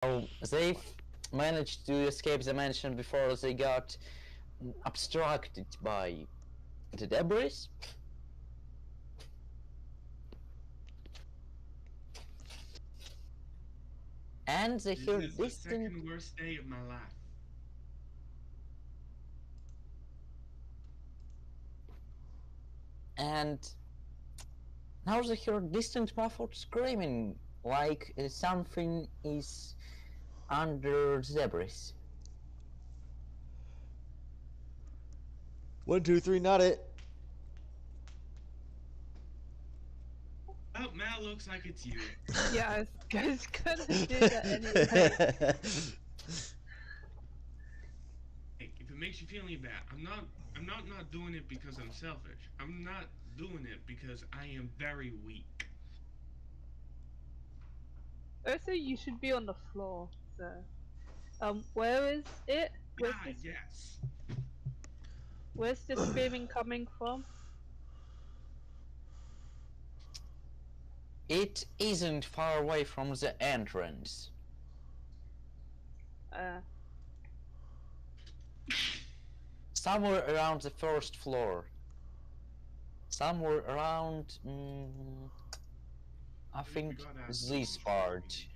They managed to escape the mansion before they got obstructed by the debris. And they This hear is the distant. second worst day of my life. And now they hear distant muffled screaming, like something is under the debris. 1, 2, 3, not it. Oh, Mal, looks like it's you. Yeah, I was gonna do that anyway. Hey, if it makes you feel any bad, I'm not doing it because I'm selfish. I'm not doing it because I am very weak. Also, you should be on the floor. So, where is it? Ah, yes. Where's the screaming coming from? It isn't far away from the entrance. Uh, Somewhere around the first floor. Somewhere around, I think forgot I have this control over part. you.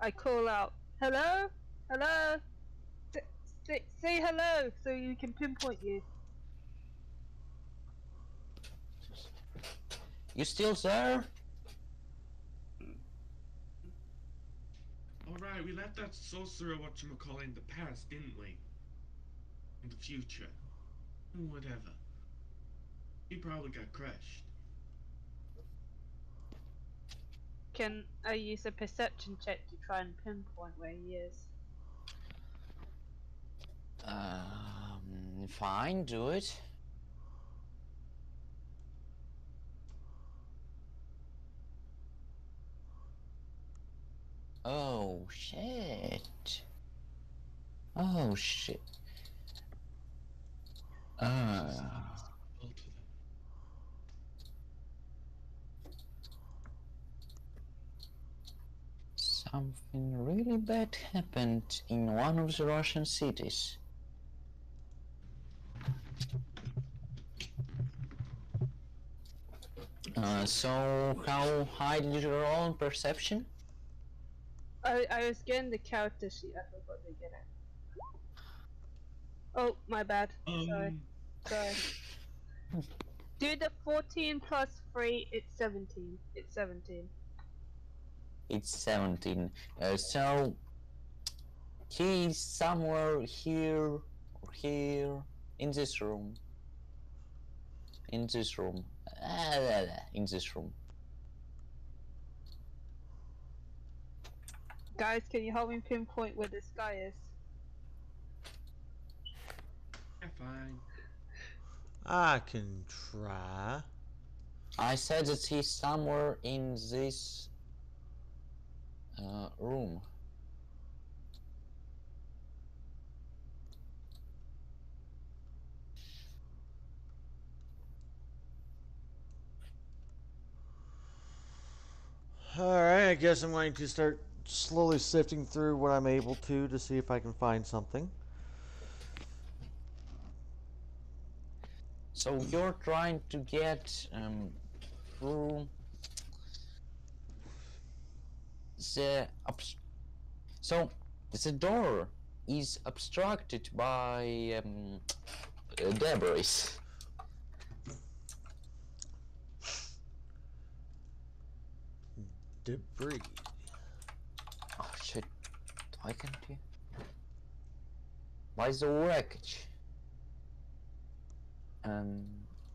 I call out, hello, hello. Say hello, so you can pinpoint you. You still there? Alright, we left that sorcerer whatchamacallit in the past, didn't we? In the future. Whatever. He probably got crushed. Can I use a perception check to try and pinpoint where he is? Fine, do it. Oh shit. Oh shit. Both of them. Something really bad happened in one of the Russian cities. So how high did you roll on perception? I was getting the character sheet. I forgot to get it. Oh, my bad. Sorry. Do the 14 plus 3. It's 17. It's 17. It's 17. So he's somewhere here or here in this room. In this room. In this room. Guys, can you help me pinpoint where this guy is? Yeah, fine. I can try. I said that he's somewhere in this room. Alright, I guess I'm going to start slowly sifting through what I'm able to see if I can find something. So you're trying to get through the so the door is obstructed by debris. Debris. Oh shit! Why can't you? Why is the wreckage?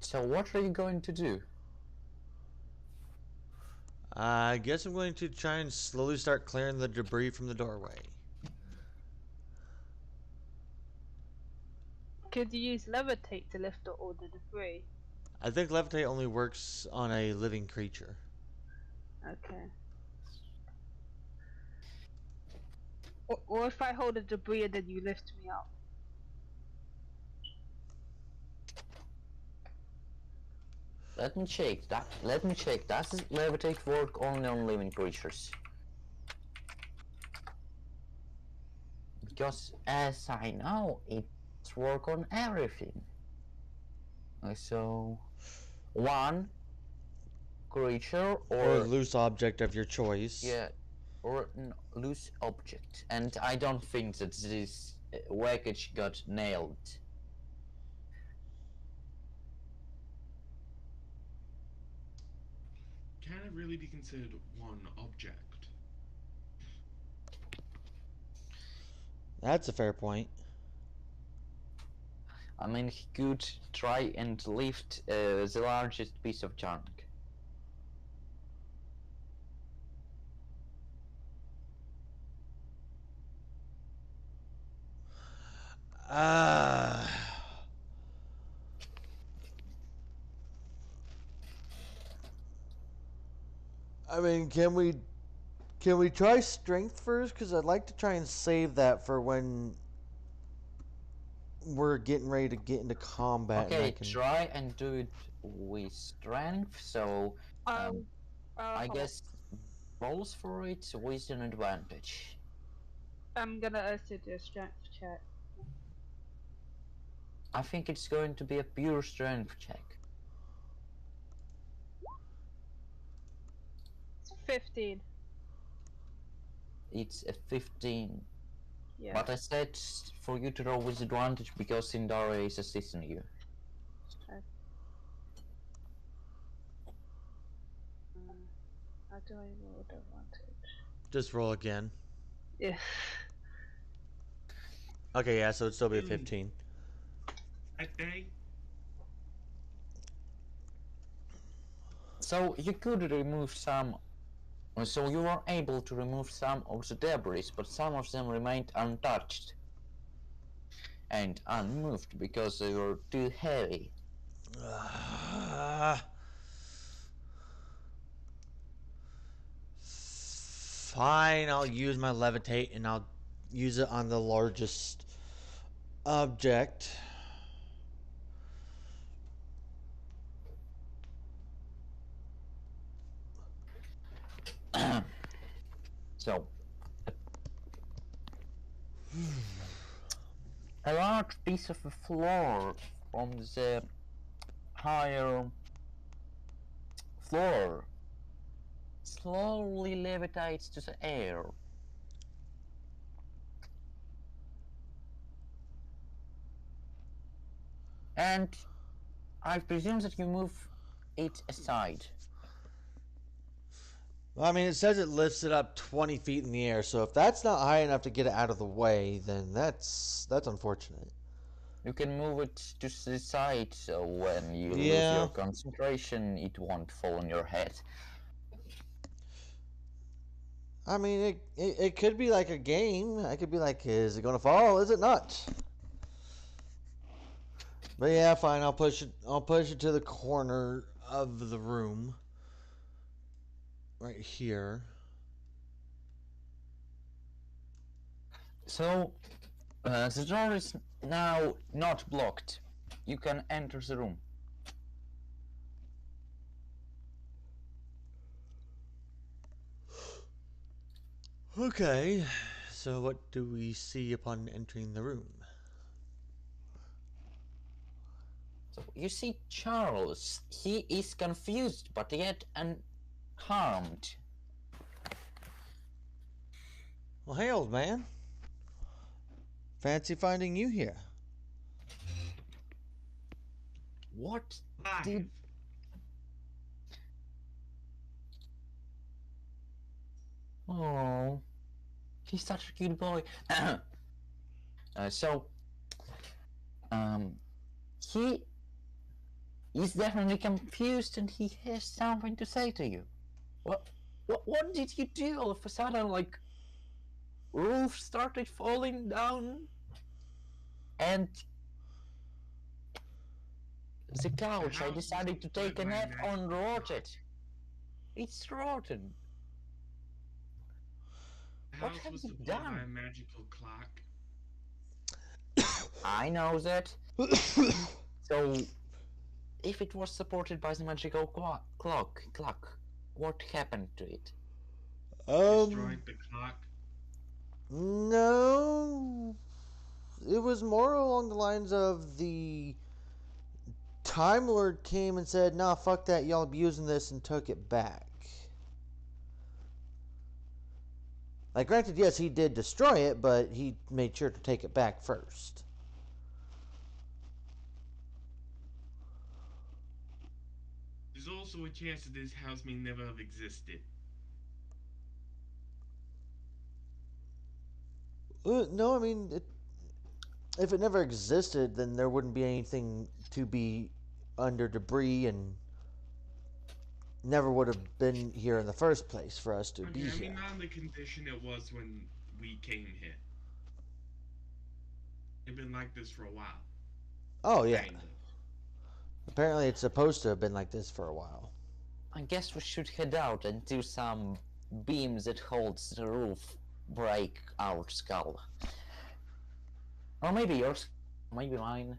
So what are you going to do? I guess I'm going to try and slowly start clearing the debris from the doorway. Could you use levitate to lift all the debris? I think levitate only works on a living creature. Okay. Or if I hold the debris and then you lift me up. Let me check that. Let me check. Does levitate work only on living creatures? Because as I know, it's work on everything. So, one creature Or or loose object of your choice. yeah, or loose object. And I don't think that this wreckage got nailed. Can it really be considered one object? That's a fair point. I mean, he could try and lift the largest piece of junk. Ah. I mean, can we try strength first? Because I'd like to try and save that for when we're getting ready to get into combat. Okay, try and do it with strength. So, I guess rolls for it with an advantage. I'm gonna also do a strength check. I think it's going to be a pure strength check. It's 15. It's a 15. Yeah. But I said for you to roll with advantage because Sindara is assisting you. How do I roll with advantage? Just roll again. Yeah. Okay, yeah, so it'd still be a 15. That day? So you could remove some. So you were able to remove some of the debris, but some of them remained untouched and unmoved because they were too heavy. Fine, I'll use my levitate and I'll use it on the largest object. So a large piece of the floor from the higher floor slowly levitates to the air. And I presume that you move it aside. Well, I mean, it says it lifts it up 20 feet in the air, so if that's not high enough to get it out of the way, then that's unfortunate. You can move it to the side so when you lose Yeah. your concentration, it won't fall on your head. I mean, it could be like a game. I could be like, is it gonna fall? Is it not? But yeah, fine. I'll push it. I'll push it to the corner of the room, right here. So the door is now not blocked. You can enter the room. Okay. So what do we see upon entering the room? So you see Charles. He is confused but yet unharmed. Well, hey, old man. Fancy finding you here. What Live. did... Oh, he's such a cute boy. He is definitely confused and he has something to say to you. What did you do all of a sudden? Like, roof started falling down and the couch I decided to take a nap on rotted. It's rotten. The What house have was you supported by a done? magical clock. I know that. So if it was supported by the magical clock, what happened to it? Destroyed the clock. No. It was more along the lines of the Time Lord came and said, nah, fuck that, y'all abusing this, and took it back. Like, granted, yes, he did destroy it, but he made sure to take it back first. There's also a chance that this house may never have existed. No, I mean, if it never existed, then there wouldn't be anything to be under debris and never would have been here in the first place for us to be Okay, I here. mean, not in the condition it was when we came here. It's been like this for a while. Oh, yeah. Kind of. Apparently, it's supposed to have been like this for a while. I guess we should head out and do some beams that holds the roof break our skull. Or maybe yours, maybe mine.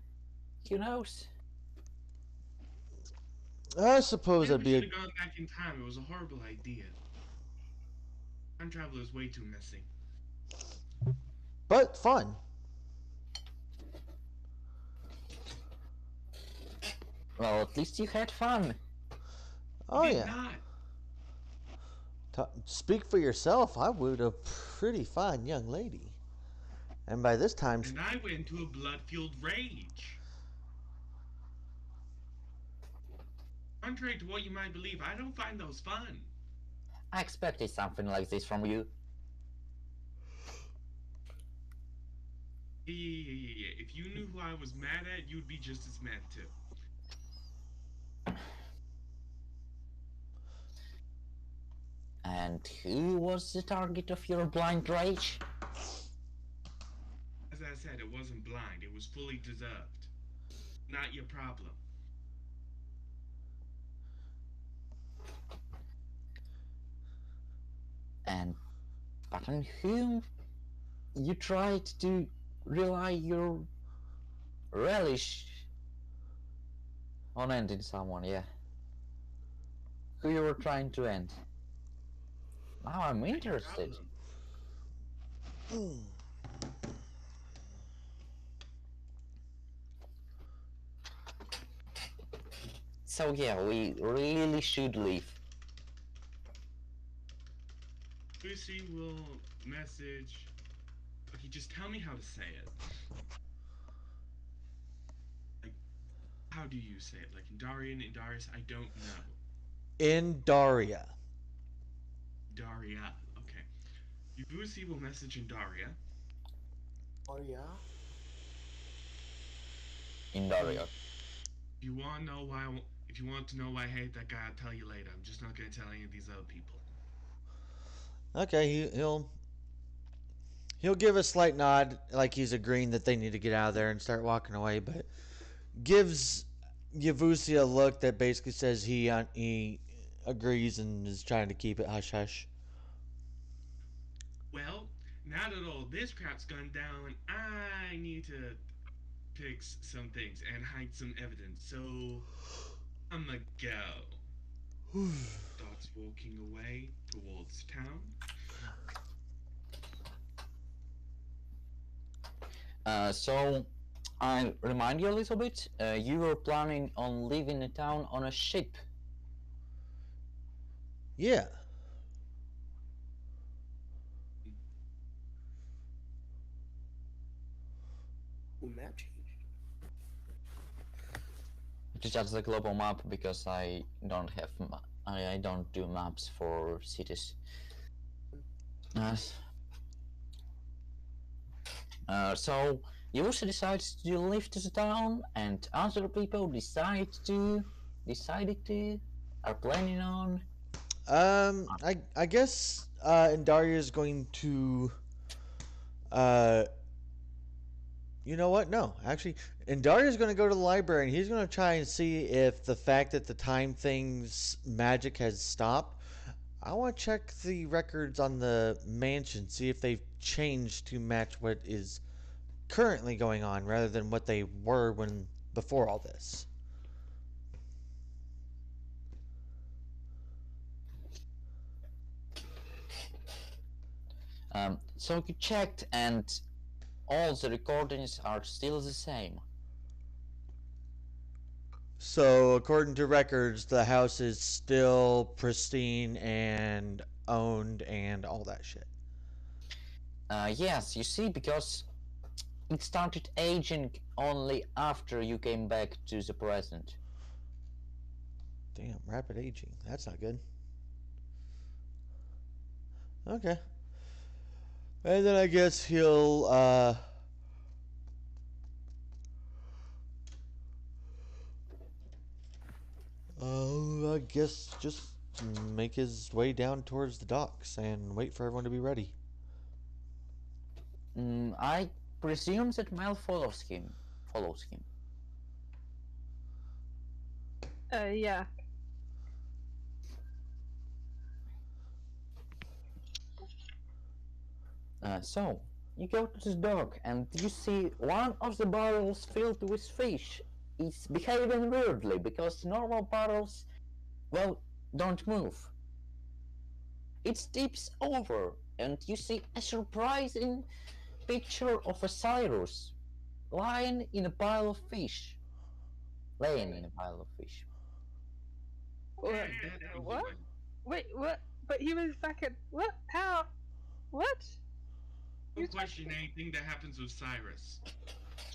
Who knows? I suppose Maybe that'd we be should have gone back in time. It was a horrible idea. Time travel is way too messy. but fun. Well, at least you had fun. Oh, Did yeah. not. Speak for yourself. I wooed a pretty fine young lady. And by this time, And I went into a blood-fueled rage. Contrary to what you might believe, I don't find those fun. I expected something like this from you. Yeah. If you knew who I was mad at, you'd be just as mad too. And who was the target of your blind rage? As I said, it wasn't blind. It was fully deserved. Not your problem. And but on whom you tried to rely your relish on ending someone, yeah. Who you were trying to end. Now I'm interested. So yeah, we really should leave. Lucy will message. Okay, just tell me how to say it. Like, how do you say it? Like Indarian, Indarius? I don't know. in Daria. Daria. Okay. Yuvusi will message Indaria. Oh yeah. In Dario. If you want to know why, if you want to know why I hate that guy, I'll tell you later. I'm just not gonna tell any of these other people. Okay, he'll give a slight nod, like he's agreeing that they need to get out of there and start walking away, but gives Yavusi a look that basically says he agrees and is trying to keep it hush hush. Well, now that all this crap's gone down, I need to fix some things and hide some evidence. So I'ma go. Starts walking away towards town. So I remind you a little bit. You were planning on leaving the town on a ship. Yeah. Ooh, map change. Which is the global map because I don't have I don't do maps for cities. So you also decide to leave the town, and other people decided to, are planning on. I guess Indaria is going to you know what? No, actually, Indaria is going to go to the library and he's going to try and see if the fact that the time thing's magic has stopped. I want to check the records on the mansion, see if they've changed to match what is currently going on rather than what they were when before all this. So you checked, and all the recordings are still the same. So, according to records, the house is still pristine and owned and all that shit. Yes, you see, because it started aging only after you came back to the present. Damn, rapid aging. That's not good. Okay. And then I guess he'll, I guess just make his way down towards the docks and wait for everyone to be ready. I presume that Mel follows him. Yeah. So, you go to the dock and you see one of the barrels filled with fish. It's behaving weirdly because normal barrels, well, don't move. It tips over and you see a surprising picture of a Cyrus lying in a pile of fish. Laying in a pile of fish. What? That I'm What? doing. Wait, what? But he was back at what? How? What? Don't question anything that happens with Cyrus.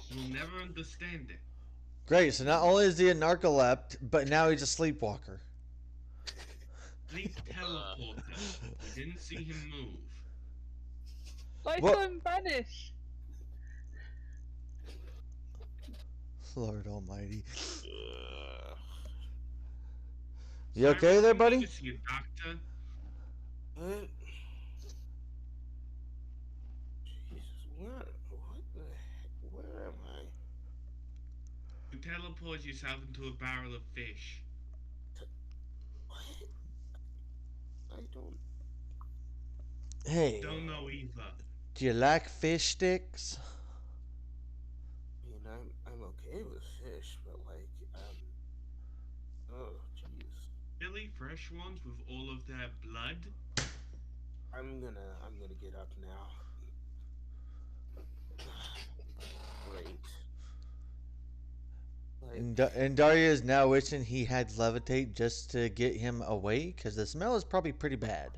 You'll never understand it. Great, so not only is he a narcolept, but now he's a sleepwalker. Sleep teleporter. We didn't see him move. I What? saw him vanish. Lord almighty. You Cyrus, okay there, you buddy? need to see a doctor. What? Jesus, what? What the heck? Where am I? You teleport yourself into a barrel of fish. What? I don't. Hey, Don't know either. do you like fish sticks? I mean, I'm okay with fish, but like, oh, jeez. Really fresh ones with all of their blood? I'm gonna get up now. Great. Like, And Daria is now wishing he had levitate just to get him away, because the smell is probably pretty bad.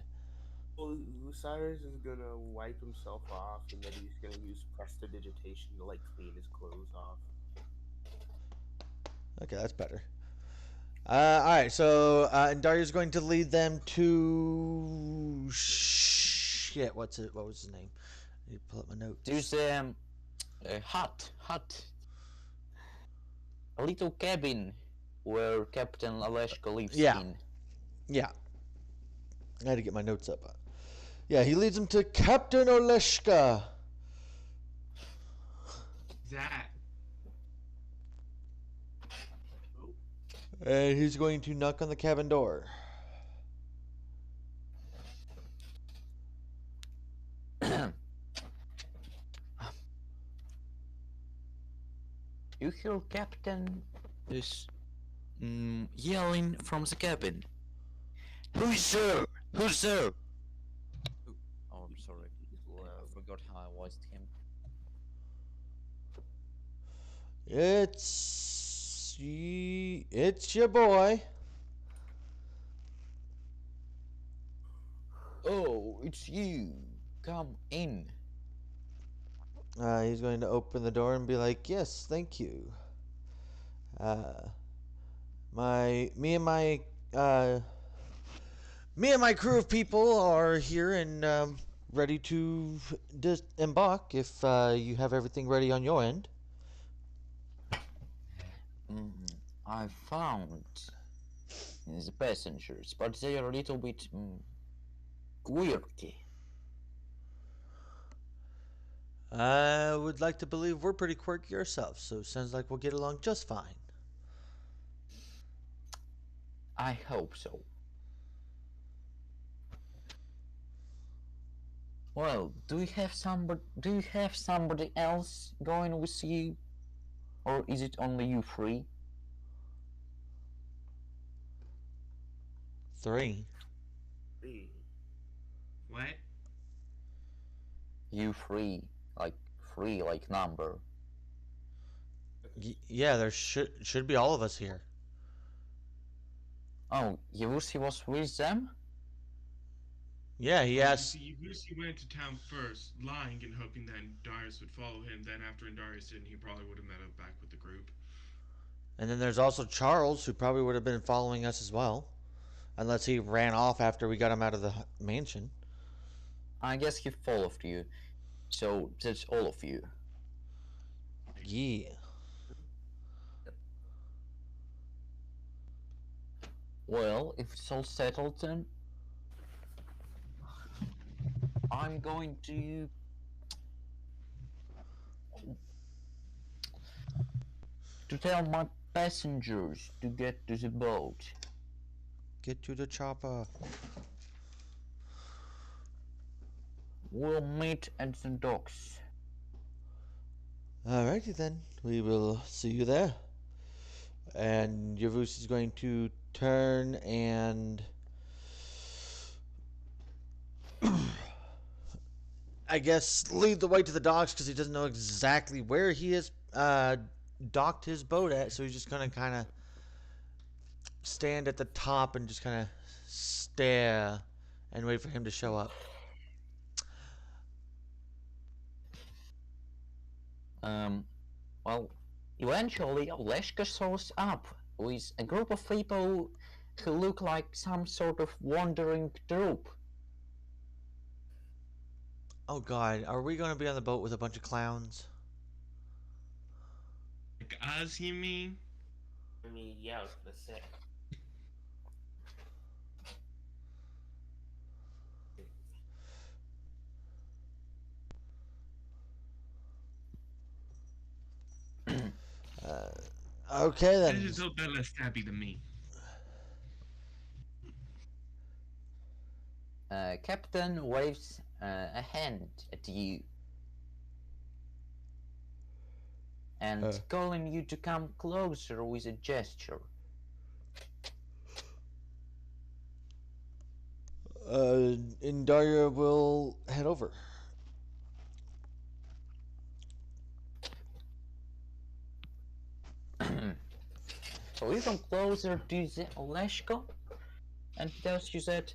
well, Cyrus is gonna wipe himself off, and then he's gonna use prestidigitation to like clean his clothes off. Okay, that's better. Alright, so and Daria's going to lead them to... Shit, what was his name? I need to pull up my notes. There's a hut. A little cabin where Captain Aleshka lives Yeah. in. Yeah. I had to get my notes up. Yeah, he leads them to Captain Oleshka. That. And he's going to knock on the cabin door. You hear Captain is yelling from the cabin. Who's there? Who's there? Oh, I'm sorry. I forgot how I voiced him. It's your boy. Oh, it's you. Come in. He's going to open the door and be like, "Yes, thank you. Me and my crew of people are here and ready to embark. If you have everything ready on your end." I found the passengers, but they are a little bit quirky. I would like to believe we're pretty quirky ourselves, so it sounds like we'll get along just fine. I hope so. Well, do you have somebody else going with you? Or is it only you three? 3. Hey, What? you three like number. Yeah, there should be all of us here. Oh, Yavusi was with them? Yeah, he Well, you asked. see, Lucy went to town first, lying and hoping that Darius would follow him. Then, after Darius didn't, he probably would have met up back with the group. And then there's also Charles, who probably would have been following us as well, unless he ran off after we got him out of the mansion. I guess he followed you. So that's all of you. Yeah. Well, if it's all settled then, I'm going to tell my passengers to get to the boat. Get to the chopper. We'll meet at the docks. Alrighty then, we will see you there. And Yavus is going to turn and I guess lead the way to the docks because he doesn't know exactly where he has docked his boat at. So he's just gonna kind of stand at the top and just kind of stare and wait for him to show up. Well, eventually Leshka shows up with a group of people who look like some sort of wandering troupe. Oh God, are we gonna be on the boat with a bunch of clowns? Like us, you mean? I mean, yeah, I was gonna say. Okay I then. just hope they're less stabby than me. Captain waves a hand at you and calling you to come closer with a gesture. Indaria will head over. So you come closer to the Leshko and tells you that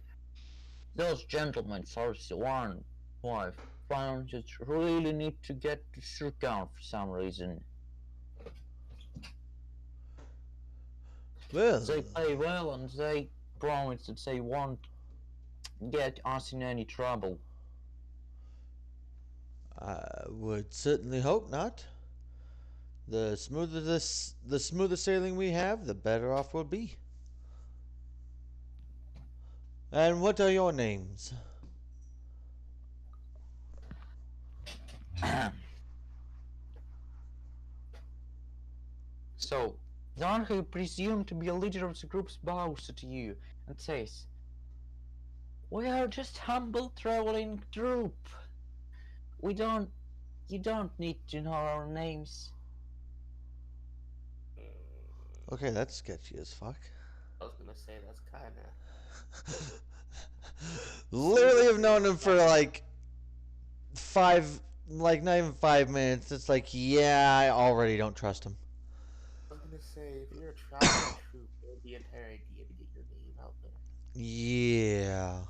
those gentlemen are the one who I've found that really need to get to Surkan for some reason. Well, They pay well and they promise that they won't get us in any trouble. I would certainly hope not. The smoother sailing we have, the better off we'll be. And what are your names? So, the one who presumed to be a leader of the groups bows to you and says, "We are just humble traveling troupe. You don't need to know our names." Okay, that's sketchy as fuck. I was gonna say that's kind of. Literally have known him for like not even 5 minutes. It's like, yeah, I already don't trust him. I was gonna say if you're a traveling troupe, it would be a entire idea to get your name out there. Yeah.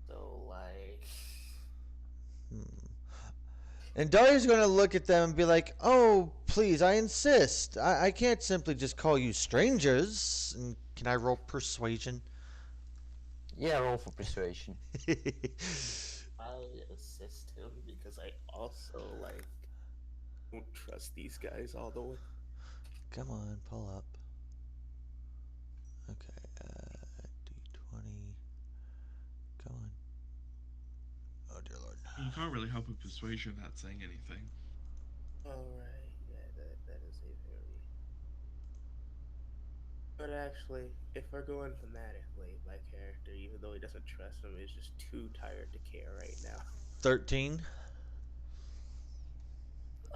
So like, And Daria's going to look at them and be like, oh, please, I insist. I can't simply just call you strangers. And can I roll persuasion? Yeah, roll for persuasion. I'll assist him because I also like don't trust these guys all the way. Come on, pull up. Okay, D20. Come on. Oh, dear Lord. You can't really help with persuasion without saying anything. Alright, yeah, that is a very. But actually, if we're going thematically, my character, even though he doesn't trust him, is just too tired to care right now. 13.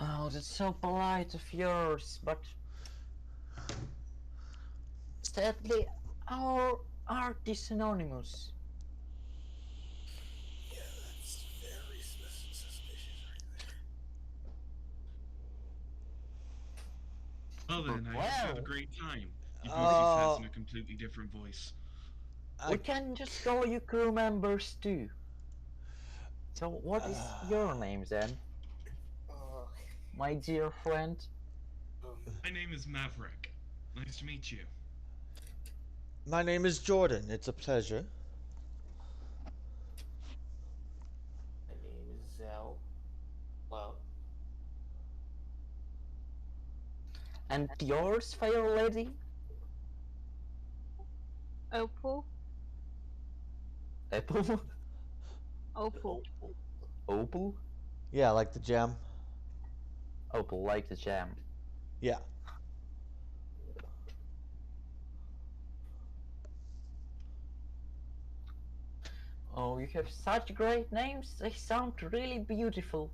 Oh, that's so polite of yours, but sadly, our art is anonymous. Yeah, that's very Well then, I hope you have a Well, great time. Even if he says Oh, in a completely different voice. we I, can just call you crew members too. So, what is your name then, Uh, my dear friend? My name is Maverick. Nice to meet you. my name is Jordan. It's a pleasure. my name is Zell. Well, And yours, fair lady? Opal? Apple? Opal. Opal? Yeah, like the gem. Opal, like the jam. Yeah. Oh, you have such great names. They sound really beautiful.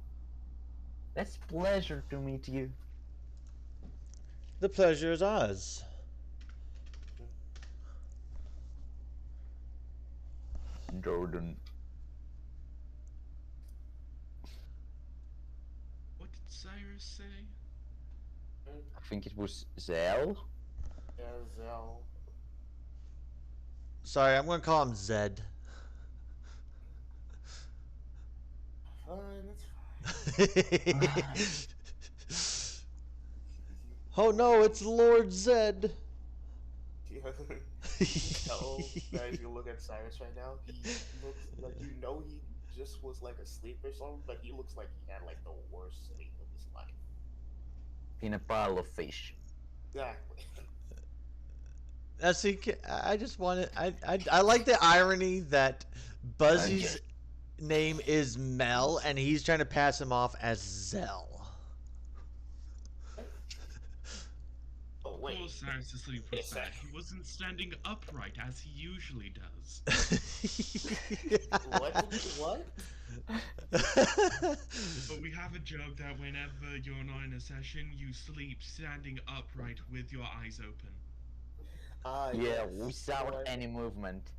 It's a pleasure to meet you. The pleasure is ours. Jordan. What did Cyrus say? I think it was Zell. yeah, Zell. Sorry, I'm gonna call him Zed. Fine, that's fine. Oh no, it's Lord Zed. You tell that if you look at Cyrus right now, he looks like he just was like asleep or something, but he looks like he had like the worst sleep of his life. In a pile of fish. Exactly. Now, see, I just wanted. I like the irony that Buzzy's name is Mel, and he's trying to pass him off as Zell. Oh Poor wait. Cyrus' sleep was Yes, bad. sir. He wasn't standing upright as he usually does. What? What? But we have a joke that whenever you're not in a session, you sleep standing upright with your eyes open. Yeah, Yes. without What? any movement.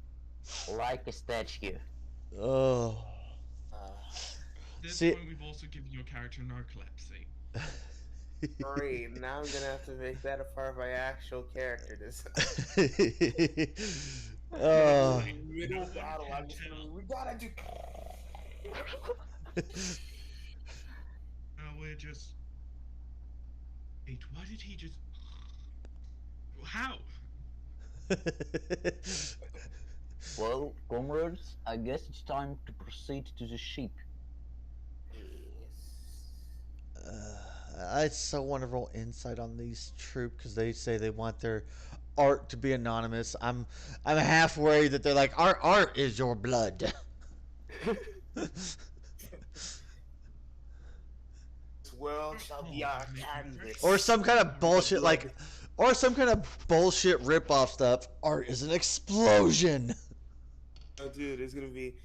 Like a statue. Oh. Uh, At this See- point, we've also given your character narcolepsy. Great. Now I'm gonna have to make that a part of my actual character design. Oh. Middle No one battle, can I'm just tell. we gotta do. We're just. Wait, what did he just. How? Well, comrades, I guess it's time to proceed to the ship. It's so wonderful insight on these troops because they say they want their art to be anonymous. I'm half worried that they're like, our art is your blood. This world shall be our canvas. Or some kind of bullshit like, or some kind of bullshit rip-off stuff. Art is an explosion. Oh, dude, it's gonna be.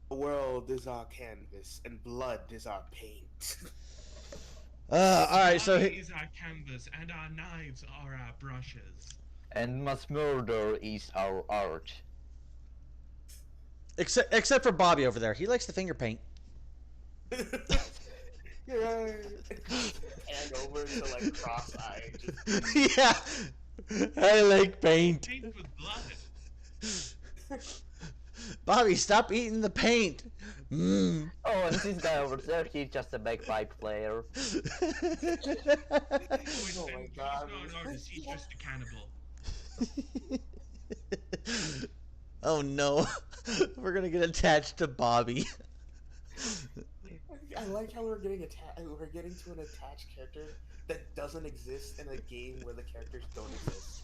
The world is our canvas, and blood is our paint. All right, so Body is our canvas, and our knives are our brushes. And mass murder is our art. except for Bobby over there, he likes the finger paint. Yeah. And over to like cross-eyed. Yeah, I like paint. Paint with blood. Bobby, stop eating the paint. Mm. Oh, and this guy over there, he's just a bagpipe player. Oh, Oh my and God. he's not an artist, he's just a cannibal. Oh no, we're gonna get attached to Bobby. I like how we're getting to an attached character that doesn't exist in a game where the characters don't exist.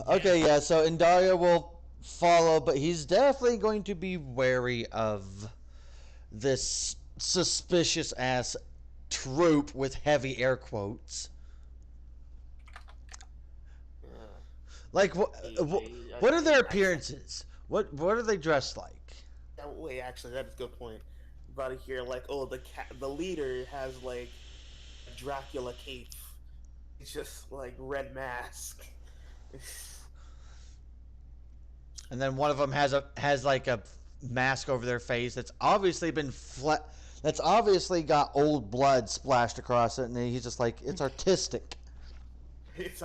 Okay, yeah. So Indaria will follow, but he's definitely going to be wary of this suspicious ass troop with heavy air quotes. Yeah. Like what? I- What are their I- appearances? What are they dressed like? Wait, actually, that's a good point. About to hear like, oh, the leader has like a Dracula cape. It's just like red mask. And then one of them has like a mask over their face that's obviously been that's obviously got old blood splashed across it, and he's just like, it's artistic. It's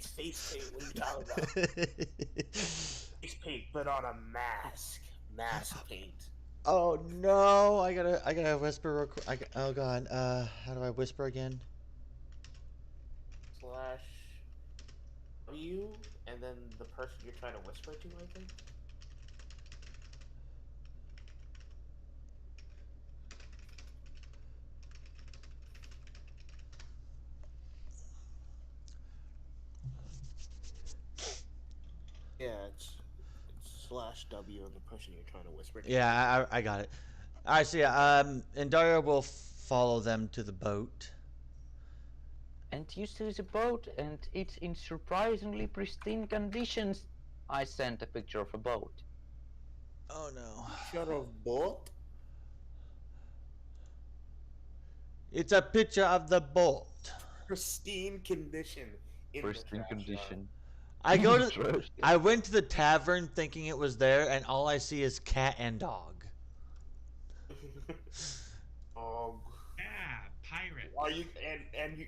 face paint. What are you talking about? Face paint, but on a mask. Mask paint. Oh no! I gotta whisper real quick. Oh god. How do I whisper again? Slash W, and then the person you're trying to whisper to, I think. Yeah, it's slash W and the person you're trying to whisper to. Yeah, I got it. Alright, so yeah, and Dario will follow them to the boat. And you see the boat, and it's in surprisingly pristine conditions. I sent a picture of a boat. Oh no. Picture of boat? It's a picture of the boat. Pristine condition. In Pristine the trash condition. I went to the tavern thinking it was there, and all I see is cat and dog. Yeah, pirate.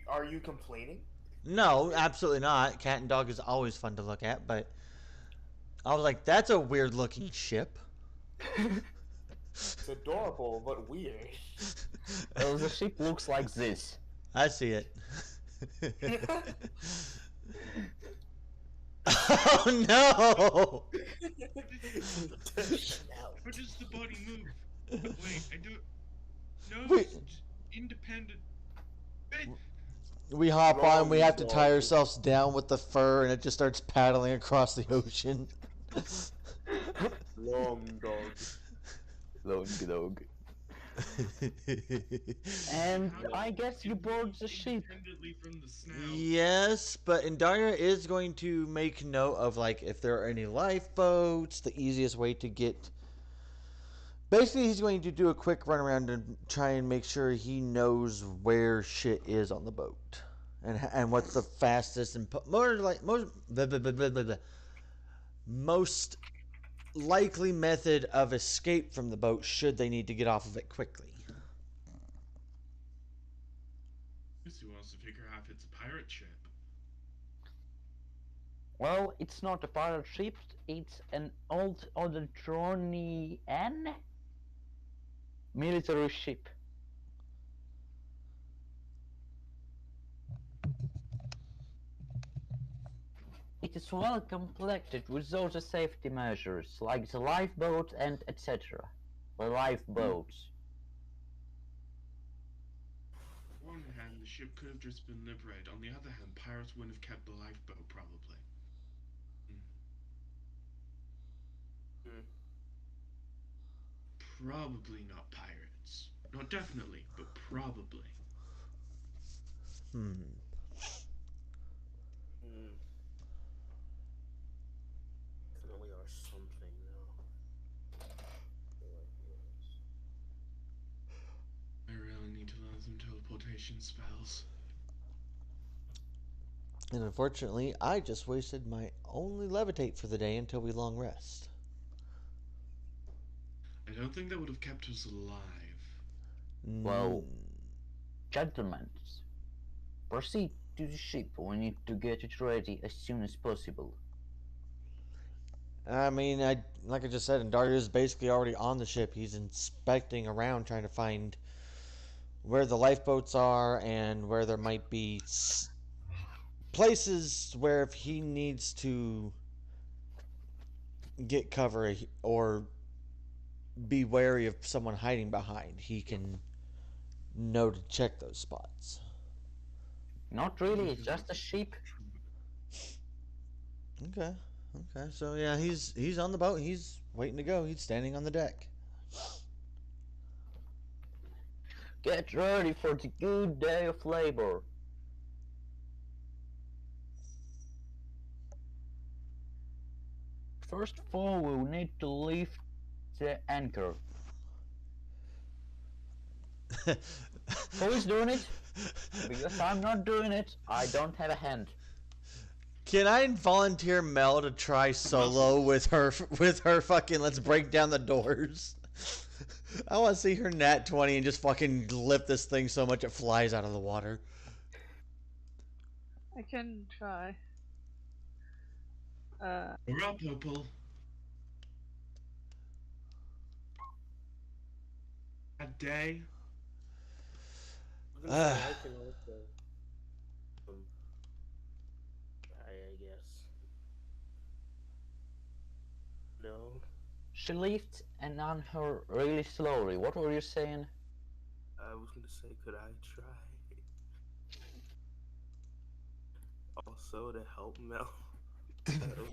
Are you complaining? No, absolutely not. Cat and dog is always fun to look at, but I was like, that's a weird looking ship. It's adorable, but weird. Well, the ship looks like this. I see it. Oh no! How does the body move? Wait, I do. No, Wait. it's independent. Wait. We hop on, we have to tie ourselves down with the fur, and it just starts paddling across the ocean. Long dog. Long dog. And I guess you board the ship. Independently from the snout. Yes, but Indaria is going to make note of, like, if there are any lifeboats, the easiest way to get... Basically, he's going to do a quick run around and try and make sure he knows where shit is on the boat. And what's the fastest and most likely method of escape from the boat should they need to get off of it quickly. He wants to figure out if it's a pirate ship. Well, it's not a pirate ship, it's an old Odronian military ship. It is well complected with all the safety measures, like the lifeboat and etc. The lifeboats. On one hand, the ship could have just been liberated. On the other hand, pirates wouldn't have kept the lifeboat, probably. Probably not pirates. Not definitely, but probably. Definitely are something, though. I really need to learn some teleportation spells. And unfortunately, I just wasted my only levitate for the day until we long rest. I don't think that would have kept us alive. Well, gentlemen, proceed to the ship. We need to get it ready as soon as possible. I mean, like I just said, Indaria is basically already on the ship. He's inspecting around, trying to find where the lifeboats are and where there might be places where if he needs to get cover or be wary of someone hiding behind, he can know to check those spots. Not really, it's just a ship. Okay. So yeah, he's on the boat. He's waiting to go. He's standing on the deck. Get ready for the good day of labor. First of all, we will need to lift the anchor. Who is doing it? Because I'm not doing it, I don't have a hand. Can I volunteer Mel to try solo with her fucking let's break down the doors? I want to see her nat 20 and just fucking lift this thing so much it flies out of the water. I can try. We're up, Opal. That day. I was gonna say I can also. I guess. No. She lifts and on her really slowly. What were you saying? I was gonna say, could I try? Also to help Mel.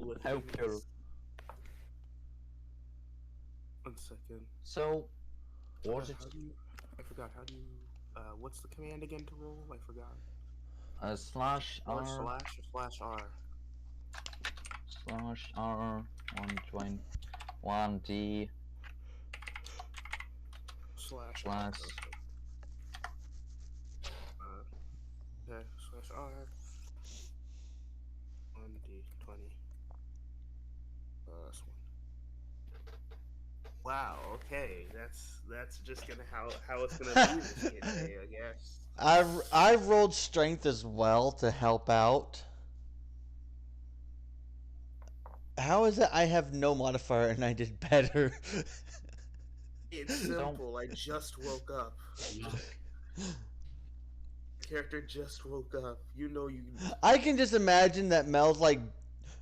With Help her. things. 1 second. So, was it How do you? I forgot. How do you? What's the command again to roll? I forgot. slash Or R slash or slash R. slash R 120 1D Slash R. slash Okay, slash R. 1D20. Plus 1. Wow. Okay, that's just gonna how it's gonna be this kid day, I guess. I've rolled strength as well to help out. How is it I have no modifier and I did better? It's simple. I just woke up. Luck. Character just woke up. You know you. I can just imagine that Mel's like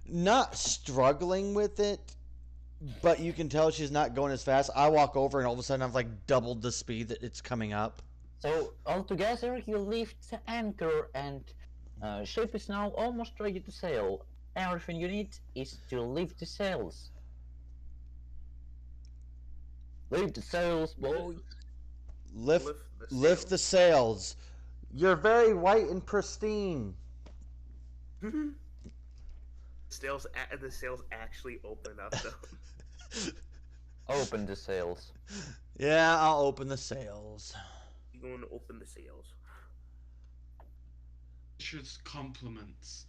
not struggling with it, but you can tell she's not going as fast. I walk over and all of a sudden I've like doubled the speed that it's coming up. So altogether you lift the anchor and ship is now almost ready to sail. Everything you need is to lift the sails. Lift the sails, boy. Lift Lift the sails. You're very white and pristine. The sails actually open up though. Open the sails. Yeah, I'll open the sails. You going to open the sails? Just compliments.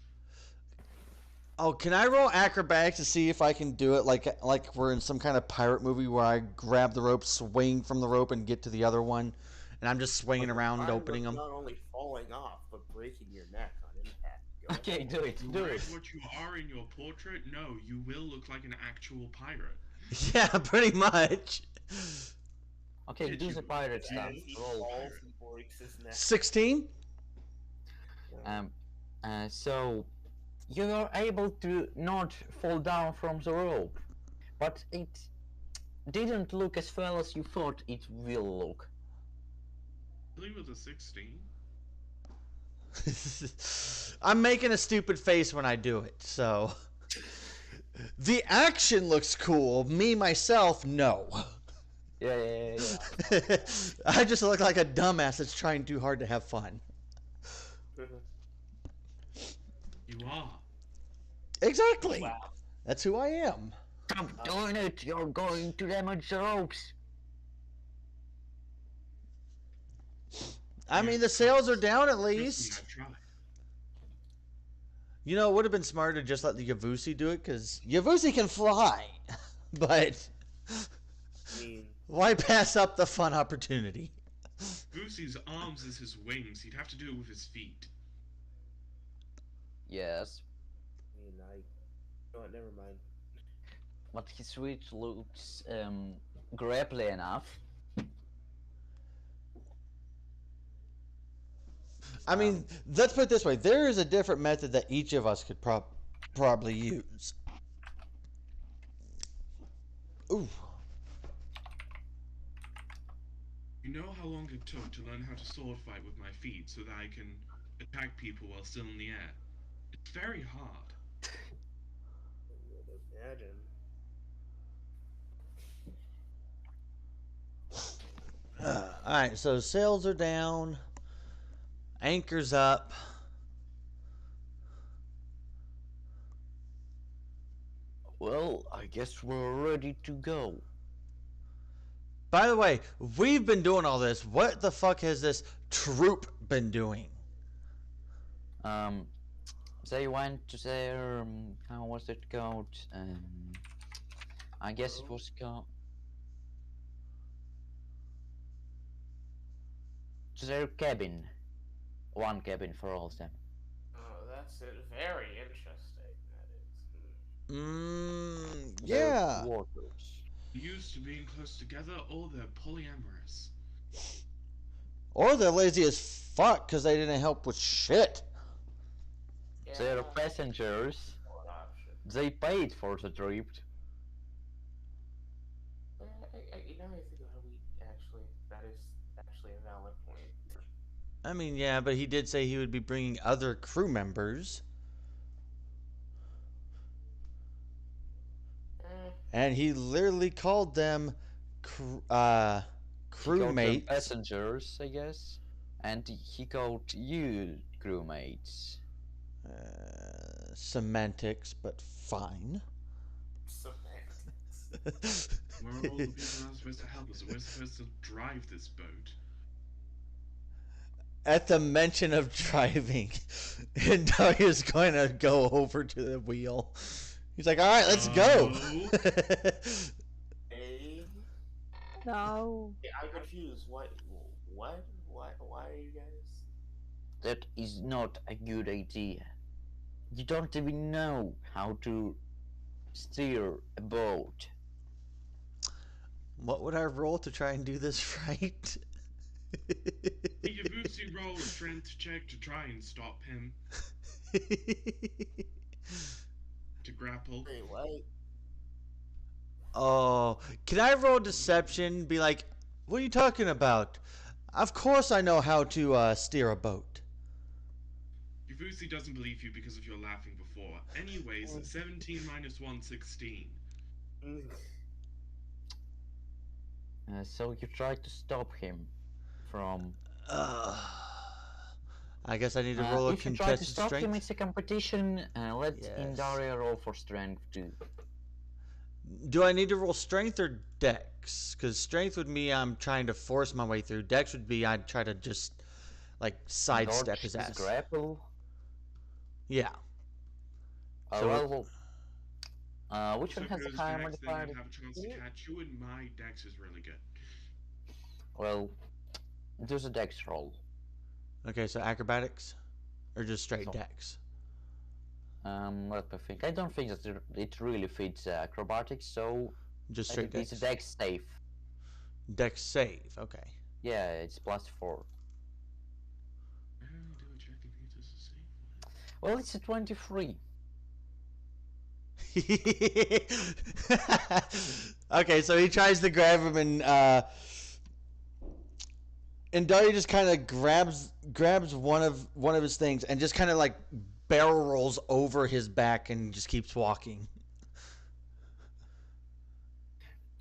Oh, can I roll acrobatics to see if I can do it like we're in some kind of pirate movie where I grab the rope, swing from the rope, and get to the other one, and I'm just swinging around, opening them? Not only falling off, but breaking your neck on impact. Go Okay, ahead. do it, do Right, it. what you are in your portrait? No, you will look like an actual pirate. Yeah, pretty much. Okay, Did do you- the pirate stuff. As he Roll. falls, he breaks his neck. 16? So you are able to not fall down from the rope, but it didn't look as well as you thought it will look. Really with a 16? I'm making a stupid face when I do it, so. The action looks cool. Me, myself, no. Yeah. I just look like a dumbass that's trying too hard to have fun. You are. Exactly. Wow. That's who I am. Stop doing it! You're going to damage the ropes! I mean, the sails are down at Trust me, least. I've tried. You know, it would have been smarter to just let the Yavusi do it, because Yavusi can fly. But I mean, why pass up the fun opportunity? Goosey's arms is his wings. He'd have to do it with his feet. Yes, you know what, never mind. but his switch looks grapply enough. I mean, let's put it this way. There is a different method that each of us could probably use. Ooh. You know how long it took to learn how to sword fight with my feet so that I can attack people while still in the air? It's very hard. I would imagine. Alright, so sails are down. Anchor's up. Well, I guess we're ready to go. By the way, we've been doing all this. What the fuck has this troop been doing? They went to their how was it called? I guess it was called. to their cabin. One cabin for all of them. Oh, that's it. Very interesting. That is. They're Yeah. workers. Used to being close together, or they're polyamorous. Or they're lazy as fuck because they didn't help with shit. Yeah, They're passengers. one option. They paid for the trip. You know, I think that that is actually a valid point. I mean, yeah, but he did say he would be bringing other crew members. And he literally called them crewmates. Passengers, I guess. And he called you crewmates. Semantics, but fine. Semantics. Where are all the people that are supposed to help us? We're supposed to drive this boat. At the mention of driving, Daria's going to go over to the wheel. He's like, all right, let's go. Hey. No. Yeah, I'm confused. What? Why are you guys? That is not a good idea. You don't even know how to steer a boat. What would I roll to try and do this right? Yabusi roll a strength check to try and stop him. To grapple. Wait, what? Oh, can I roll deception? Be like, what are you talking about? Of course I know how to steer a boat. Yabusi doesn't believe you because of your laughing before. Anyways, 17 minus 1, 16. So you try to stop him from. I guess I need to roll a if you try to contested stop him, strength. it's a competition. Let Yes. Indaria roll for strength too. Do I need to roll strength or dex? Because strength would mean I'm trying to force my way through. Dex would be I'd try to just like sidestep Dodge his ass. grapple. Yeah. So which So one has if a it was higher Dex, then modifier? you'd have a chance to catch you, and my Dex is really good. Well, there's a dex roll. Okay, so acrobatics or just straight So- dex? Let me think. I don't think that it really fits acrobatics, so Just I straight think dex. it's a dex save. Dex save. Okay. Yeah, it's +4. Do a check and he does the same. Well, it's a 23. Okay, so he tries to grab him and Daria just kind of grabs one of his things and just kind of like barrel rolls over his back and just keeps walking.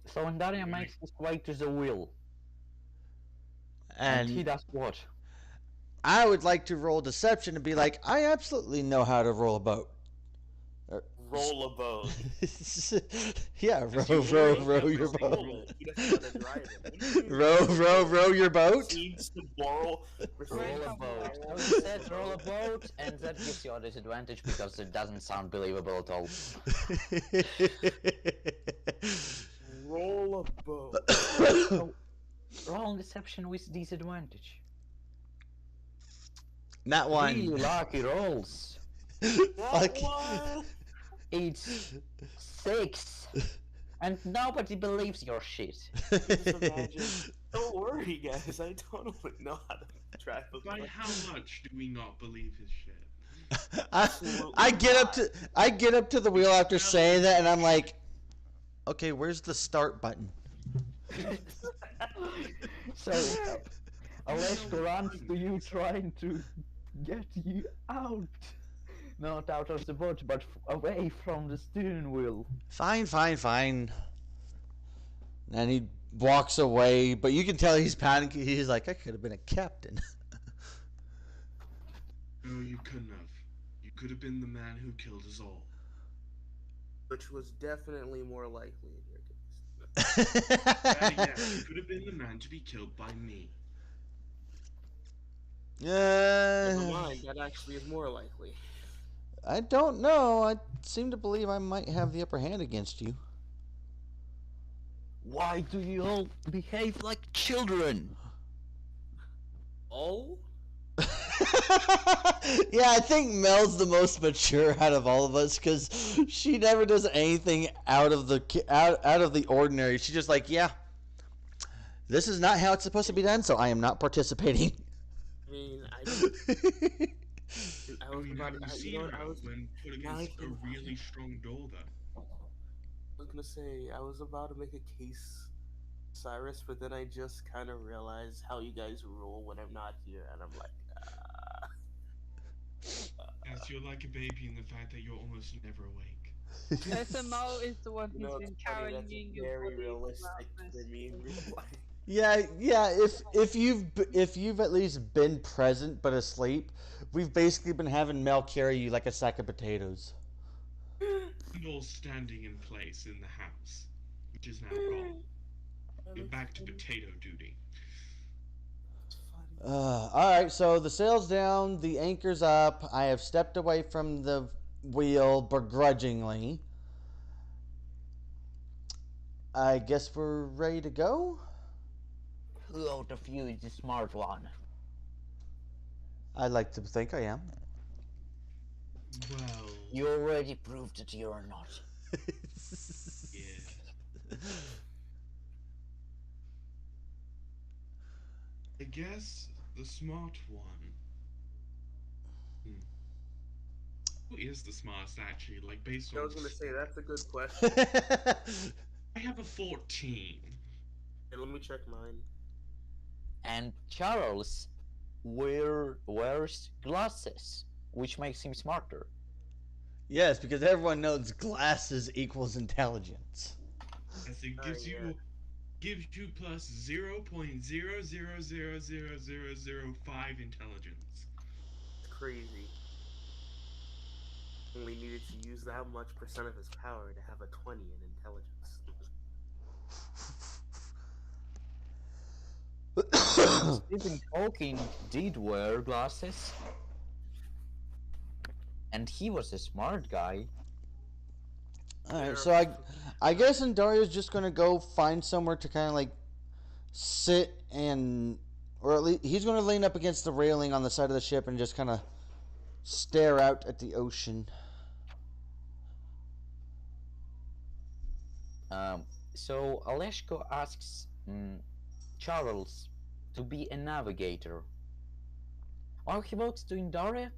So Indaria makes his way to the wheel. And he And does what? I would like to roll deception and be like, I absolutely know how to roll a boat. Roll a boat. Yeah, row your boat. Roll it. He doesn't want to drive it. Row your boat. Needs to borrow. Roll a boat. Oh, you said roll a boat, and that gives you a disadvantage because it doesn't sound believable at all. Roll a boat. So, roll deception with disadvantage. Not Really one. lucky rolls. Fuck. What? It's 6. And nobody believes your shit. Just imagine. Don't worry, guys. I totally know how to drive a By boat. how much do we not believe his shit? I get up to the wheel after saying that, and I'm like, okay, where's the start button? So, Aleshko runs to you trying to get you out. Not out of the boat, but away from the steering wheel. Fine. And he walks away, but you can tell he's panicking. He's like, I could have been a captain. No, you couldn't have. You could have been the man who killed us all. Which was definitely more likely in your case. Yes, you could have been the man to be killed by me. Never mind, that actually is more likely. I don't know. I seem to believe I might have the upper hand against you. Why do you all behave like children? all? Yeah, I think Mel's the most mature out of all of us because she never does anything out of the ordinary. She's just like, yeah, this is not how it's supposed to be done, so I am not participating. I mean, I I was mean, about have you to, you seen know, her I was when put now I against a can, really strong door, though? I was gonna say I was about to make a case, Cyrus, but then I just kind of realized how you guys rule when I'm not here, and I'm like, As you're like a baby in the fact that you're almost never awake. SMO is the one you who's know, been it's funny. That's carrying your very body realistic throughout for this. me in real life. Yeah, yeah. If you've at least been present but asleep, we've basically been having Mel carry you like a sack of potatoes. And all standing in place in the house, which is now gone. You're back to potato duty. It's funny. All right, so the sail's down, the anchor's up. I have stepped away from the wheel begrudgingly. I guess we're ready to go. Who out of you is the smart one? I'd like to think I am. Well, You already proved that you're not. yeah. I guess the smart one. Who is the smartest, actually? Like, based I on. was gonna say that's a good question. I have a 14. Hey, let me check mine. And Charles wears glasses, which makes him smarter. Yes, because everyone knows glasses equals intelligence. As it gives you plus 0.00000005 intelligence. Crazy. Only needed to use that much percent of his power to have a 20 in intelligence. Stephen Hawking did wear glasses. And he was a smart guy. Alright, so I guess Dario's just gonna go find somewhere to kind of like sit and, or at least he's gonna lean up against the railing on the side of the ship and just kind of stare out at the ocean. So Aleshko asks Charles to be a navigator. While he walks to Indaria,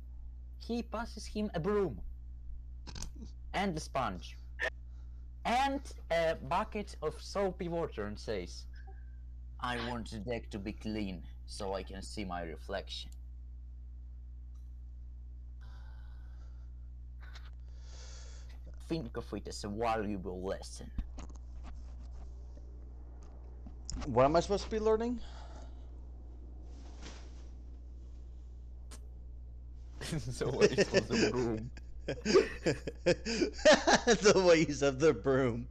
he passes him a broom and a sponge and a bucket of soapy water and says, I want the deck to be clean so I can see my reflection. Think of it as a valuable lesson. What am I supposed to be learning? The waste of the broom. The ways of the broom.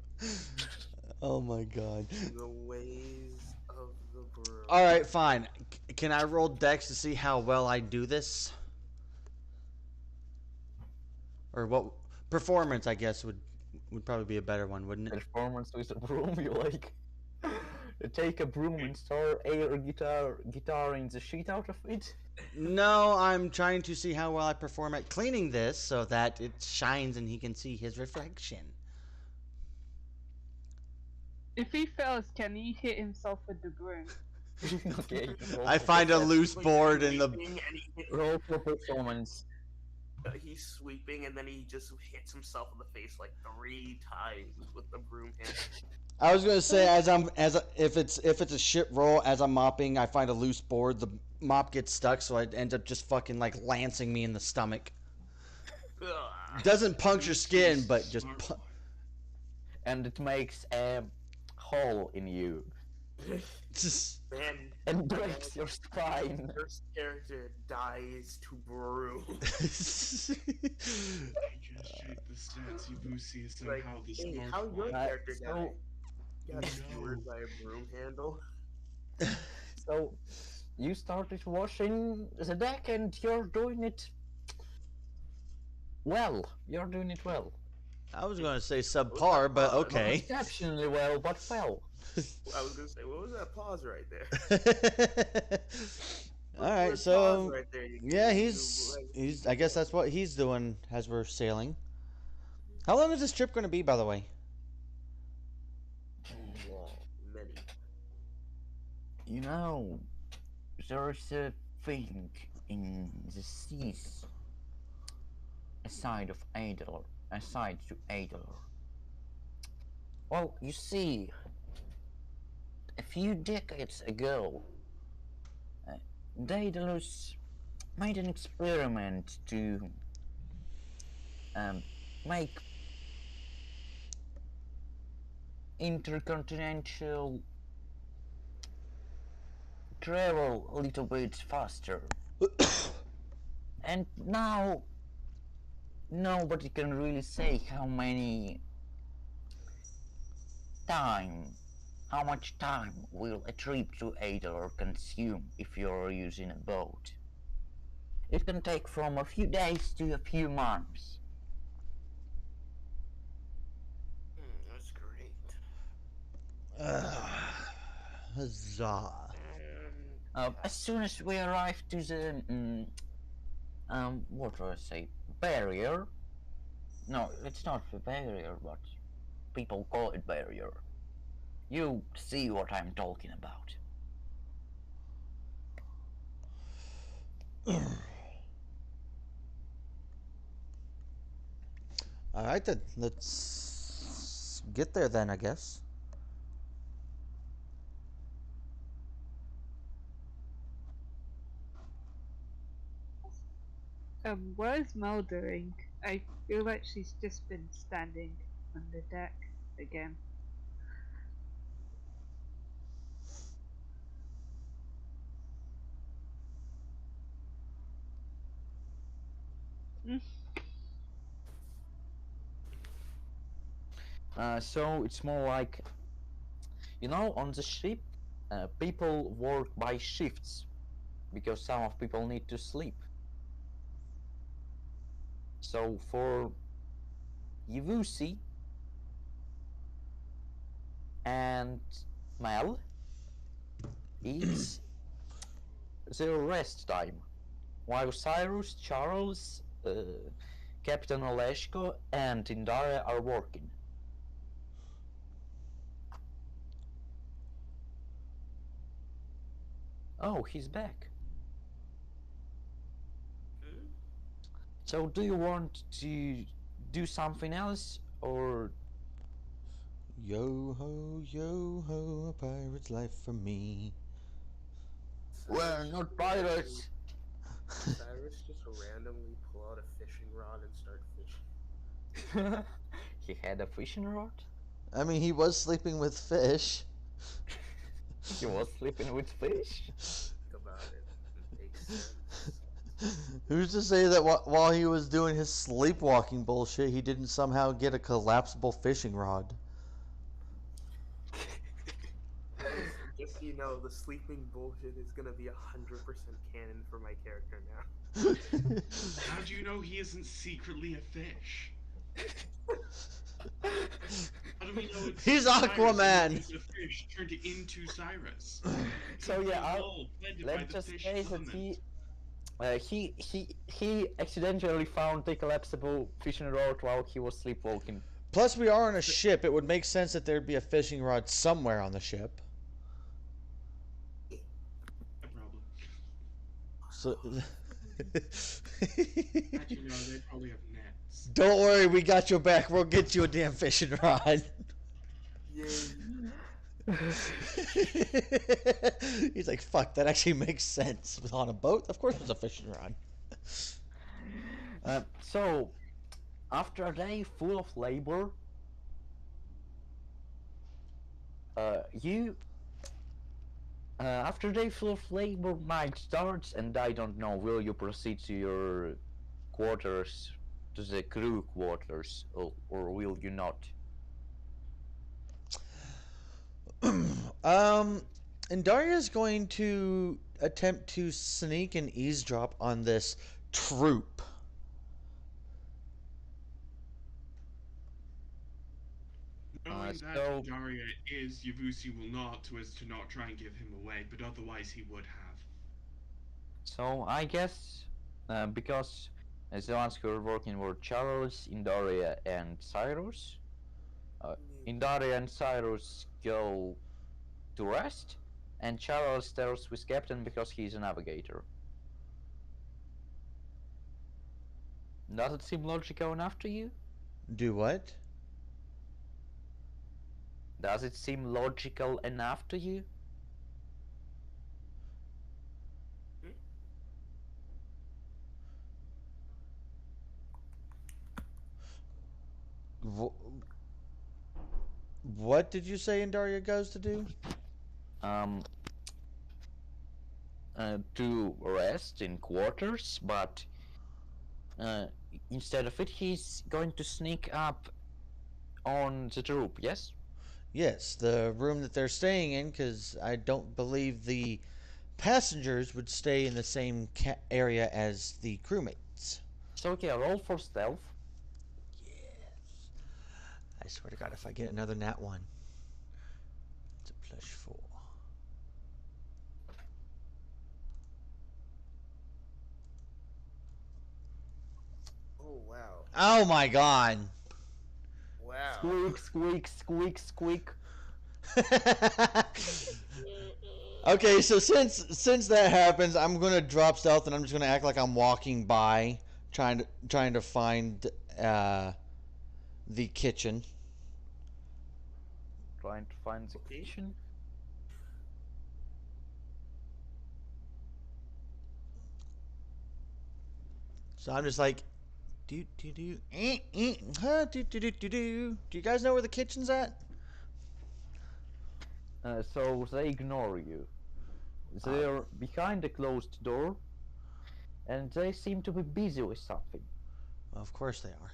Oh my god. The ways of the broom. Alright, fine. Can I roll dex to see how well I do this? Or what? Performance, I guess, would probably be a better one, wouldn't it? Performance with a broom, you like take a broom and start guitaring the shit out of it? No, I'm trying to see how well I perform at cleaning this so that it shines and he can see his reflection. If he fails, can he hit himself with the broom? Okay. I find a loose board in the... Roll for performance. He's sweeping and then he just hits himself in the face like 3 times with the broom handle. I was gonna say if it's a shit roll, as I'm mopping, I find a loose board. The mop gets stuck, so it ends up just fucking like lancing me in the stomach. Doesn't puncture skin, but just. And it makes a hole in you. Man, And breaks your spine. first character dies to broom. I just checked the stats. Ibushi is Like, somehow the hey, smart how your one. character so- died? Got No. skewered by a broom handle. So you started washing the deck and you're doing it well. You're doing it well. I was gonna say subpar, but Not okay. exceptionally well, but well. I was gonna say, what was that pause right there? All right, We're paused so right there. You yeah, can he's. I guess that's what he's doing as we're sailing. How long is this trip going to be, by the way? Wow, many. You know, there's a thing in the seas aside of Adler, aside to Adler. Well, you see, a few decades ago, uh, Daedalus made an experiment to make intercontinental travel a little bit faster. And now nobody can really say time how much time will a trip to Adler consume if you're using a boat. It can take from a few days to a few months. That's great. Huzzah! As soon as we arrive to the what do I say, barrier? No, it's not the barrier, but people call it barrier. You see what I'm talking about. All right, then let's get there then. I guess. Where's Mel doing? I feel like she's just been standing on the deck again. Mm. So it's more like, on the ship, people work by shifts because some of people need to sleep. So for Yivusi and Mel, it's their rest time, while Cyrus, Charles, Captain Oleshko, and Indara are working. Oh, he's back. So do you want to do something else, or Yo ho, a pirate's life for me. we're not pirates? Cyrus just randomly pull out a fishing rod and start fishing. He had a fishing rod? I mean, he was sleeping with fish. He was sleeping with fish? Think about it. It makes sense. Who's to say that while he was doing his sleepwalking bullshit, he didn't somehow get a collapsible fishing rod? Just so you know, the sleeping bullshit is gonna be 100% canon for my character now. How do you know he isn't secretly a fish? How do we know it's He's Cyrus Aquaman. who's a fish turned into Cyrus? So yeah, Blended by let's the just fish say that element. he accidentally found the collapsible fishing rod while he was sleepwalking. Plus, we are on a ship. It would make sense that there'd be a fishing rod somewhere on the ship. A problem. So, How'd you know they probably have nets? don't worry, we got your back. We'll get you a damn fishing rod. Yay. He's like, fuck, that actually makes sense. On a boat, of course, there's a fishing rod. So, after a day full of labor, after a day full of labor, night starts, and I don't know, will you proceed to your quarters, to the crew quarters, or will you not? And Daria's going to attempt to sneak and eavesdrop on this troop. Knowing that So Daria is, Yavusi will not, so as to not try and give him away, but otherwise he would have. So I guess because the ones who are working were Charles, Indaria, and Cyrus. Indaria and Cyrus go to rest, and Charles stays with Captain because he's a navigator. Does it seem logical enough to you? Do what? Does it seem logical enough to you? What did you say Indaria goes to do? Um, to rest in quarters, but uh, instead of it, he's going to sneak up on the troop, yes? Yes, the room that they're staying in, because I don't believe the passengers would stay in the same area as the crewmates. So okay, roll for stealth. Yes. I swear to God, if I get another nat 1, it's a +4. Oh wow. Oh my God. Wow. Squeak, squeak, squeak, squeak. Okay, so since that happens, I'm gonna drop stealth and I'm just gonna act like I'm walking by, trying to find the kitchen. Trying to find the Okay. kitchen. So I'm just like, do. Do you guys know where the kitchen's at? So they ignore you. They're behind a closed door, and they seem to be busy with something. Well, of course they are.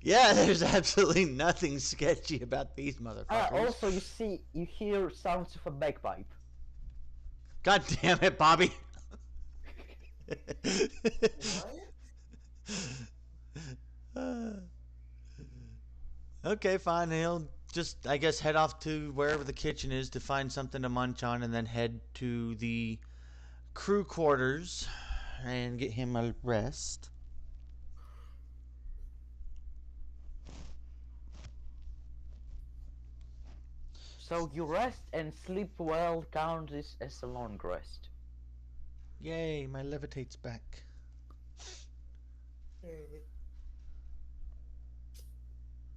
Yeah, there's absolutely nothing sketchy about these motherfuckers. Also, you hear sounds of a bagpipe. God damn it, Bobby. Okay, fine. He'll just, I guess, head off to wherever the kitchen is to find something to munch on and then head to the crew quarters and get him a rest. So you rest and sleep well, count this as a long rest. Yay, my levitate's back.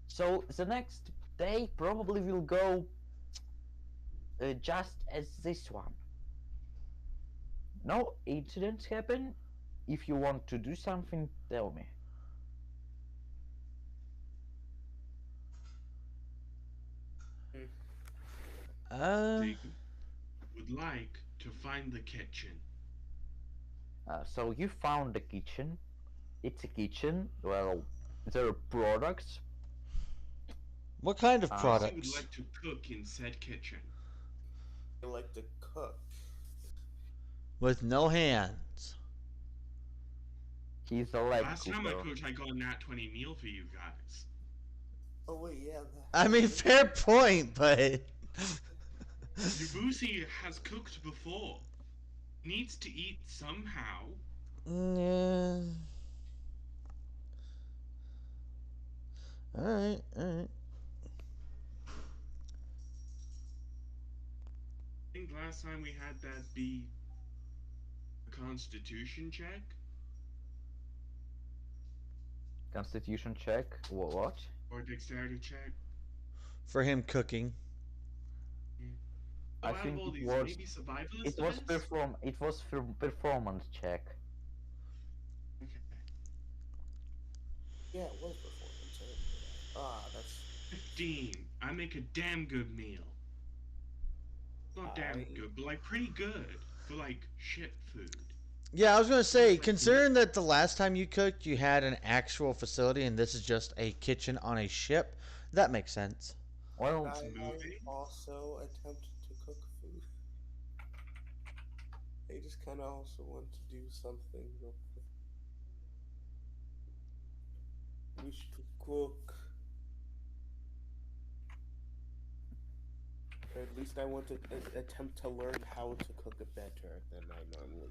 So the next day probably will go just as this one. No incidents happen. If you want to do something, tell me. They would like to find the kitchen. So you found the kitchen. It's a kitchen. Well, there are products. What kind of He would products? like to cook in said kitchen. I like to cook. With no hands. He's a leg Last time cooker. I cooked, I got a nat 20 meal for you guys. Oh wait, yeah. I mean, fair point, but. Yabusi has cooked before. Needs to eat somehow. Yeah. Alright, alright. I think last time we had that be a constitution check. Constitution check. What? Or dexterity check. For him cooking. So I out think of all it these, was- maybe survivalist It was defense? performance check. Okay. Yeah, it was performance. That's 15. I make a damn good meal. Not damn good, but like pretty good for like ship food. Yeah, I was gonna say, Like, considering that the last time you cooked, you had an actual facility, and this is just a kitchen on a ship, that makes sense. Well, I also attempted to cook food. I just kind of also want to do something real quick. Wish to cook. Or at least I want to attempt to learn how to cook it better than I normally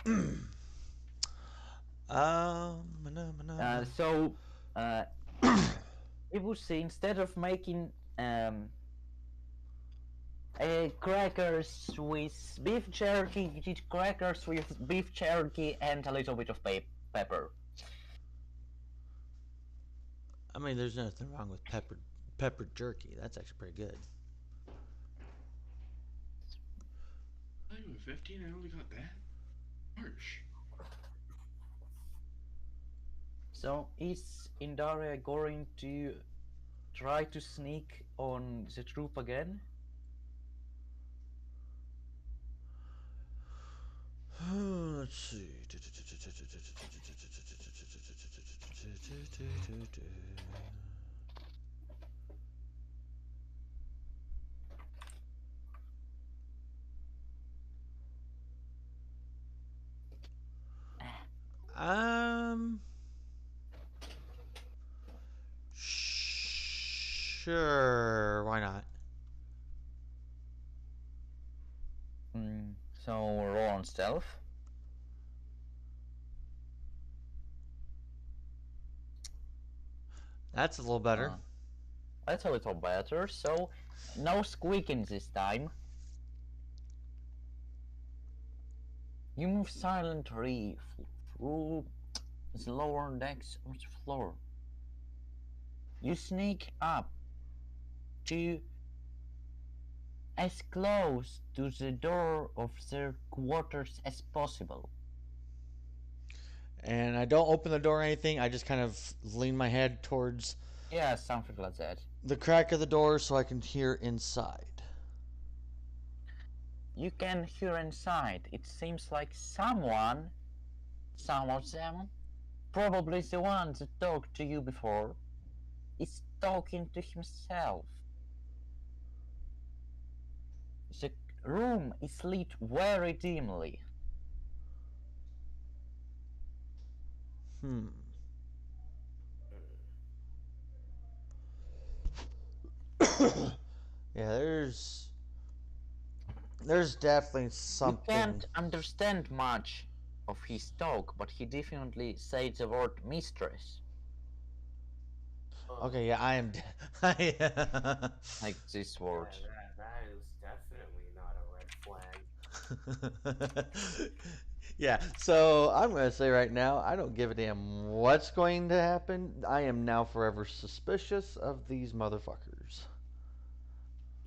do. So, uh, it would say instead of making crackers with beef jerky, you did crackers with beef jerky and a little bit of pepper. I mean, there's nothing wrong with peppered jerky. That's actually pretty good. I was 15, I only got that? Harsh. So, is Indaria going to try to sneak on the troop again? Let's see. Um, sure. Why not? So, roll on stealth. That's a little better. That's a little better. So, no squeaking this time. You move silently through the lower decks of the floor. You sneak up to as close to the door of their quarters as possible. And I don't open the door or anything. I just kind of lean my head towards Yeah, something like that. the crack of the door so I can hear inside. You can hear inside. It seems like someone, some of them, probably the one that talked to you before, is talking to himself. The room is lit very dimly. Yeah, there's definitely You something. can't understand much of his talk, but he definitely said the word mistress. Okay, yeah, I am. Like this word. That is definitely not a red flag. Yeah, so I'm going to say right now, I don't give a damn what's going to happen. I am now forever suspicious of these motherfuckers.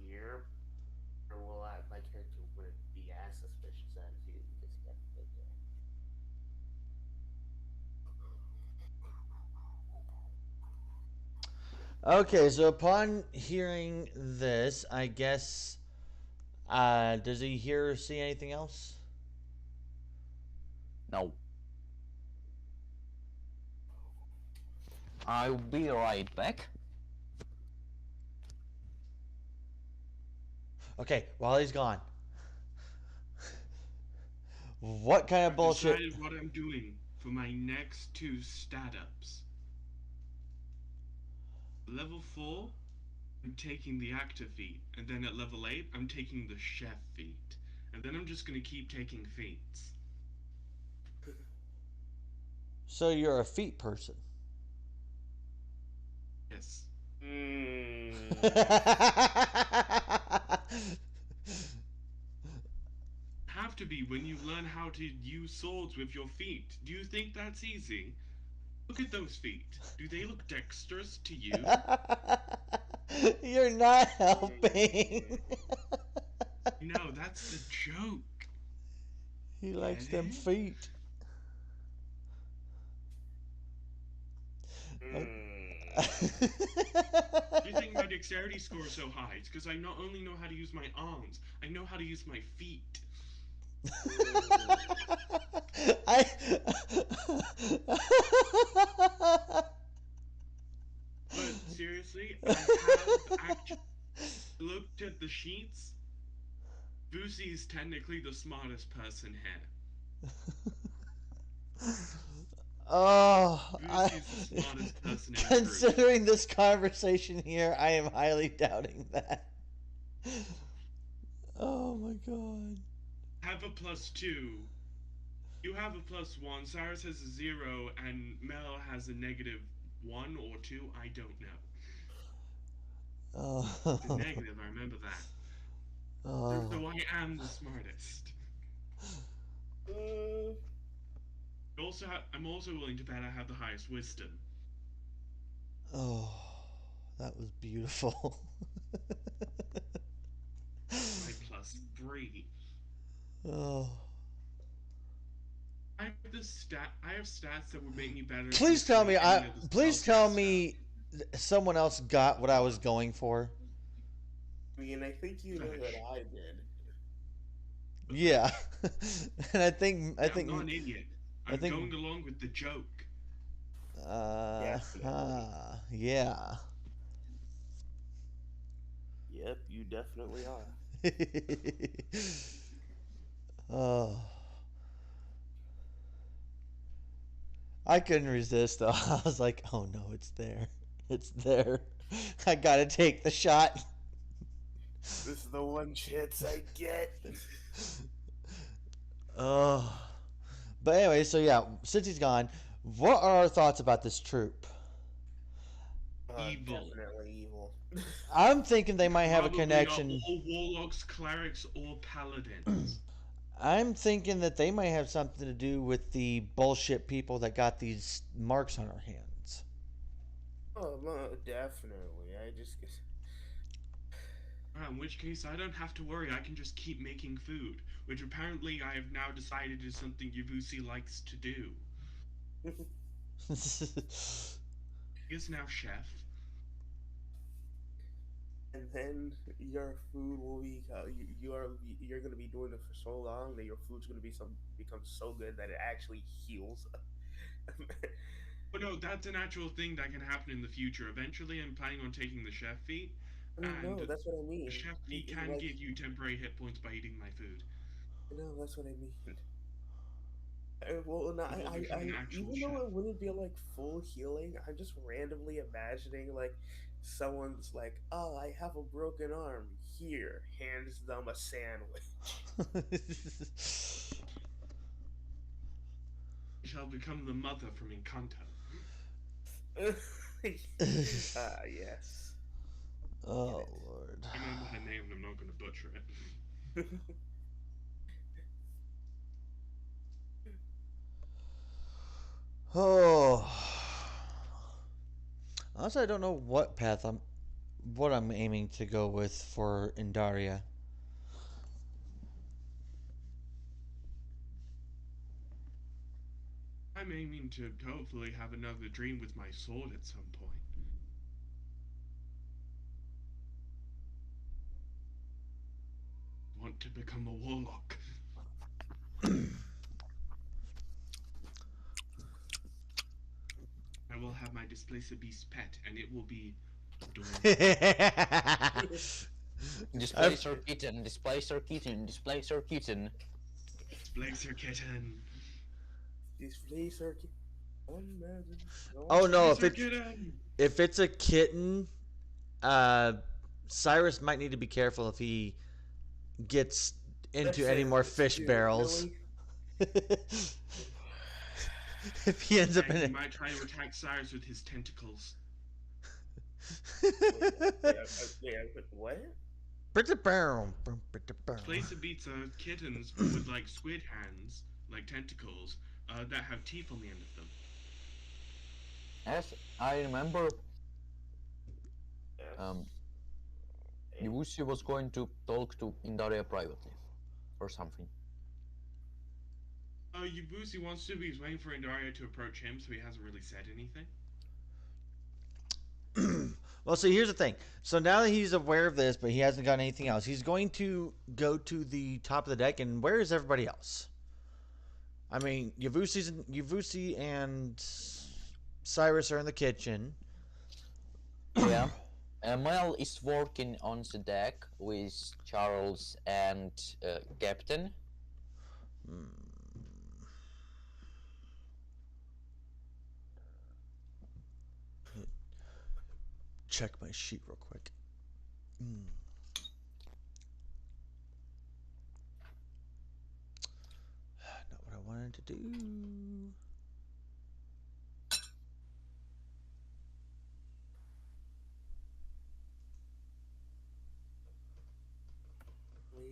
Here, or will my character wouldn't be as suspicious as you because he got bigger. Okay, so upon hearing this, I guess, does he hear or see anything else? No. I'll be right back. Okay, while he's gone, what kind of bullshit? I've decided what I'm doing for my next 2 stat ups. Level 4, I'm taking the active feat, and then at level 8, I'm taking the chef feat. And then I'm just gonna keep taking feats. So you're a feet person. Yes. Have to be when you learn how to use swords with your feet. Do you think that's easy? Look at those feet. Do they look dexterous to you? You're not helping. No, that's the joke. He likes Get them it? feet. Do you think my dexterity score is so high? It's because I not only know how to use my arms, I know how to use my feet. I. But seriously, I have actually looked at the sheets. Boosie is technically the smartest person here. Oh, Boosie's the smartest person in the group. considering this conversation here, I am highly doubting that. Oh my god. Have a +2. You have a +1. Cyrus has a 0, and Mel has a -1 or 2. I don't know. It's a Oh. negative. I remember that. Oh. So I am the smartest. Uh, I'm also willing to bet I have the highest wisdom. Oh. That was beautiful. My +3. Oh. I have stats that would make me better at Please tell basically me any other please tell spellcaster. me someone else got what I was going for. I mean, I think you know that Fetish. I did. Yeah. And I Yeah, I'm think not an idiot. I I'm think going along with the joke. Definitely. Yeah. Yep, you definitely are. Oh. I couldn't resist though. I was like, "Oh no, it's there. It's there. I got to take the shot." This is the one chance I get. Oh. But anyway, so yeah, since he's gone, what are our thoughts about this troop? Evil. Definitely evil. I'm thinking they might have a Probably are connection. all warlocks, clerics, or paladins. I'm thinking that they might have something to do with the bullshit people that got these marks on our hands. Oh, no, definitely. In which case, I don't have to worry. I can just keep making food, which apparently I have now decided is something Yavusi likes to do. He is now chef. And then your food will be you're gonna be doing it for so long that your food's gonna become so good that it actually heals. But no, that's an actual thing that can happen in the future. Eventually, I'm planning on taking the chef feat, and No, that's what I the mean. chef feat can Like, give you temporary hit points by eating my food. no, that's what I mean. Well, no, I will become an actual even though chef. it wouldn't be like full healing, I'm just randomly imagining like someone's like, "Oh, I have a broken arm. Here," hands them a sandwich. I shall become the mother from Encanto. Yes. Oh Lord. I remember her name and I'm not going to butcher it. Oh. Honestly, I don't know what I'm aiming to go with for Indaria. I'm aiming to hopefully have another dream with my sword at some point. Want to become a warlock. I will have my Displacer Beast pet, and it will be adorable. Displacer kitten, displacer kitten, displacer kitten. Displacer Kitten. These fleas are. Imagine. Oh no, Displacer Kitten! if it's a kitten, uh, Cyrus might need to be careful if he gets into any more fish Dude, barrels. really? If he ends up And in he it. might try to attack Cyrus with his tentacles. What? Displacer Beats are kittens, but with like squid hands, like tentacles, that have teeth on the end of them. As I remember, Yes. Yuvushi was going to talk to Indaria privately, or something. Yabusi wants to, but he's waiting for Indaria to approach him, so he hasn't really said anything. Well, see, here's the thing. So now that he's aware of this, but he hasn't got anything else, he's going to go to the top of the deck. And where is everybody else? I mean, Yavusi and Cyrus are in the kitchen. Yeah. Mel is working on the deck with Charles and Captain. Check my sheet real quick. wanted to do.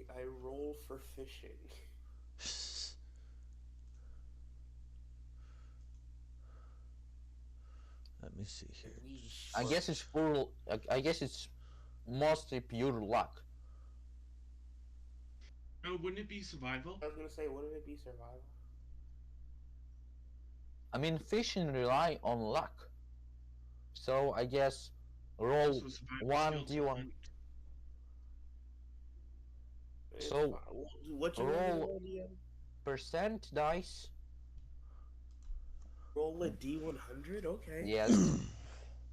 I roll for fishing. Let me see here. I guess it's pure. I guess it's mostly pure luck. Oh, wouldn't it be survival? I was gonna say, wouldn't it be survival? I mean, fishing rely on luck. So I guess roll Also, survival one skills d1. hunt. It's So, fine. What you want me to roll roll again? percent dice. Roll a D100? Okay. Yes.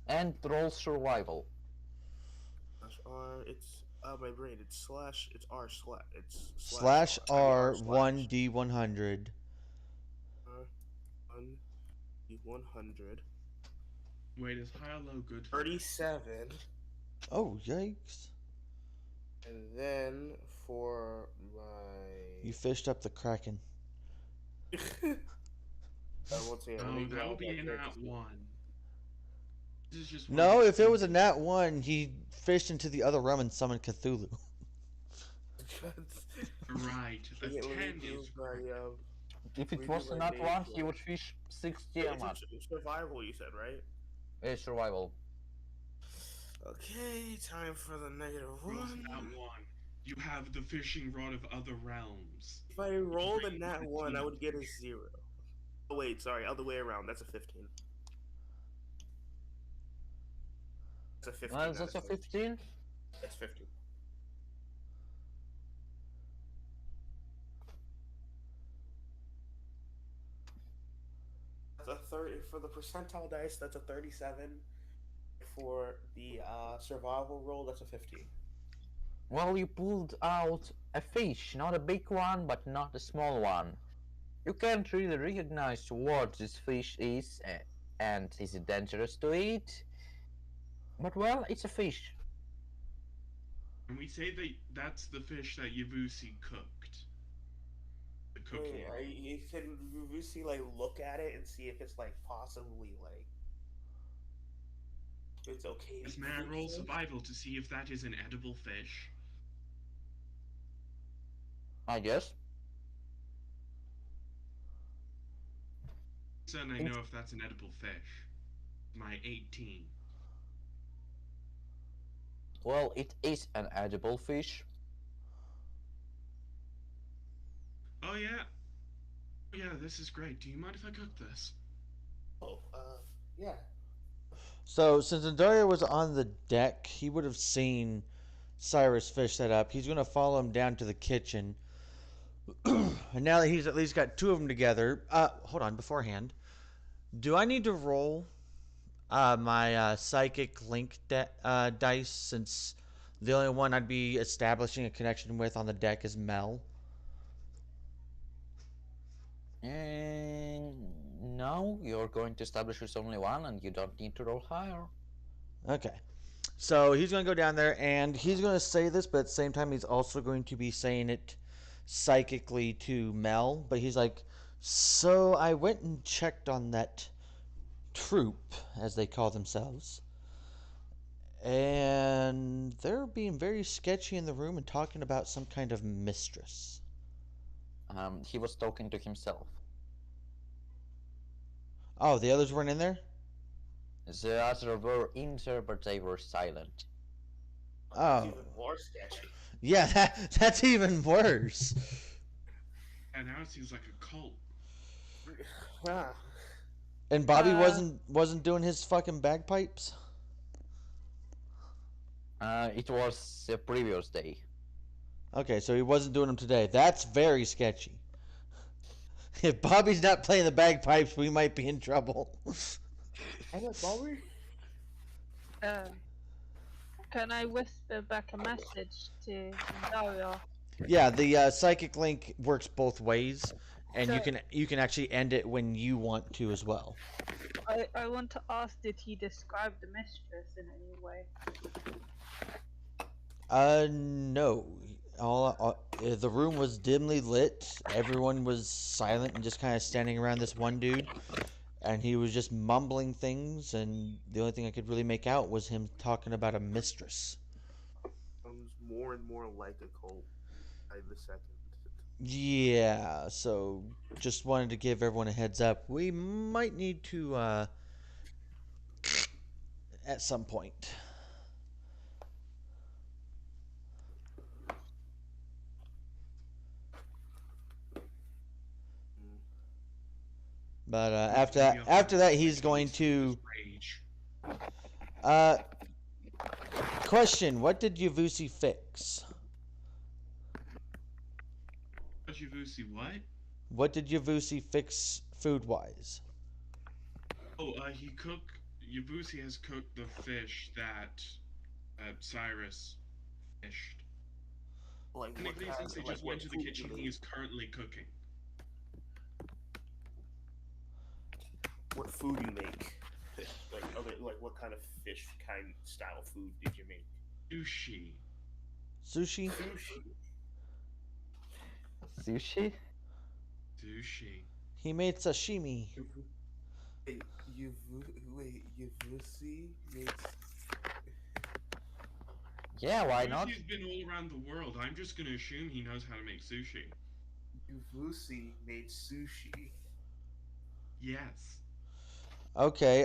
And roll survival. R, it's my brain. It's slash. It's R slash. It's Slash I mean, R slash. 1D100. 1 D100. Wait, is high or low good? 37. Oh, yikes. And then for my. You fished up the Kraken. I won't say it. Oh, that would be a nat 1. This is just one No, of if it was a the- nat 1, he fished into the other realm and summoned Cthulhu. Right, a 10 is If it We was do not like one, days, he would fish 60 It's amount. survival, you said, right? Survival. Okay, time for the negative rolls one. nat 1. You have the fishing rod of other realms. If I rolled a Bring nat the 1, I team. would get a 0. Oh, wait, sorry, other way around. That's a 15. That's a 15. Well, not that's a 15. 15. That's 15. That's a 30 for the percentile dice. That's a 37. For the survival roll, that's a 15. Well, you pulled out a fish, not a big one, but not a small one. You can't really recognize what this fish is, and is it dangerous to eat? But well, it's a fish. And we say that that's the fish that Yavusi cooked. The cooking Wait, roll. you can see like look at it and see if it's like possibly like it's okay. This to man eat rolls fish. survival to see if that is an edible fish. I guess. Then I know if that's an edible fish. My 18. Well, it is an edible fish. Oh yeah. Yeah, this is great. Do you mind if I cook this? Oh, yeah. So, since Andaria was on the deck, he would have seen Cyrus fish that up. He's going to follow him down to the kitchen. And now that he's at least got two of them together, hold on, beforehand. Do I need to roll my psychic link dice, since the only one I'd be establishing a connection with on the deck is Mel? No, you're going to establish with only one, and you don't need to roll higher. Okay. So he's going to go down there, and he's going to say this, but at the same time, he's also going to be saying it psychically to Mel. But he's like, so I went and checked on that troop, as they call themselves. And they're being very sketchy in the room and talking about some kind of mistress. He was talking to himself. Oh, the others weren't in there? The others were in there, but they were silent. Oh. Even more sketchy. Yeah, that's even worse. And now it seems like a cult. Ah. And Bobby wasn't doing his fucking bagpipes? It was the previous day. Okay, so he wasn't doing them today. That's very sketchy. If Bobby's not playing the bagpipes, we might be in trouble. Hey, Bobby. Can I whisper back a message to Dario? Yeah, the psychic link works both ways, and So- you can actually end it when you want to as well. I want to ask, did he describe the mistress in any way? No. The room was dimly lit. Everyone was silent and just kind of standing around this one dude. And he was just mumbling things, and the only thing I could really make out was him talking about a mistress. Sounds more and more like a cult by the second. Yeah, so just wanted to give everyone a heads up. We might need to, at some point. Mm. But after Maybe that, I'll have after that, he's like going sleepless to. rage. Uh, question: what did Yavusi fix? Ajivusi, what? What did Yavusi fix food-wise? Oh, he cooked. Yabusi has cooked the fish that Cyrus fished. Like what Technically, kind? since they Like just went what to the food kitchen, you he made? is currently cooking. What food you make? Like other like what kind of fish kind style food did you make? Sushi. Sushi. Sushi. Sushi? Sushi. He made sashimi. Wait, Yavusi makes Yeah, why not? Yabusi's been all around the world. I'm just gonna assume he knows how to make sushi. Yavusi made sushi. Yes. Okay.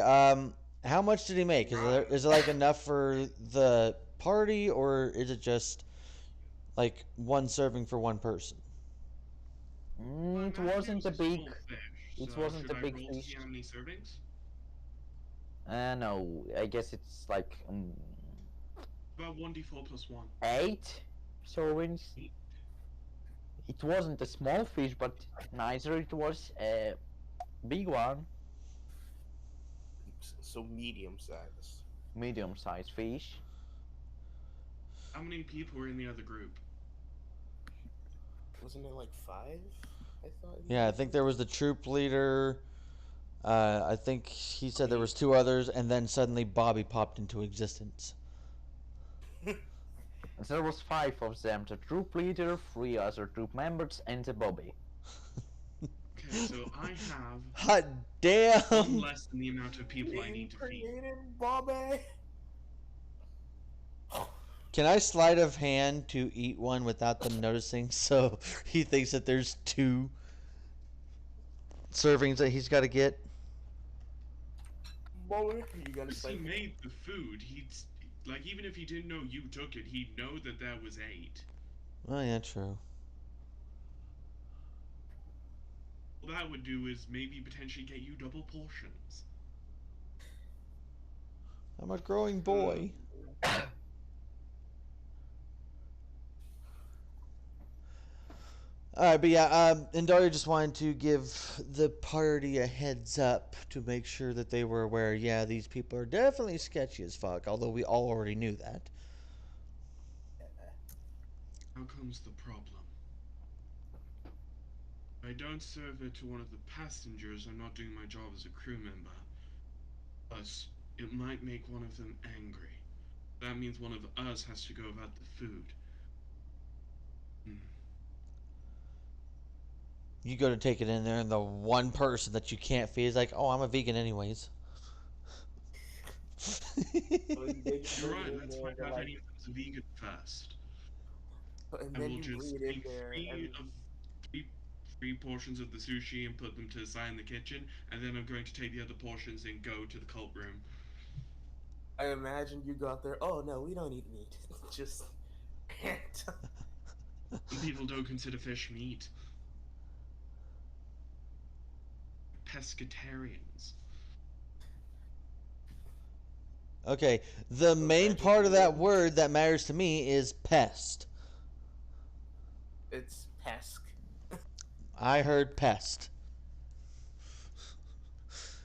How much did he make? Right. Is it like enough for the party, or is it just like one serving for one person? Well, I It imagine it wasn't was a a big. small fish, It so wasn't should a I big roll to see fish. how many servings? No, I guess it's like About 1d4 plus 1. 8 servings. It wasn't a small fish, but neither it was a big one, So medium size. medium-sized fish. How many people were in the other group? Wasn't it like five? I thought. Yeah, I think there was the troop leader. I think he said there Me. was two others, and then suddenly Bobby popped into existence. There was 5 of them: the troop leader, 3 other troop members, and a Bobby. Okay, so I have Hot one damn! less than the amount of people I need to feed. Creative Bobby. Can I sleight of hand to eat one without them noticing, so he thinks that there's two servings that he's got to get? Bobby, you gotta Once he say. made the food, he'd like even if he didn't know you took it, he'd know that there was 8. Oh yeah, true. All that would do is maybe potentially get you double portions. I'm a growing boy. All right, but yeah, and Dario just wanted to give the party a heads up to make sure that they were aware. Yeah, these people are definitely sketchy as fuck. Although we all already knew that. Now comes the problem. If I don't serve it to one of the passengers, I'm not doing my job as a crew member. Plus, it might make one of them angry. That means one of us has to go without the food. Hmm. You go to take it in there, and the one person that you can't feed is like, "Oh, I'm a vegan, anyways." And then you You're bring it right, in let's there, find and they're out if like, anyone's a vegan first. and I then will you bring just it in make there, and three portions of the sushi and put them to the side in the kitchen, and then I'm going to take the other portions and go to the cult room. I imagine you got there. Oh no, we don't eat meat. Just Some people don't consider fish meat. Pescatarians. Okay, the main imagine part of you that in. word that matters to me is pest. It's pesk. I heard pest.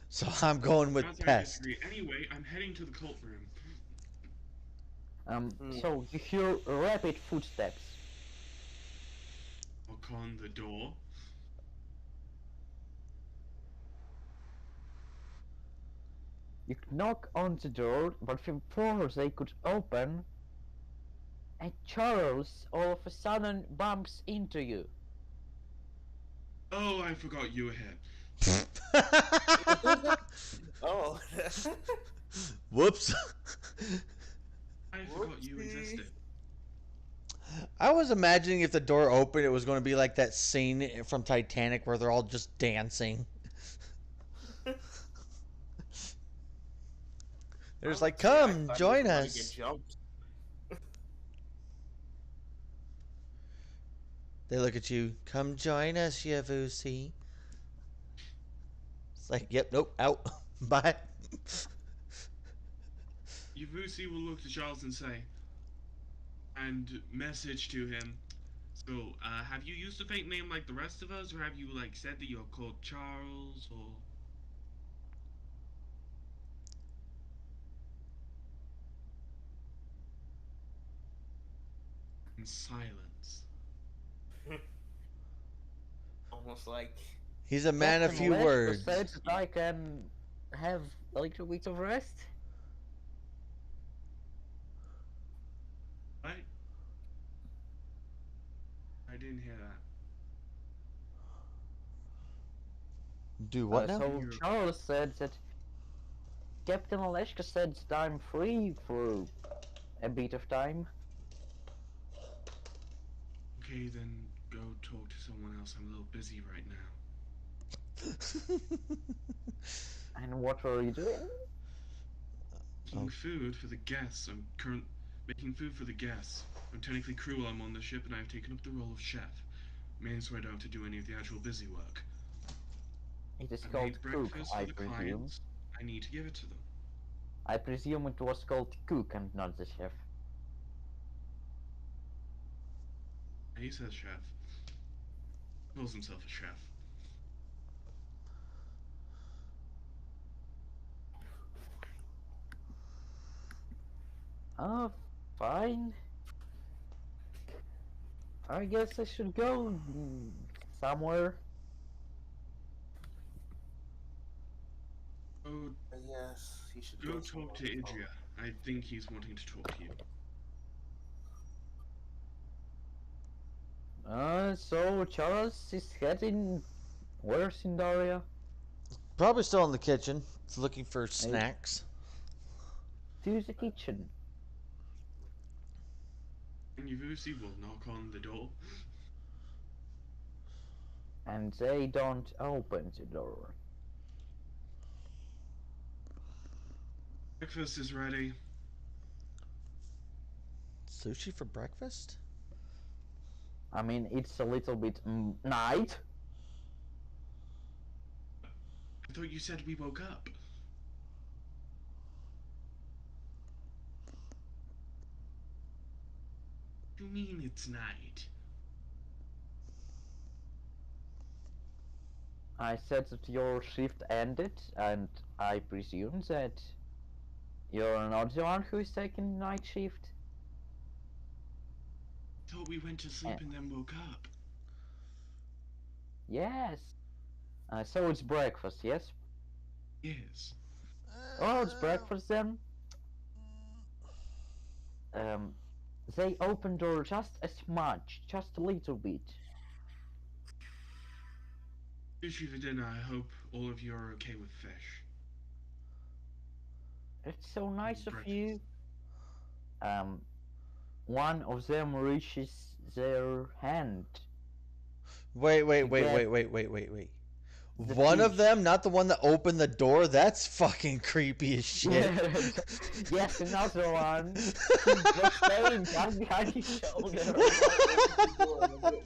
So I'm going with As I pest. disagree. Anyway, I'm heading to the cult room. So you hear rapid footsteps. Knock on the door. You knock on the door, but before they could open, and Charles all of a sudden bumps into you. Oh, I forgot you were here. Oh. Whoops. I forgot you Whoopsie. existed. I was imagining if the door opened, it was going to be like that scene from Titanic where they're all just dancing. They're just like, Honestly, I come, thought he was join about to get us. jumped. They look at you, come join us, Yavusi. It's like, yep, nope, out. Bye. Yavusi will look to Charles and say, and message to him. So, have you used a fake name like the rest of us, or have you like said that you're called Charles, or? In silence. Almost like He's a man of Captain few Lester words. said that I can have a little bit of rest. Right? I didn't hear that. Do what now? So Charles said that Captain Aleshka said that I'm free for a bit of time. Okay, then go talk to someone else. I'm a little busy right now. And what were you doing? Making food for the guests. Making food for the guests. I'm technically crew. I'm on the ship, and I've taken up the role of chef. Mainly so I don't have to do any of the actual busy work. It is I called made cook, breakfast I for the presume. clients. I need to give it to them. I presume it was called cook and not the chef. He says chef. Calls himself a chef. Oh, fine. I guess I should go somewhere. Oh, yes, he should go go talk to somewhere. Idria. I think he's wanting to talk to you. So Charles is heading where's in Daria? Probably still in the kitchen, looking for snacks. To the kitchen. And Yavusi will knock on the door. And they don't open the door. Breakfast is ready. Sushi for breakfast? I mean, it's a little bit night. I thought you said we woke up. What do you mean it's night? I said that your shift ended, and I presume that you're not the one who is taking night shift. I thought we went to sleep and then woke up. Yes. So it's breakfast, yes? Yes. Oh, it's breakfast then. They open door just a smudge, just a little bit. Sushi for dinner. I hope all of you are okay with fish. It's so nice of Breakfast. you. One of them reaches their hand. Wait. The One of fish. them, not the one that opened the door? That's fucking creepy as shit. Yes, another one. He's just staying just behind his shoulder.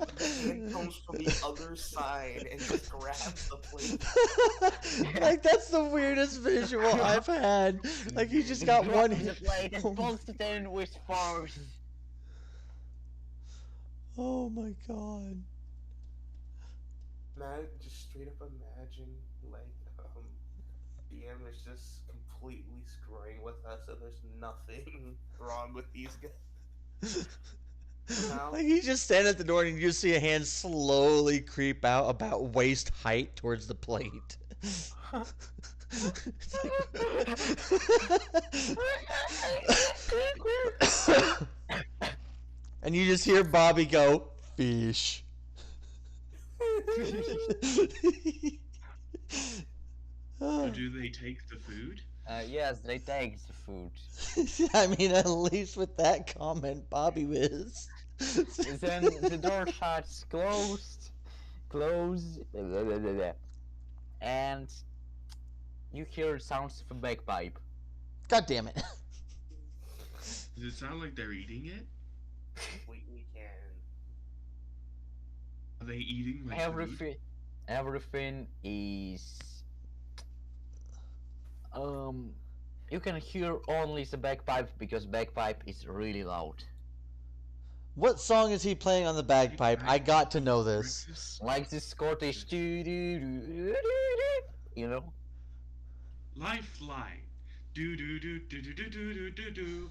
It comes from the other side and just grabs the plate. Like, that's the weirdest visual I've had. Like, he just got one. Drops the plate and pulls it in with force. Oh my god. Just straight up imagine, like, DM is just completely screwing with us, and there's nothing wrong with these guys. Now, Like, you just stand at the door and you just see a hand slowly creep out about waist height towards the plate. It's like- And you just hear Bobby go, fish. So do they take the food? Yes, they take the food. I mean, at least with that comment, Bobby was. Then the door shuts close, and you hear sounds of a bagpipe. God damn it. Does it sound like they're eating it? We can. Are they eating my food? Everything is you can hear only the bagpipe because bagpipe is really loud. What song is he playing on the bagpipe? I got to know this. Breakfast? Like the Scottish you know? Lifeline. Do do do do do do do do do do.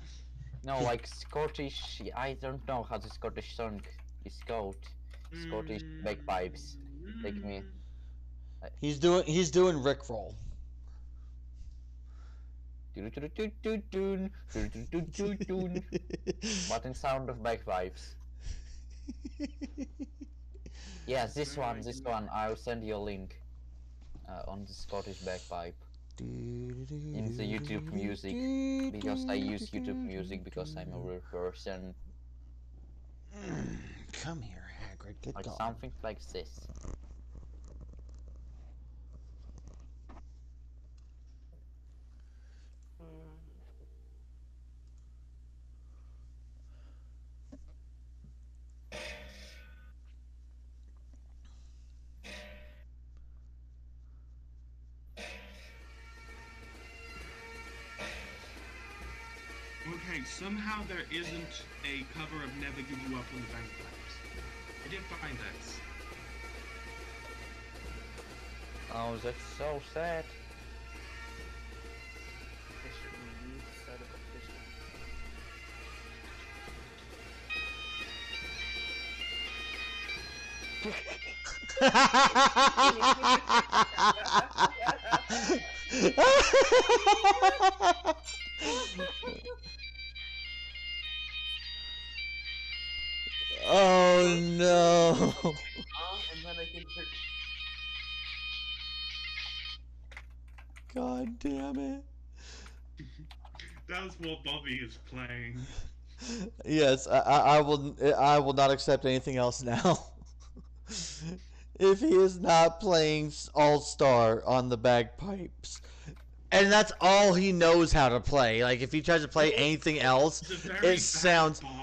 No, like Scottish, I don't know how the Scottish song is called. Scottish bagpipes. Take me. He's doing Rickroll. What in sound of bagpipes? Yes, this one. I'll send you a link on the Scottish bagpipe in the YouTube music because I use YouTube music because I'm a weird person. Come here, Hagrid. Get Like going. something like this. Okay, somehow there isn't a cover of Never Give You Up on the bagpipes. I did find this. Oh, that's so sad. We set up a petition. Oh no. And then I can hear. God damn it. That's what Bobby is playing. Yes, I will not accept anything else now. If he is not playing All Star on the bagpipes, and that's all he knows how to play. Like if he tries to play anything else, It's a very it sounds bard.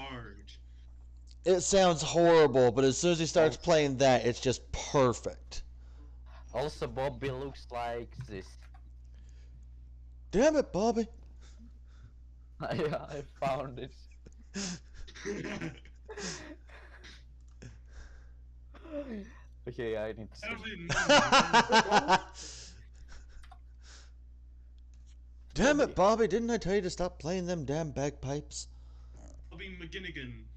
horrible. But as soon as he starts playing that, it's just perfect. Also, Bobby looks like this. Damn it, Bobby! I found it. Okay, I need to stop. Damn it, Bobby! Didn't I tell you to stop playing them damn bagpipes? Bobby McGinnigan.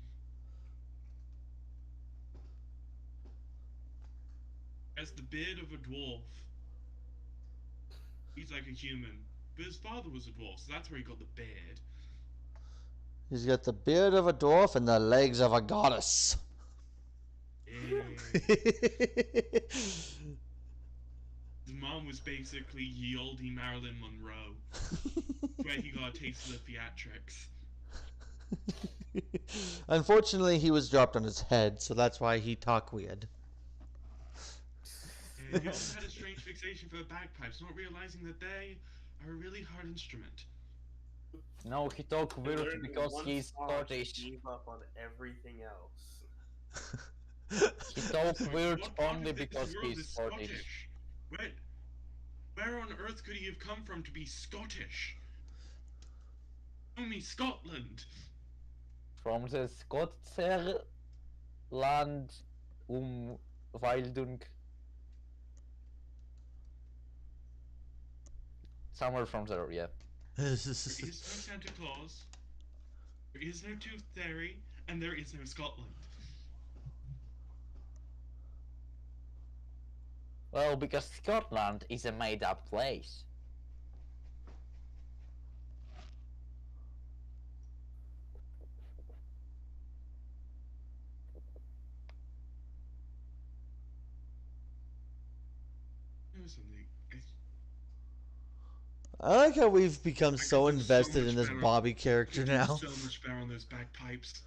Has the beard of a dwarf. He's like a human. But his father was a dwarf, so that's where he got the beard. He's got the beard of a dwarf and the legs of a goddess. His mom was basically ye olde Marilyn Monroe. Where he got a taste of the theatrics. Unfortunately, he was dropped on his head, so that's why he talk weird. And he also had a strange fixation for the bagpipes, not realizing that they are a really hard instrument. No, he talk weird Learned because one he's song, Scottish. Gave up on everything else. He talks weird What part only of this because world he's is Scottish. Where on earth could he have come from to be Scottish? Only Scotland. From the Schotzer land Wildung. Somewhere from there, yeah. There is no Santa Claus. There is no Tooth Fairy, and there is no Scotland. Well, because Scotland is a made-up place. something. I like how we've become I so could do so invested in much this better. Bobby I character could do now. so much better on those bagpipes.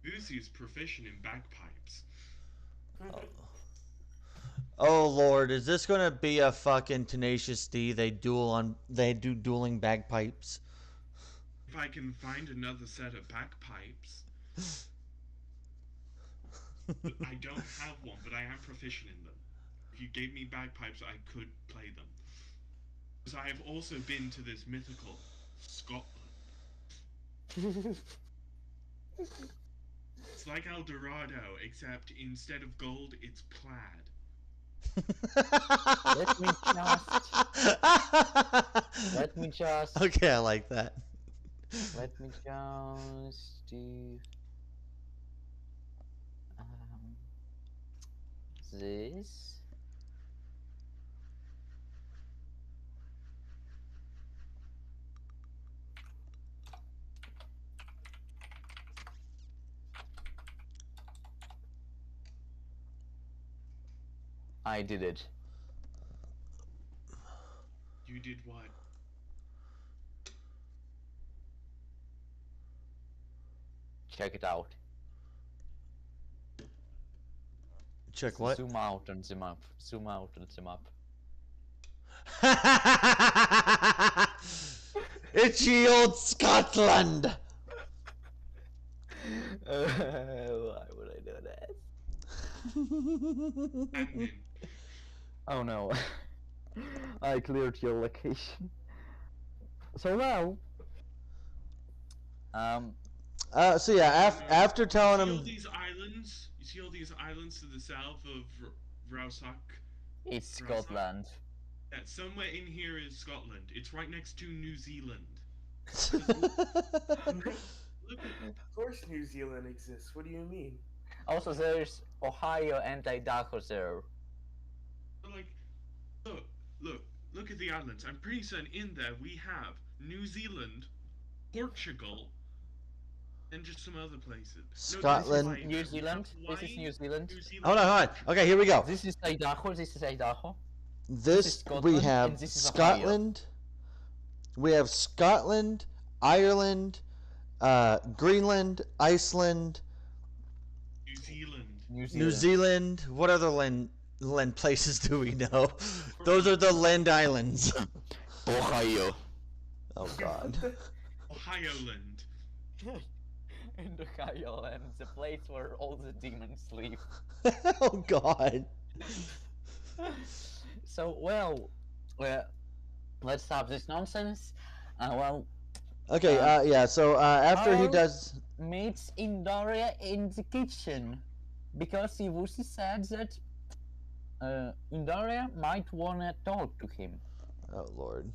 Lucy is proficient in bagpipes. Oh Lord, is this gonna be a fucking Tenacious D? They do dueling bagpipes. If I can find another set of bagpipes. I don't have one, but I am proficient in them. If you gave me bagpipes, I could play them. Because I have also been to this mythical Scotland. It's like El Dorado, except instead of gold, it's plaid. Let me just. Let me just. Okay, I like that. Let me just do. This. I did it. You did what? Check it out. Check what? Zoom out and zoom up. Zoom out and zoom up. It's ye old Scotland! Why would I do that? Admin. Oh no. I cleared your location. So well. So yeah, after telling You see him, all these islands? You see all these islands to the south of Rausak? It's Scotland. Yeah, somewhere in here is Scotland. It's right next to New Zealand. Look, Of course, New Zealand exists. What do you mean? Also, there's Ohio and Idaho there. like, look at the islands. I'm pretty certain in there we have New Zealand, Portugal, and just some other places. Scotland. No, New Zealand. This is New Zealand. Hold on. Okay, here we go. This is Idaho. This is Idaho. This Scotland, we and have this is Scotland. We have Scotland, Ireland, Greenland, Iceland, New Zealand. New Zealand. What other land places do we know? Those are the land islands. Ohio. Oh God. Ohioland. In Ohio land, the place where all the demons live. Oh God. So well, let's stop this nonsense. Okay. Yeah. So after he Our does. meets Indoria in the kitchen because Ivusi said that Indoria might wanna talk to him. Oh Lord.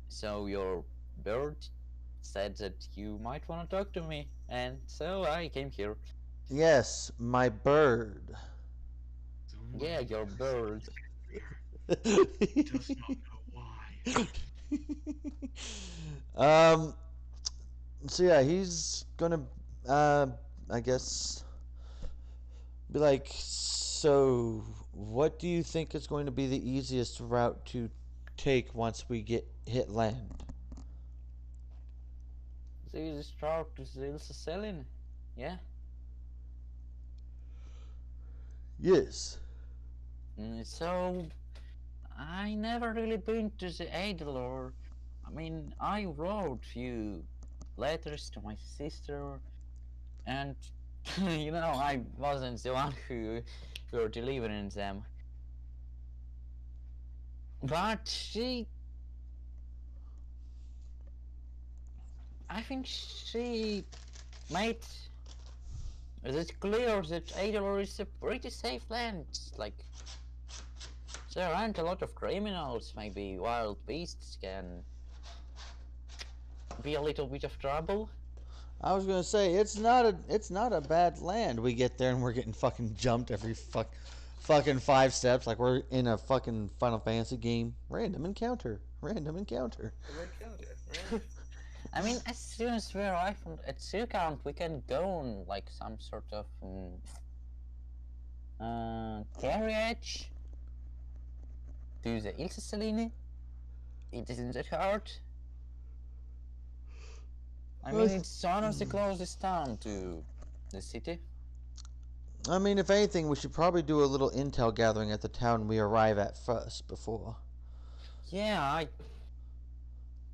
So your bird said that you might wanna talk to me, and so I came here. Yes, my bird. Yeah, your bird. Does not know why. So yeah, he's gonna I guess be like, so what do you think is going to be the easiest route to take once we hit land? They just start to selling, yeah. Yes. So I never really been to the Adler. I mean, I wrote few letters to my sister, and you know, I wasn't the one who were delivering them. But I think she made it clear that Adler is a pretty safe land. Like, there aren't a lot of criminals. Maybe wild beasts can be a little bit of trouble. I was gonna say it's not a bad land. We get there and we're getting fucking jumped every fucking 5 steps like we're in a fucking Final Fantasy game. Random encounter. I mean, as soon as we arrive at Silkhound, we can go on like some sort of carriage to the Ilse Celine. It isn't that hard. I mean, it's one of the closest town to the city. I mean, if anything, we should probably do a little intel gathering at the town we arrive at first before. Yeah,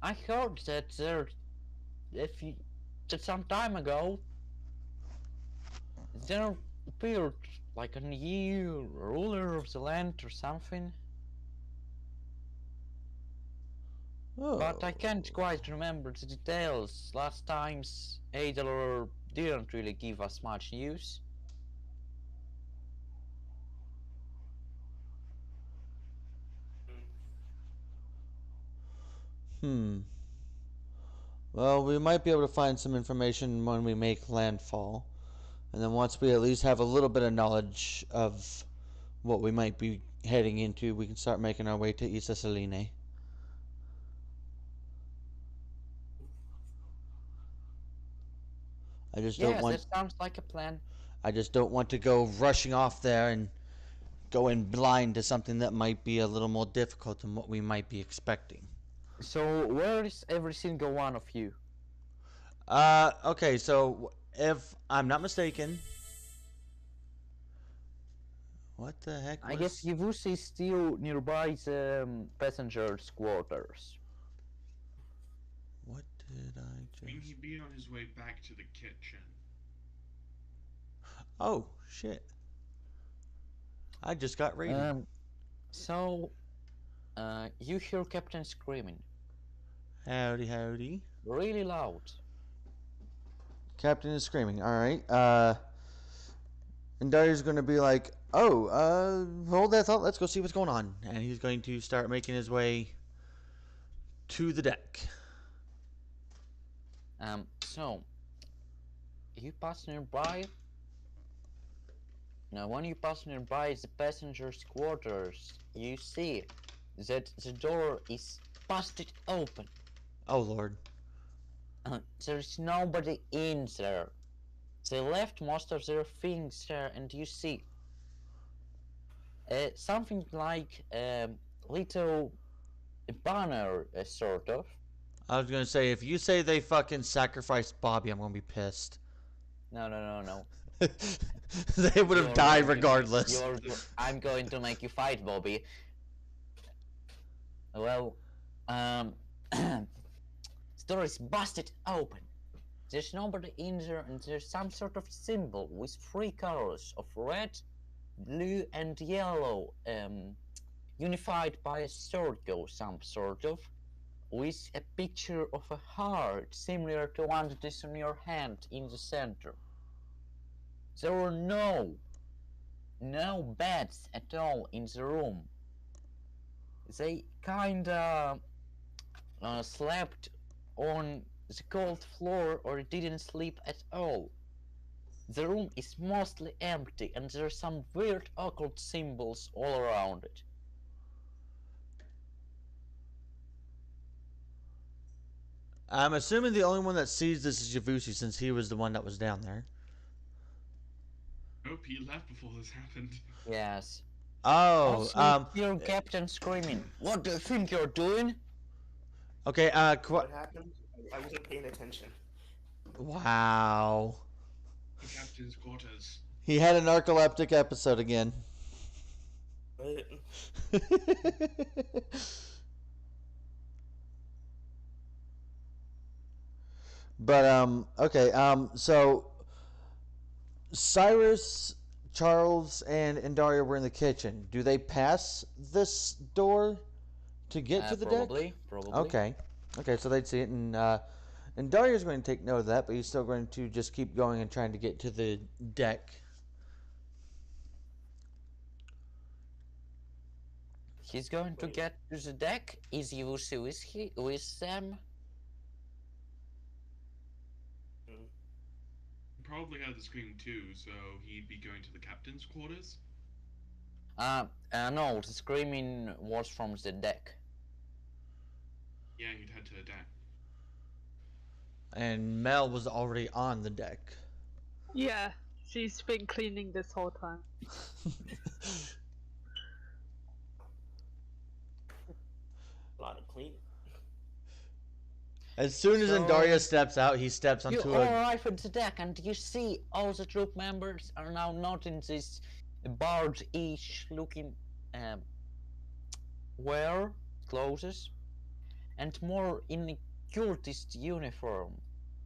I heard that that some time ago there appeared like a new ruler of the land or something. Oh. But I can't quite remember the details. Last time's Adler didn't really give us much news. Well, we might be able to find some information when we make landfall. And then once we at least have a little bit of knowledge of what we might be heading into, we can start making our way to Isa Saline. I just don't Yes, want that sounds like a plan. I just don't want to go rushing off there and go in blind to something that might be a little more difficult than what we might be expecting. So where is every single one of you? Okay, so if I'm not mistaken, what the heck I guess Yavusi is still nearby the passengers' quarters. What did I just... He'd be on his way back to the kitchen. Oh, shit. I just got raided. So, you hear Captain screaming. Howdy, howdy. Really loud. Captain is screaming. Alright, and Dario's gonna be like, oh, hold that thought, let's go see what's going on. And he's going to start making his way to the deck. So, you pass nearby. Now, when you pass nearby the passengers' quarters, you see that the door is busted open. Oh, Lord. There's nobody in there. They left most of their things there, and you see something like a little banner, sort of. I was gonna say, if you say they fucking sacrificed Bobby, I'm gonna be pissed. No. They would have died regardless. I'm going to make you fight, Bobby. Well, the door is busted open. There's nobody in there, and there's some sort of symbol with 3 colors of red, blue, and yellow, unified by a circle, some sort of, with a picture of a heart, similar to one that is on your hand in the center. There were no beds at all in the room. They kinda slept on the cold floor or didn't sleep at all. The room is mostly empty, and there are some weird occult symbols all around it. I'm assuming the only one that sees this is Yavusi, since he was the one that was down there. Nope, he left before this happened. Yes. Oh, Also, your captain screaming, "What do you think you're doing?" Okay, What happened? I wasn't paying attention. Wow. The captain's quarters. He had a narcoleptic episode again. But But okay, so Cyrus, Charles, and Daria were in the kitchen. Do they pass this door to get to the Probably. deck? Okay, so they'd see it, and Daria's going to take note of that, but he's still going to just keep going and trying to get to the deck. He's going to get to the deck. Is Yusu with them? Probably heard the scream too, so he'd be going to the captain's quarters. No, the screaming was from the deck. Yeah, he'd head to the deck. And Mel was already on the deck. Yeah, she's been cleaning this whole time. A lot of cleaning. As soon as So- Andaria steps out, he steps You onto all a. arrive at the deck, and you see all the troop members are now not in this barge-ish looking wear clothes, and more in a cultist uniform.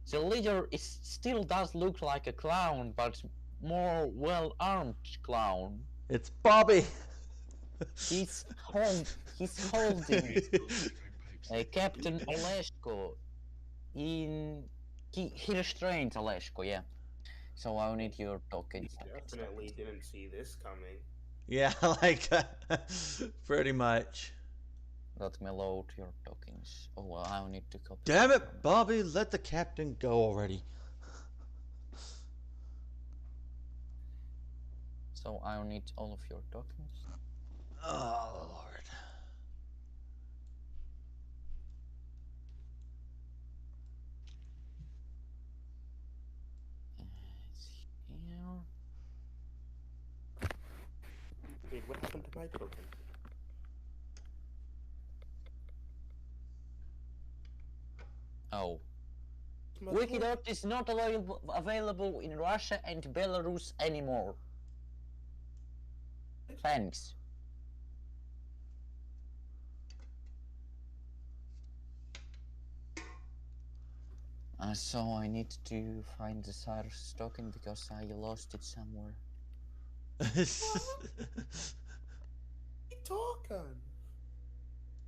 The leader still does look like a clown, but more well-armed clown. It's Bobby! He's holding Captain Oleshko he restrained Oleshko, yeah. So I need your tokens. Definitely didn't see this coming. Yeah, like, pretty much. Let me load your tokens. Oh, well, I need to copy. Damn it, Bobby, let the captain go already. So I need all of your tokens. Oh, Lord. It's here. Wait, what happened to my token? Oh. My Wikidot is not available in Russia and Belarus anymore. Thanks. So I need to find the Cyrus token because I lost it somewhere. token?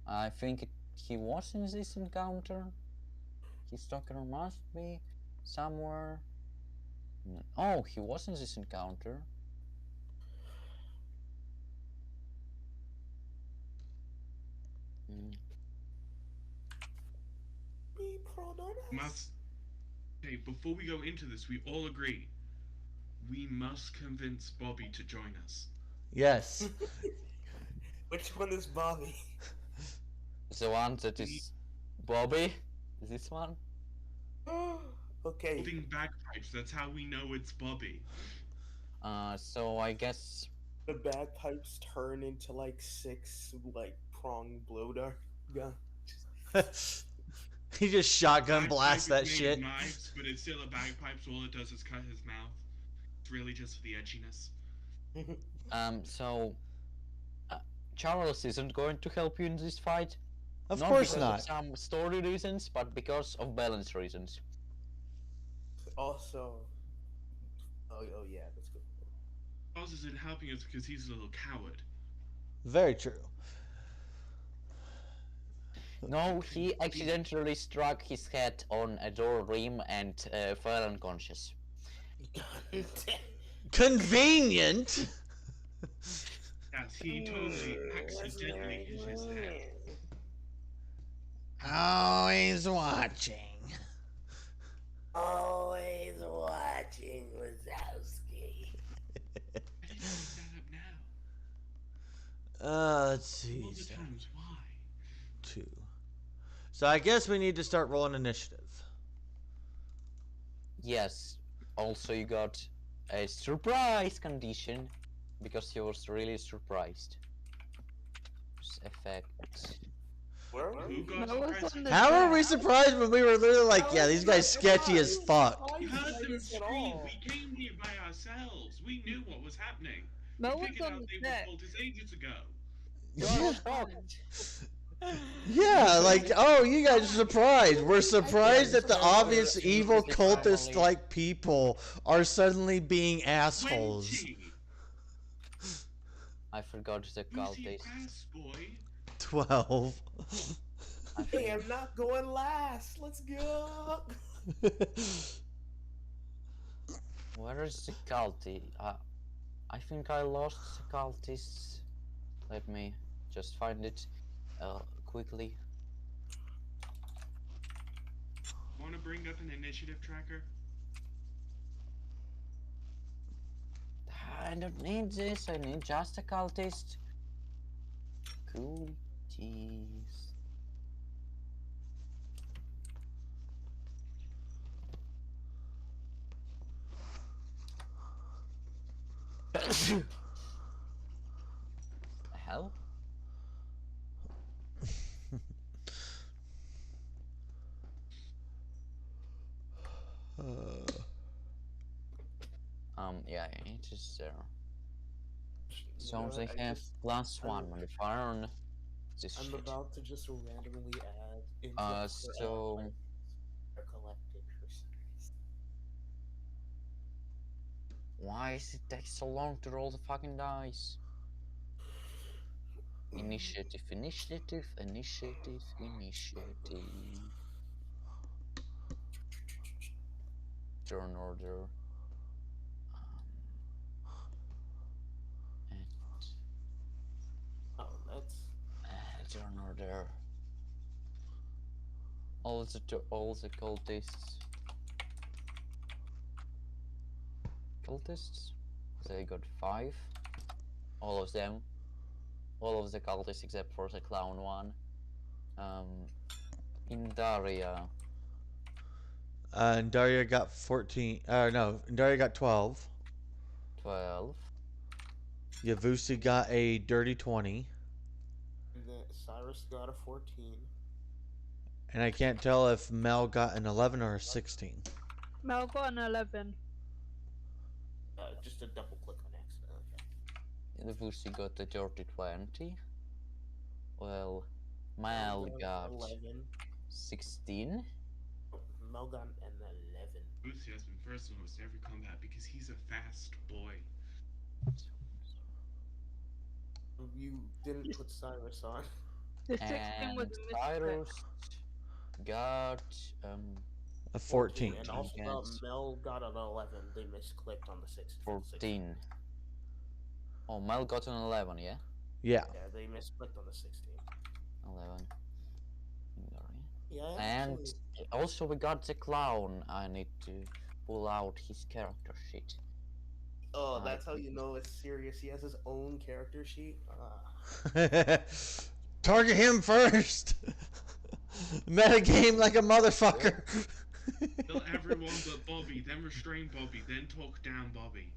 I think he was in this encounter. His token must be somewhere. Oh, he was in this encounter. Be pronounce. Must. Okay, before we go into this, we all agree. We must convince Bobby to join us. Yes. Which one is Bobby? The one that is Bobby? Is this one? Okay. Holding bagpipes, that's how we know it's Bobby. So I guess The bagpipes turn into like 6 like prong blow dart. Yeah. He just shotgun Bagpipe blasts is that made of shit. Knives, but it's still a bagpipe, so all it does is cut his mouth. It's really just for the edginess. so Charles isn't going to help you in this fight. Of Not course because not. of some story reasons, but because of balance reasons. Also. Oh yeah, that's good. Oz isn't helping us because he's a little coward. Very true. No, he accidentally struck his head on a door rim and fell unconscious. Convenient. Yes, he totally accidentally hit his head. Always watching. Always watching Wazowski. I didn't pick that up now. Let's see. All the times, why? 2. So I guess we need to start rolling initiative. Yes. Also, you got a surprise condition because he was really surprised. Effect. Where Who got No one's surprised? on the How are deck. we surprised when we were literally like, yeah, these guys sketchy as fuck? We heard them scream. We came here by ourselves. We knew what was happening. No we one's figured on out the they were deck. cultists ages ago. Yeah. Yeah, like, oh, you guys are surprised. We're surprised that the obvious evil cultist like people are suddenly being assholes. 20. I forgot the Who's your cultist. pass, boy? 12. Hey, I'm not going last. Let's go. Where is the cultist? I think I lost the cultist. Let me just find it quickly. Want to bring up an initiative tracker? I don't need this. I need just a cultist. Cultist. Hell? Yeah, it is there. So they have plus one modifier on this I'm shit. about to just randomly add input for So are collected for series. why does it take so long to roll the fucking dice? Initiative, initiative, initiative, initiative. Turn order. And Oh, that's turn order. All the cultists. They got 5. All of them. All of the cultists except for the clown one. In Daria. And Daria got 14. No, Daria got 12. 12. Yavusi got a dirty 20. and then Cyrus got a 14. And I can't tell if Mel got an 11 or a 16. Mel got an 11. Just a double click on accident. Okay. The Vusi got a dirty 20. Well, Mel got 11. 16. Mel got an 11. Bootsy has been first in almost every combat because he's a fast boy. You didn't put Cyrus on. The 16 was And a misclick. Cyrus got A 14. And also Against Mel got an 11. They misclicked on the 6. 14. Oh, Mel got an 11, yeah? Yeah. Yeah, they misclicked on the 16. 11. Yeah, And actually, also we got the clown. I need to pull out his character sheet. oh, that's how you know it's serious. He has his own character sheet. Target him first. Metagame like a motherfucker. Kill everyone but Bobby, then restrain Bobby, then talk down Bobby.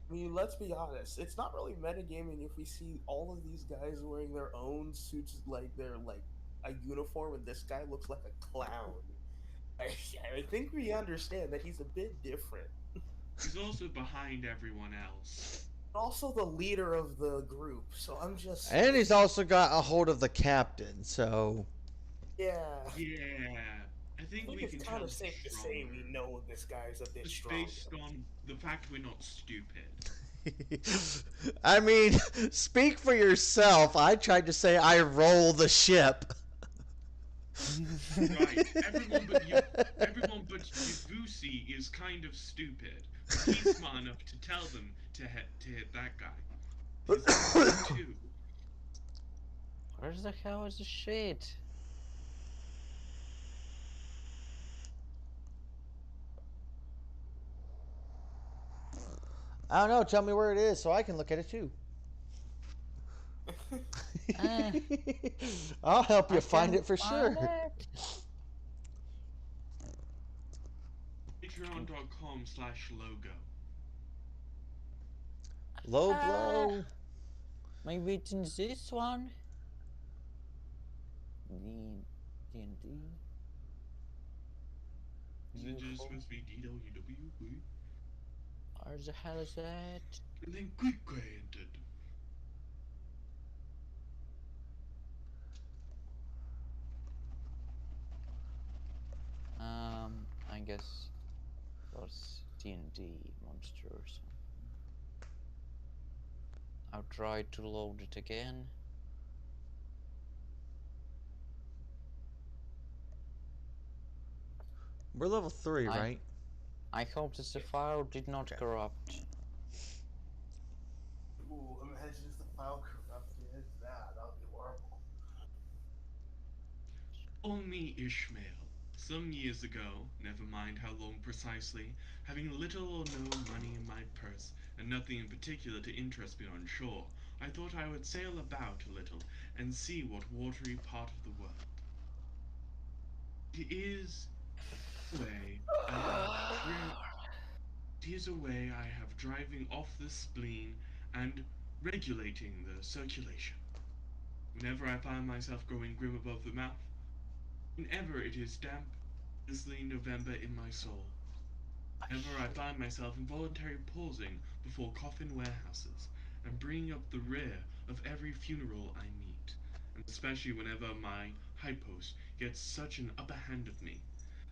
I mean, let's be honest. It's not really metagaming if we see all of these guys wearing their own suits, like they're like a uniform, and this guy looks like a clown. I think we understand that he's a bit different. He's also behind everyone else. Also, the leader of the group. So I'm just. And he's also got a hold of the captain, so. Yeah. Yeah. I think we can it's tell kind of safe to say we know this guy's a bit Just strong. based on the fact we're not stupid. I mean, speak for yourself. I tried to say I roll the ship. Right. Everyone but Yavusi is kind of stupid. But he's smart enough to tell them to hit that guy. He's too. Where the hell is the shit? I don't know. Tell me where it is so I can look at it too. I'll help you find it for sure. Patreon.com/logo. Low blow. Maybe it's in this one. D&D. Is it just supposed to be DWW? Where the hell is that? And then quick granted. I guess it was D&D monsters. I'll try to load it again. We're level 3, right? I hope that the file did not corrupt. Ooh, imagine if the file corrupted. That would be horrible. Only Ishmael. Some years ago, never mind how long precisely, having little or no money in my purse, and nothing in particular to interest me on shore, I thought I would sail about a little, and see what watery part of the world. It is, way, Here's a way I have driving off the spleen and regulating the circulation. Whenever I find myself growing grim above the mouth, whenever it is damp, drizzly November in my soul, whenever I find myself involuntarily pausing before coffin warehouses and bringing up the rear of every funeral I meet, and especially whenever my hypost gets such an upper hand of me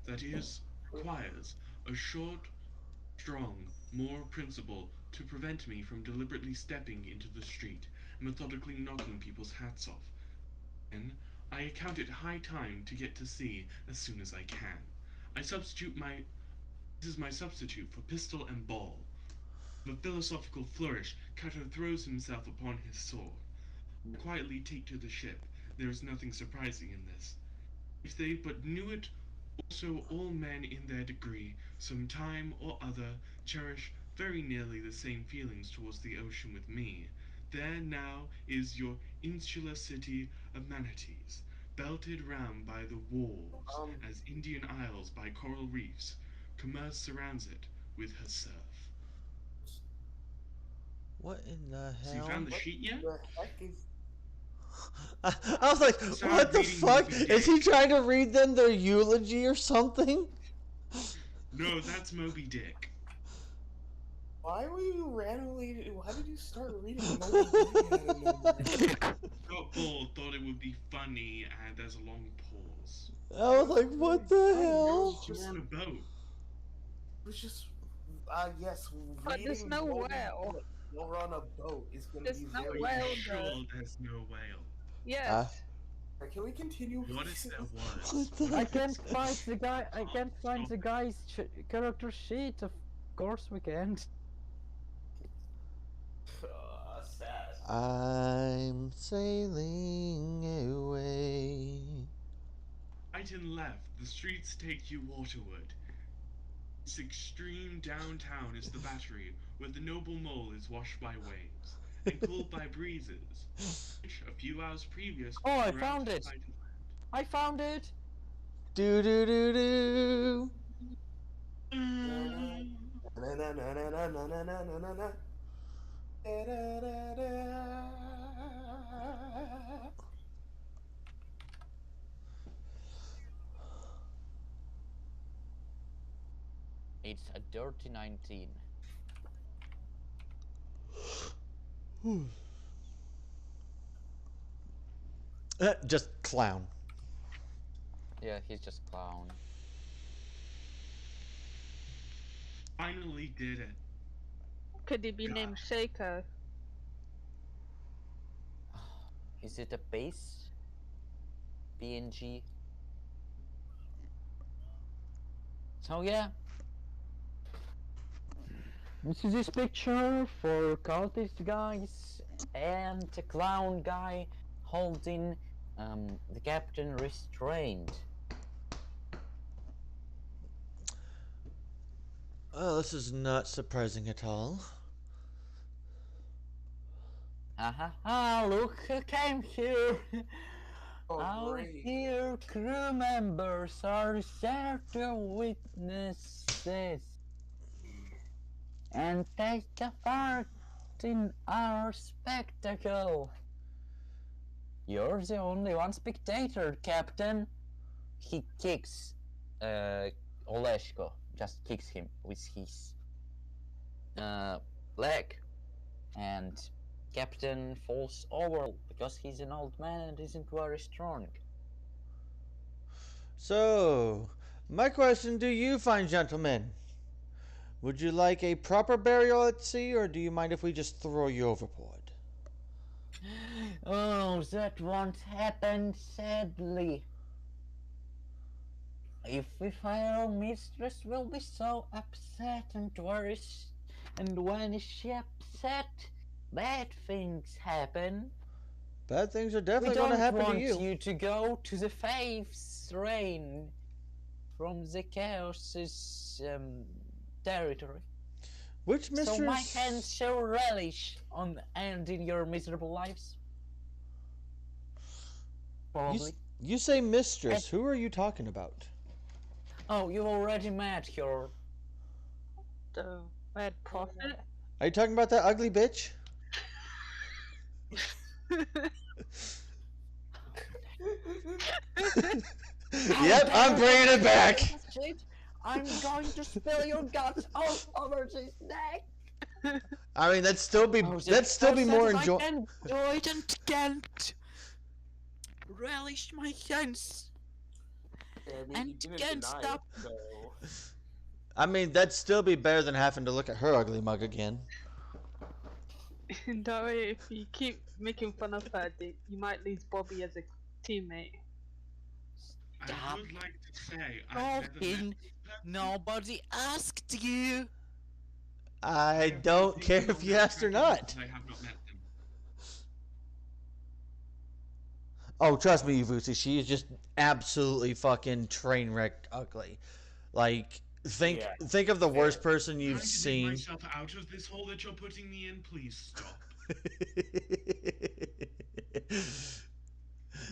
that it requires a short, strong, moral principle to prevent me from deliberately stepping into the street and methodically knocking people's hats off. Then I account it high time to get to sea as soon as I can. I substitute my This is my substitute for pistol and ball. With a philosophical flourish, Cato throws himself upon his sword. I quietly take to the ship. There is nothing surprising in this. If they but knew it, also all men in their degree, some time or other, cherish very nearly the same feelings towards the ocean with me. There now is your insular city of manatees, belted round by the walls, Um, as Indian isles by coral reefs. Commerce surrounds it with her surf. What in the So you hell? found the sheet yet? the heck is? I was like, Started what the reading fuck? Moby Is he Dick. trying to read them their eulogy or something? No, that's Moby Dick. Why were you randomly? Why did you start reading Moby Dick out of nowhere? Got bored, thought it would be funny, and there's a long pause. I was like, what the hell? You were on a boat. It was just, yes, But there's reading no Moby whale. Dick while we're on a boat is gonna There's be no very. Are whale. you though. sure there's no whale? Yes. Can we continue? What if there was? What the I heck? can't find the guy. I can't find the guy's character sheet. Of course we can't. Sad. I'm sailing away. Right and left, the streets take you waterward. This extreme downtown is the battery, where the noble mole is washed by waves and cooled by breezes, which a few hours previous Oh, I were found it. outside of land. I found it. Do do do do. Na na na na na na na na na na. Da, da, da, da. It's a dirty 19. Just clown. Yeah, he's just clown. Finally did it. Could he be God. named Seiko? Is it a base? BNG? So yeah. This is this picture for cultist guys and the clown guy holding the captain restrained. Oh, this is not surprising at all. Look who came here! Oh, Our great. dear crew members are there to witnesses and take a part in our spectacle. You're the only one spectator, Captain. He kicks Oleshko, just kicks him with his leg, and Captain falls over because he's an old man and isn't very strong. So, my question to you, fine gentlemen. Would you like a proper burial at sea, or do you mind if we just throw you overboard? Oh, that won't happen, sadly. If we find our mistress will be so upset and worried, and when is she upset, bad things happen. Bad things are We definitely don't going to happen want to you. you to go to the faith's reign from the chaos's territory. Which mistress? So my hands shall relish on ending your miserable lives. Probably. You say mistress. Who are you talking about? Oh, you already met her. The Red profit. Are you talking about that ugly bitch? How Yep, I'm dare bringing you it back. say that shit? I'm going to spill your guts all over his neck. I mean, Oh, that'd still so be sad more that I enjoy. can do it and can't relish my hands I mean, he and didn't can't deny it, stop. so I mean, that'd still be better than having to look at her ugly mug again. Don't worry, if you keep making fun of her, you might lose Bobby as a teammate. I Stop would like to say I've never met talking. this person. Nobody asked you. I I have don't care completely if ruled you out asked or attractiveness not. because I have not met them. Oh, trust me, Vusi, she is just absolutely fucking train wreck ugly. Like, yeah, think of the fair. worst person I'm you've trying to dig seen. myself out of this hole that you're putting me in. Please stop.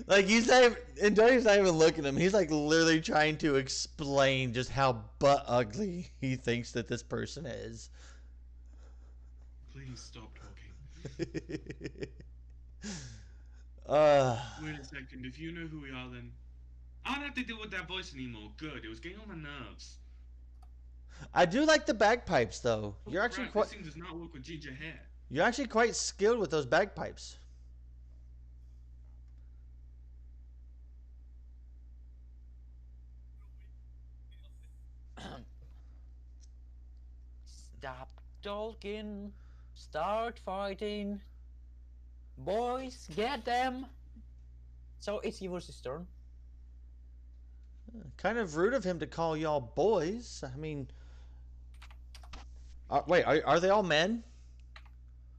Like he's not even, and Doty's not even looking at him. He's like literally trying to explain just how butt ugly he thinks that this person is. Please stop talking. uh, Wait a second. If you know who we are, then I don't have to deal with that voice anymore. Good. It was getting on my nerves. I do like the bagpipes though. Oh crap! This thing does not work with ginger hair. You're actually quite skilled with those bagpipes. Stop talking. Start fighting. Boys, get them. So it's Yvonne's turn. Kind of rude of him to call y'all boys. I mean, wait, are they all men?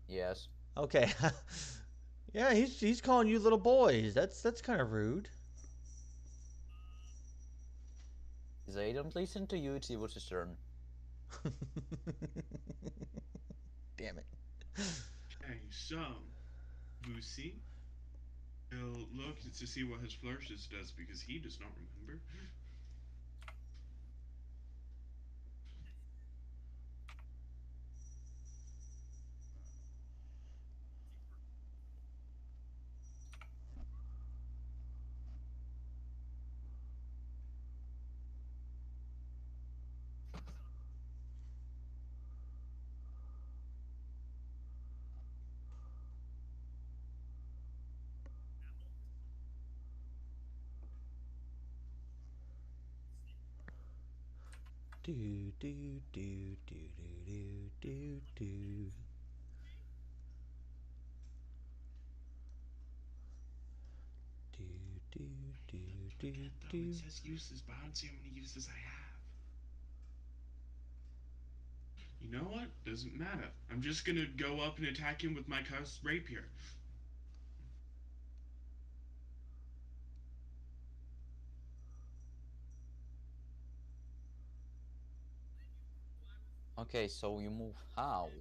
Yes. Okay. Yeah, he's calling you little boys. That's kind of rude. They don't listen to you, it's Yvonne's turn. Damn it. Okay, so Lucy will look to see what his flourishes does because he does not remember. Do do do do do do do. Do do do do Again, though, do. it says uses, but I don't see how many uses I have. You know what? Doesn't matter. I'm just gonna go up and attack him with my cursed rapier. Okay, so you move how?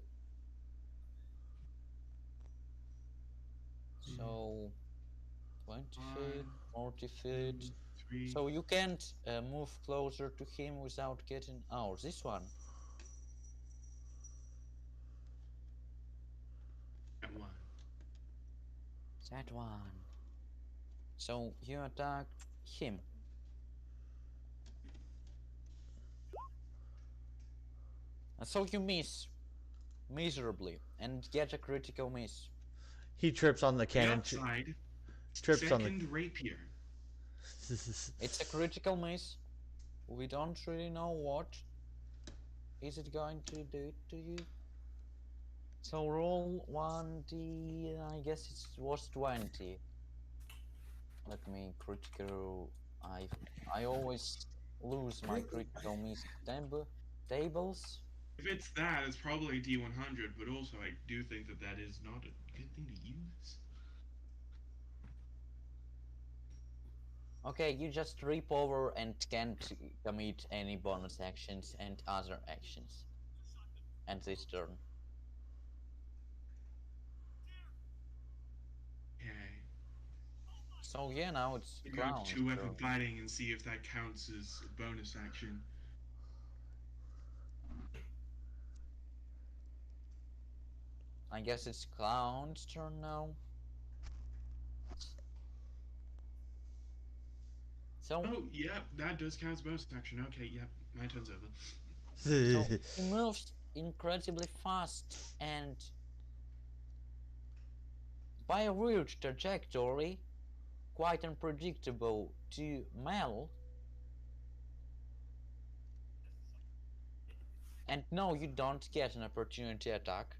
So 20 feet, 40 feet. 2, 3. So you can't move closer to him without getting out. This one. That one. That one. So you attack him. And so you miss miserably and get a critical miss. He trips on the The cannon. upside, Trips on the. second rapier. It's a critical miss. We don't really know what is it going to do to you. So roll 1d, I guess it was 20. Let me critical. I always lose my critical miss tables. If it's that, it's probably D100, but also I do think that that is not a good thing to use. Okay, you just trip over and can't commit any bonus actions and other actions. And this turn. Okay. So yeah, now it's You go Clown's to 2 weapon turn. fighting and see if that counts as a bonus action. I guess it's Clown's turn now. So, Oh, yep, that does count as bonus action. Okay, yep, my turn's over. so he moves incredibly fast and by a weird trajectory, quite unpredictable to Mel. And no, you don't get an opportunity attack.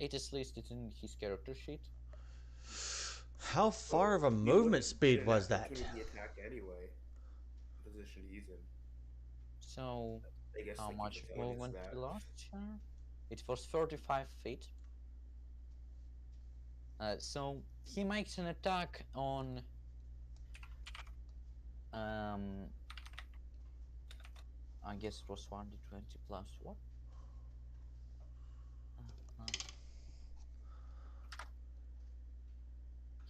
It is listed in his character sheet. How far of a So he movement wouldn't get speed an was that? opportunity attack anyway. The position he's in. So, I guess how they keep much telling us movement he that. lost here? It was 35 feet. So he makes an attack on I guess it was 1d20 plus what?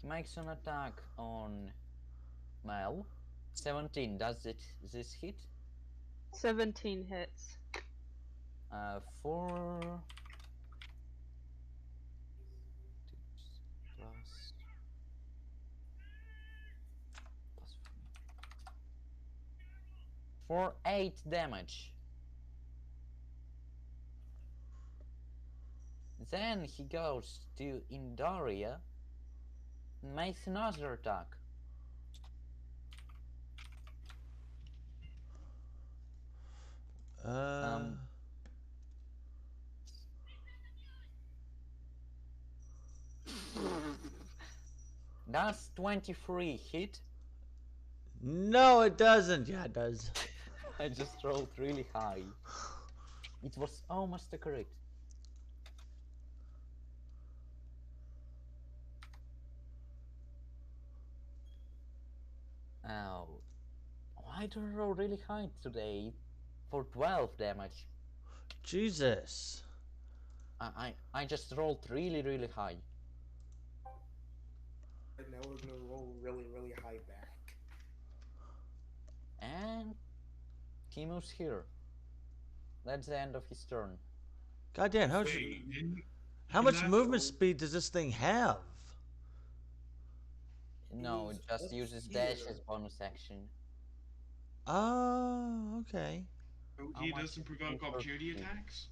He makes an attack on Mel. 17. Does this hit? 17 hits. For plus for 8 damage. Then he goes to Indaria and makes another attack. Does 23 hit? No, it doesn't. Yeah, it does. I just rolled really high. It was almost correct. Oh, why do I roll really high today? For 12 damage. Jesus. I just rolled really high. And now we're gonna roll really high back. And Kimu's here. That's the end of his turn. Goddamn, Wait, how he much left- movement speed does this thing have? No, it He's just up uses here. dash as bonus action. Oh, okay. he much doesn't is provoke in opportunity first attacks?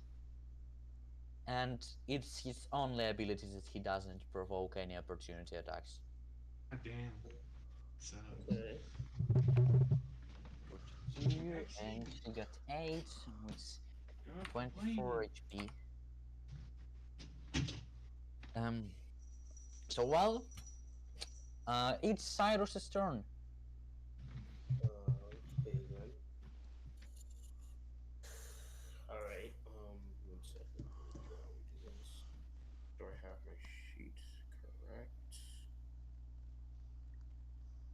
And it's his only ability that he doesn't provoke any opportunity attacks. God damn. So, Okay. 42, and he got 8 with 24 HP. So well, it's Cyrus's turn. Okay then. Alright, 1 second. How we do this? Do I have my sheet correct?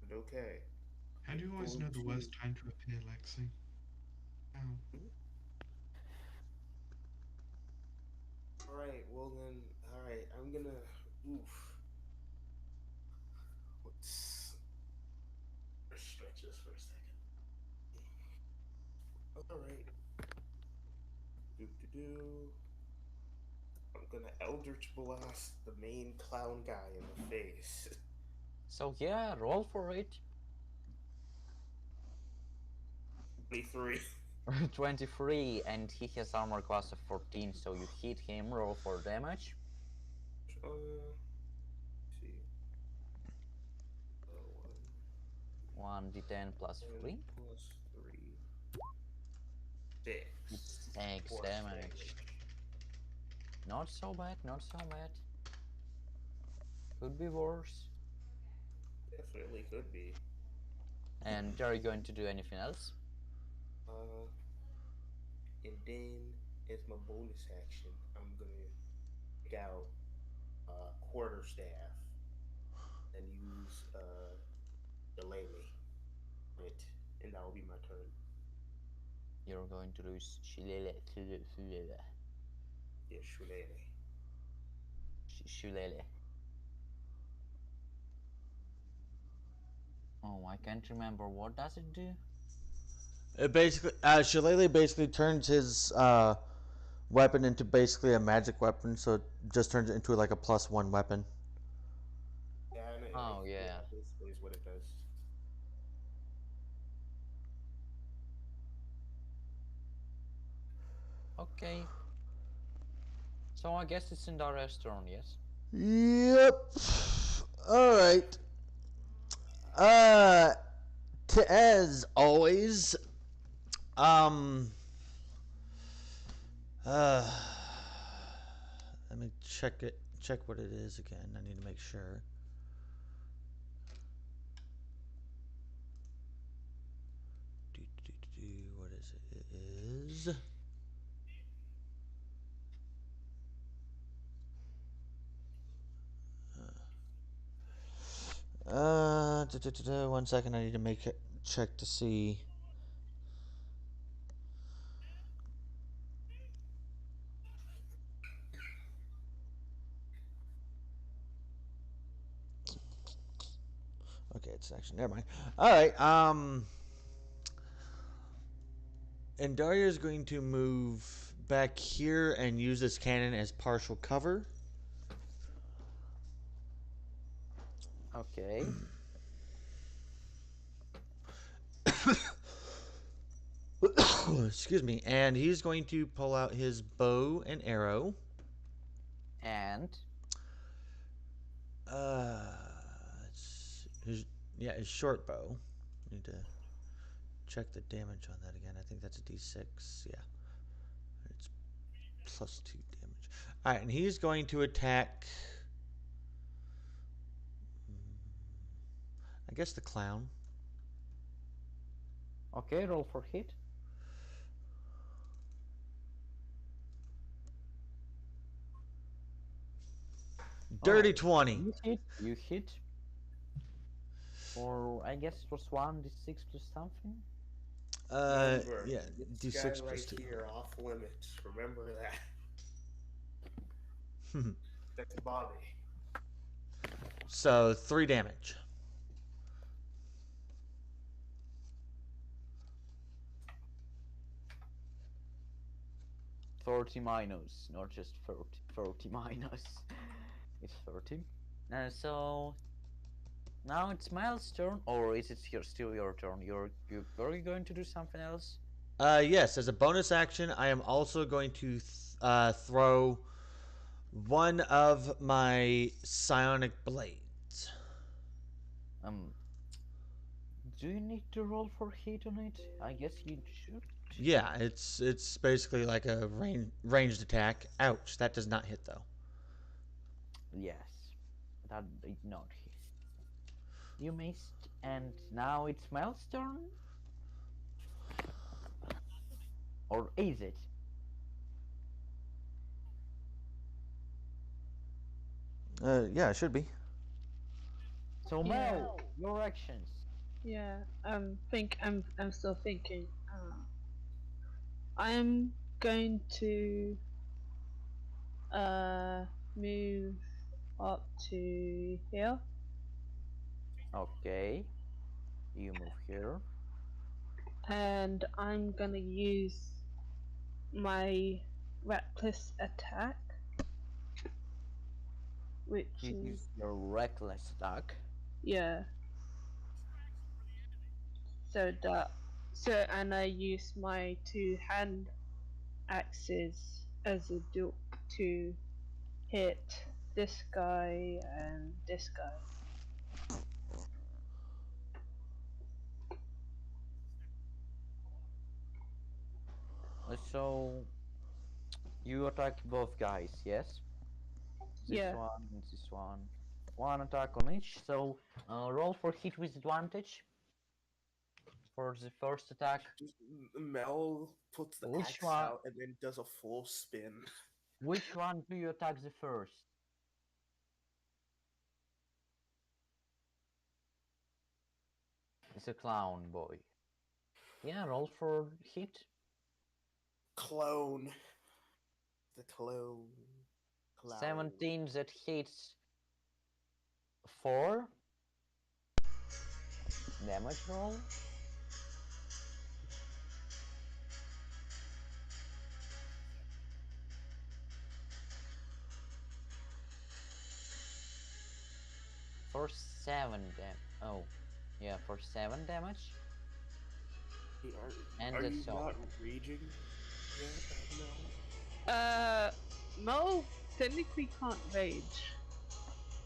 But okay. how do you always know the worst time to appear, Lexi? Oh. Alright, well then, alright, I'm gonna. Oof. Let's stretch this for a second. Alright. Do. I'm gonna Eldritch Blast the main clown guy in the face. So yeah, roll for it. 23. 23, and he has armor class of 14, so you hit him, roll for damage. Let's see. 1d10 plus 3. Plus 3. 6. 6 Force damage. Not so bad, not so bad. Could be worse. Definitely could be. And are you going to do anything else? And then as my bonus action, I'm gonna take out quarterstaff and use delay me on it, and that will be my turn. You're going to lose Shillelagh. Yeah, shulele. Shillelagh. Oh, I can't remember. What does it do? It basically, Shillelagh basically turns his weapon into basically a magic weapon, so it just turns it into like a +1 weapon. Yeah, and Oh, yeah, yeah. basically is what it does. Okay. So I guess it's in the restaurant, yes? Yep. All right. Uh, as always, um, uh, let me check it. Check what it is again. I need to make sure. What is it? It is. One second. I need to make it check to see. Okay, it's actually never mind. All right. And Daria is going to move back here and use this cannon as partial cover. Okay. Excuse me. And he's going to pull out his bow and arrow. And Uh, his, yeah, his short bow. Need to check the damage on that again. I think that's a D6. Yeah, it's +2 damage. All right, and he's going to attack. I guess the clown. okay, roll for hit. Dirty Oh, 20. you hit. You hit. Or I guess it was 1d6 plus something. Remember, Yeah, this guy D6 right plus 2. here off limits. Remember that. That's Bobby. So 3 damage. Thirty minus, not just 30. 30 minus. It's 30. So now it's Miles' turn, or is it still your turn? Are you going to do something else? Yes, as a bonus action, I am also going to throw one of my psionic blades. Um, do you need to roll for hit on it? I guess you should. Yeah, it's basically like a ranged attack. Ouch, that does not hit though. Yes, that did not hit. You missed, and now it's Miles' turn? Or is it? Yeah, it should be. So Yeah. Mel, your actions. Yeah. I'm still thinking. I'm going to move up to here. Okay, you move here. And I'm gonna use my reckless attack, which You is use your reckless attack. yeah. And I use my 2 hand axes as a dupe to hit this guy and this guy. So you attack both guys, yes? This Yeah. one and this one. One attack on each. So roll for hit with advantage for the first attack. Mel puts the Which axe one? out and then does a full spin. Which one do you attack the first? It's a clown boy. Yeah, roll for hit. Clone. The clone. Clown. 17 that hits 4 damage roll. for 7 oh, yeah, for 7 damage. And Are the you sword. not raging yet, Mel? Mo technically can't rage.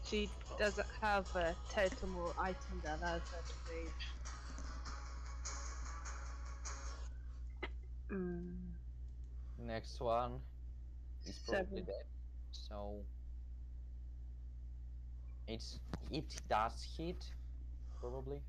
She doesn't have a totem or item that allows her to rage. Next one is probably 7. dead. So it does hit, probably.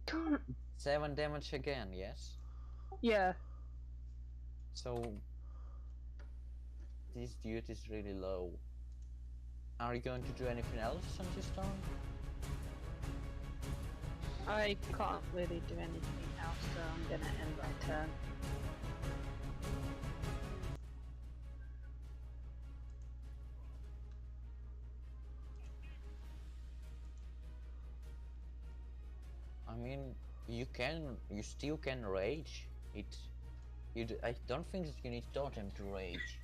Can't. 7 damage again, yes. Yeah. So this dude is really low. Are you going to do anything else on this turn? I can't really do anything else, so I'm gonna end my turn. I mean, you still can rage. I don't think that you need totem to rage.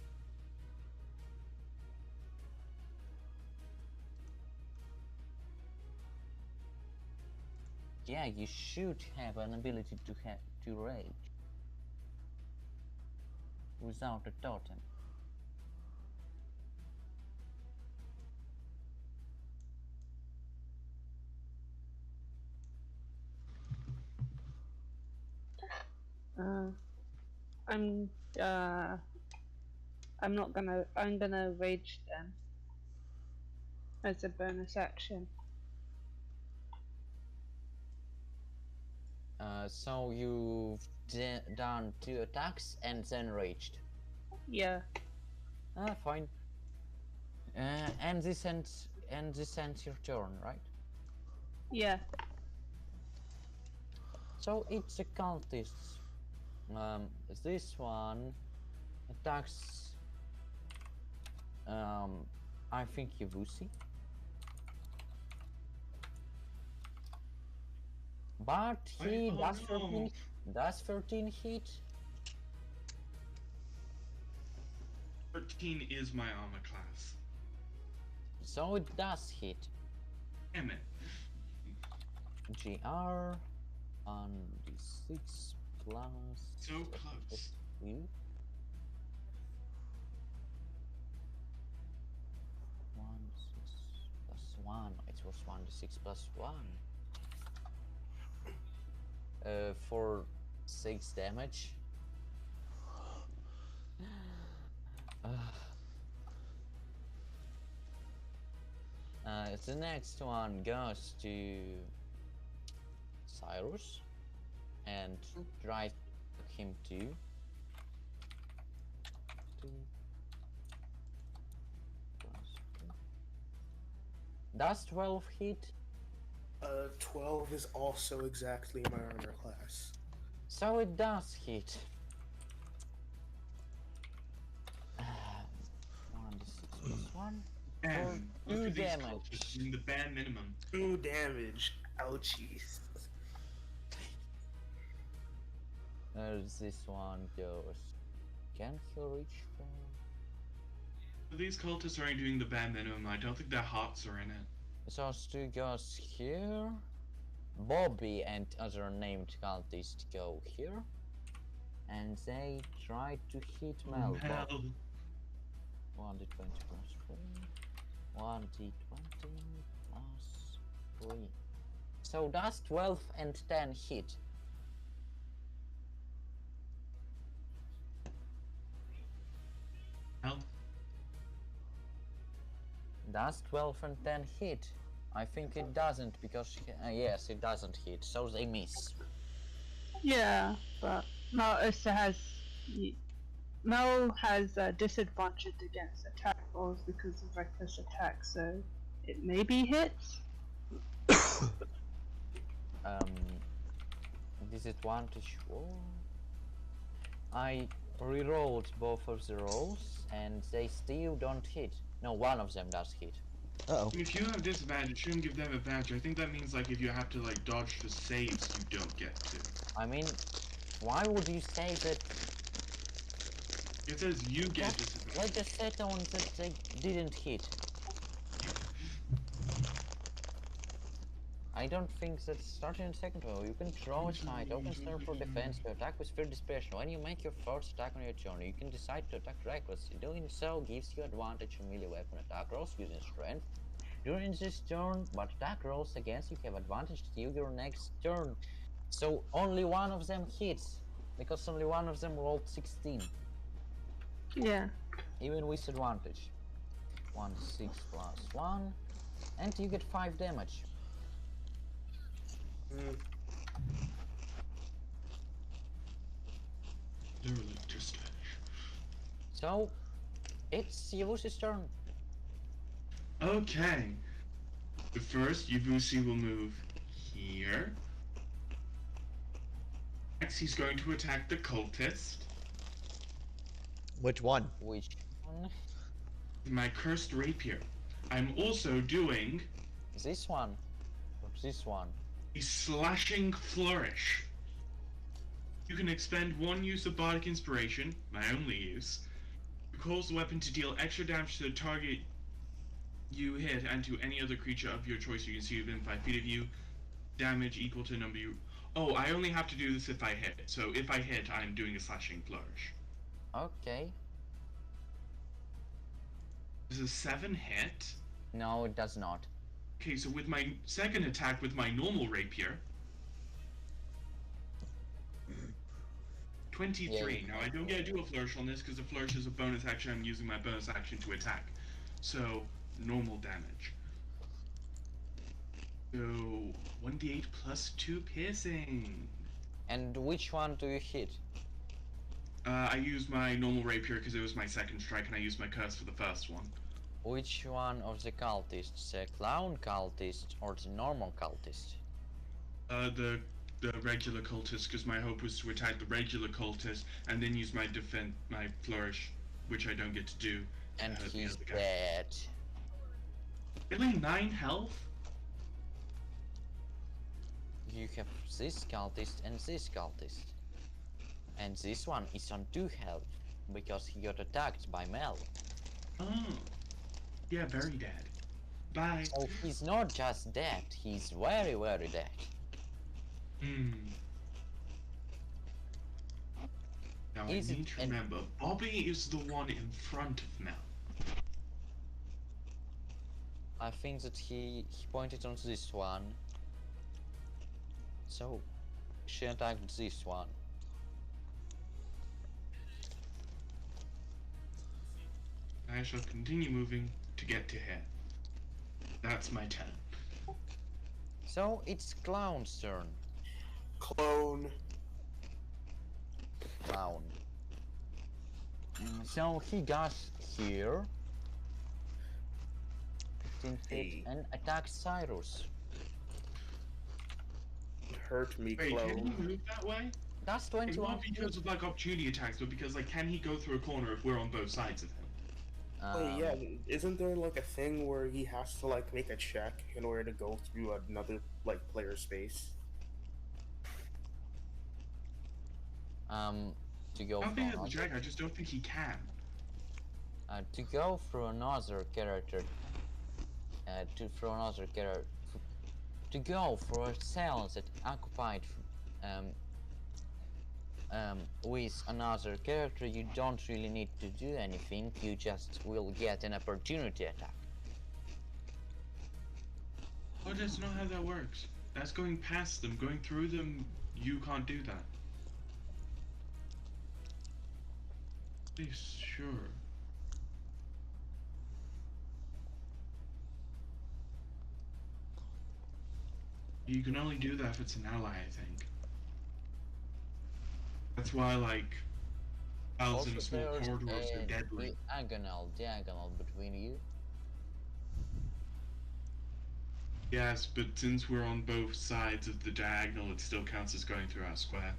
Yeah, you should have an ability to rage without a totem. I'm I'm gonna rage then as a bonus action. So you've done 2 attacks and then raged. Yeah. Fine. And this ends your turn, right? Yeah. So it's a cultist. This one attacks. I think Yavusi. But he does 13 hit. 13 is my armor class. So it does hit. Damn it. GR on D6 plus. So close. 2. 1d6 plus 1. It was 1d6 plus 1. For 6 damage. The next one goes to Cyrus and try him to. Does 12 hit? 12 is also exactly my armor class. So it does hit. 1d6 plus 1. And For 2 look at these damage. cultists doing the bare minimum. 2 damage. Ouchies. This one goes. Can he reach from? These cultists aren't doing the bare minimum. I don't think their hearts are in it. So Stu goes here. Bobby and other named cultists go here. And they try to hit Melba. Hell. 1d20 plus 3. 1d20 plus 3. So does 12 and 10 hit? Hell. Does 12 and 10 hit? I think it doesn't because yes, it doesn't hit, so they miss. Yeah, but Mel also has Mel has disadvantage against attack rolls because of reckless attack, so it maybe hits. Disadvantage roll. I re-rolled both of the rolls and they still don't hit. No, one of them does hit. Uh-oh. If you have disadvantage, it shouldn't give them advantage. I think that means like if you have to like dodge the saves, you don't get to. I mean, Why would you say that? It says you get What? disadvantage. Like I said on that they didn't hit. I don't think that starting in second row, you can draw a side, open turn for defense, to attack with fear dispersion. When you make your first attack on your turn, you can decide to attack recklessly. Doing so gives you advantage on melee weapon attack rolls using strength. During this turn, but attack rolls against you have advantage till your next turn. So only one of them hits, because only one of them rolled 16. Yeah. Even with advantage. 1d6 plus 1, and you get 5 damage. Derelict dispatch. So, it's Yavusi's turn. Okay. But first, Yavusi will move here. Next, he's going to attack the cultist. Which one? Which one? My cursed rapier. I'm also doing This one. Or this one. a slashing flourish. You can expend one use of bardic inspiration, my only use, to cause the weapon to deal extra damage to the target you hit and to any other creature of your choice you can see within 5 feet of you. Damage equal to number you. Oh, I only have to do this if I hit. So if I hit, I'm doing a slashing flourish. Okay. Does a 7 hit? No, it does not. Okay, so with my second attack with my normal rapier. 23. Yeah, Now I don't get to do a flourish on this because the flourish is a bonus action. I'm using my bonus action to attack. So, normal damage. So, 1d8 plus 2 piercing. And which one do you hit? I used my normal rapier because it was my second strike, and I used my curse for the first one. Which one of the cultists? The clown cultist or the normal cultist? The regular cultist, because my hope was to attack the regular cultist and then use my my flourish, which I don't get to do. to And hurt the he's other guy. dead. Really, 9 health? You have this cultist and this cultist. And this one is on 2 health, because he got attacked by Mel. Oh. Yeah, very dead. Bye. So he's not just dead, he's very, very dead. Now Is I it need to an- remember, Bobby is the one in front of Mel. I think that he pointed on this one. So, she attacked this one. I shall continue moving to get to him. That's my turn. So, it's Clown's turn. Clone. Clown. So, he goes here. 15 feet Hey. and attacks Cyrus. Hurt me, Wait, can he clone. move that way? That's It's 21 not because of like opportunity attacks, but because like can he go through a corner if we're on both sides of him? Wait, yeah, isn't there like a thing where he has to like make a check in order to go through another like player space? To go I don't for think it's a another, check, I just don't think he can. to go through another character, to go for a cell that occupied with another character, you don't really need to do anything, you just will get an opportunity attack. Oh, that's not how that works. That's going past them. Going through them, you can't do that. Are you sure? You can only do that if it's an ally, I think. That's why, like, battles in a small there's corridor are so a deadly. diagonal between you. Yes, but since we're on both sides of the diagonal, it still counts as going through our square.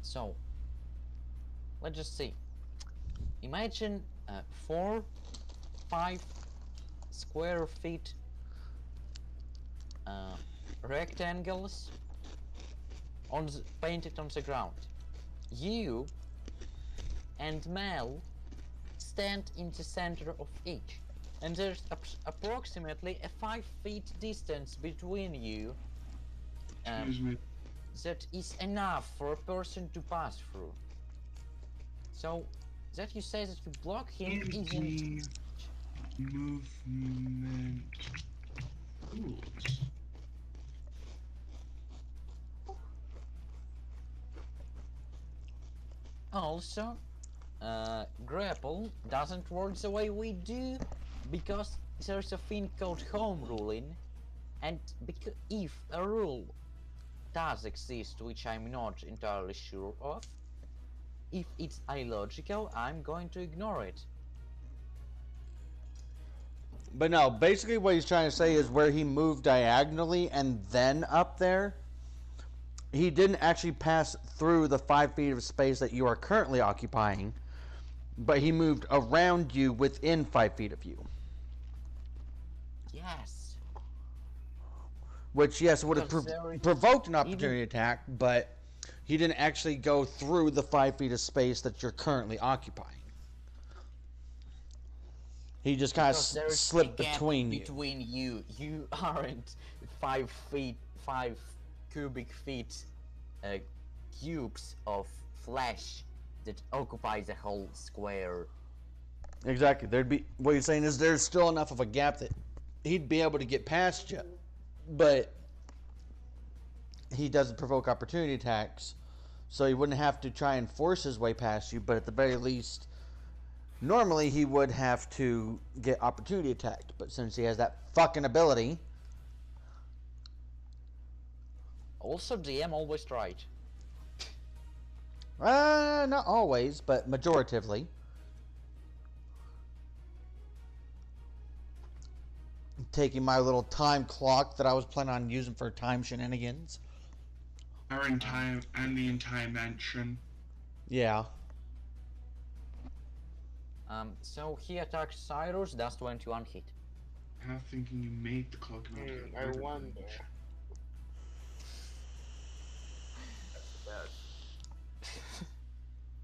So, let's just see. Imagine 4, 5, square feet rectangles painted on the ground. You and Mel stand in the center of each, and there's approximately a 5 feet distance between you. Excuse me. That is enough for a person to pass through. So, that you say that you block him isn't... Indeed. Movement rules. Also, grapple doesn't work the way we do, because there's a thing called home ruling, and if a rule does exist, which I'm not entirely sure of, if it's illogical, I'm going to ignore it. But no, basically what he's trying to say is where he moved diagonally and then up there, he didn't actually pass through the 5 feet of space that you are currently occupying, but he moved around you within 5 feet of you. Yes. Which, yes, would have provoked an opportunity even... attack, but he didn't actually go through the 5 feet of space that you're currently occupying. He just kind of slipped between you. Between you. You aren't 5 cubic feet cubes of flesh that occupy the whole square. Exactly. There'd be, what you're saying is there's still enough of a gap that he'd be able to get past you, but he doesn't provoke opportunity attacks, so he wouldn't have to try and force his way past you, but at the very least, normally he would have to get opportunity attacked, but since he has that fucking ability... Also, DM always right. Not always, but majoritively. Taking my little time clock that I was planning on using for time shenanigans. Our entire and the entire mansion. Yeah. So he attacks Cyrus, does 21 hit. I'm thinking you made the clock not I wonder. That's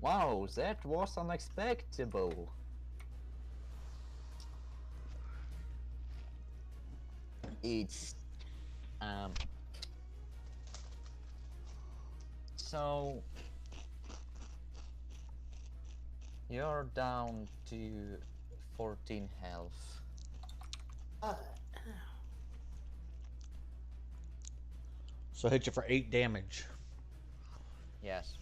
Wow, that was unexpected. It's so you're down to 14 health. So hit you for 8 damage. Yes.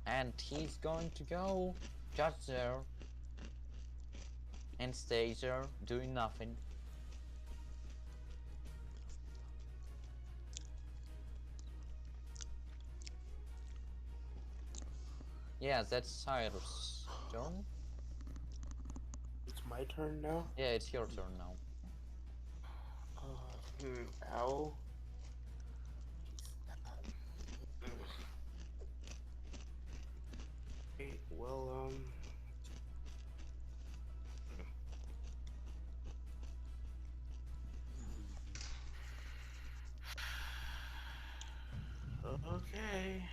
And he's going to go just there and stay there doing nothing. Yeah, that's Cyrus' turn. It's my turn now? Yeah, it's your turn now. Ow. Okay, well, okay.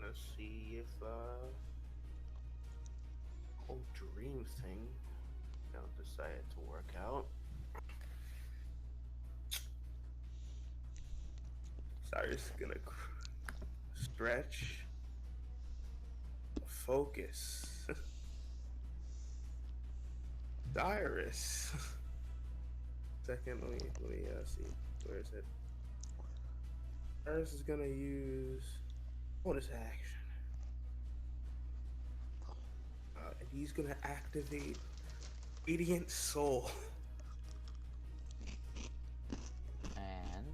Let's see if, whole dream thing decided to work out. Cyrus gonna stretch, focus. Cyrus. Second, let me see. Where is it? Cyrus is gonna use bonus action. And he's gonna activate Radiant Soul. And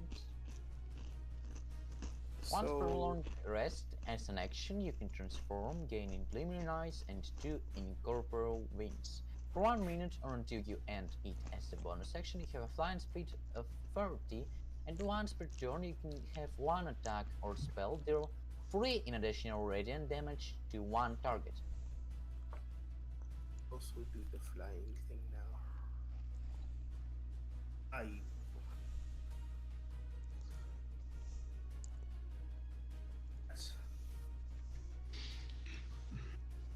once per long rest, as an action, you can transform, gaining Luminarize and 2 incorporeal wings. For 1 minute or until you end it as a bonus action, you have a flying speed of 30, and once per turn you can have 1 attack or spell deal 3 in additional radiant damage to 1 target. Also do the flying thing now. I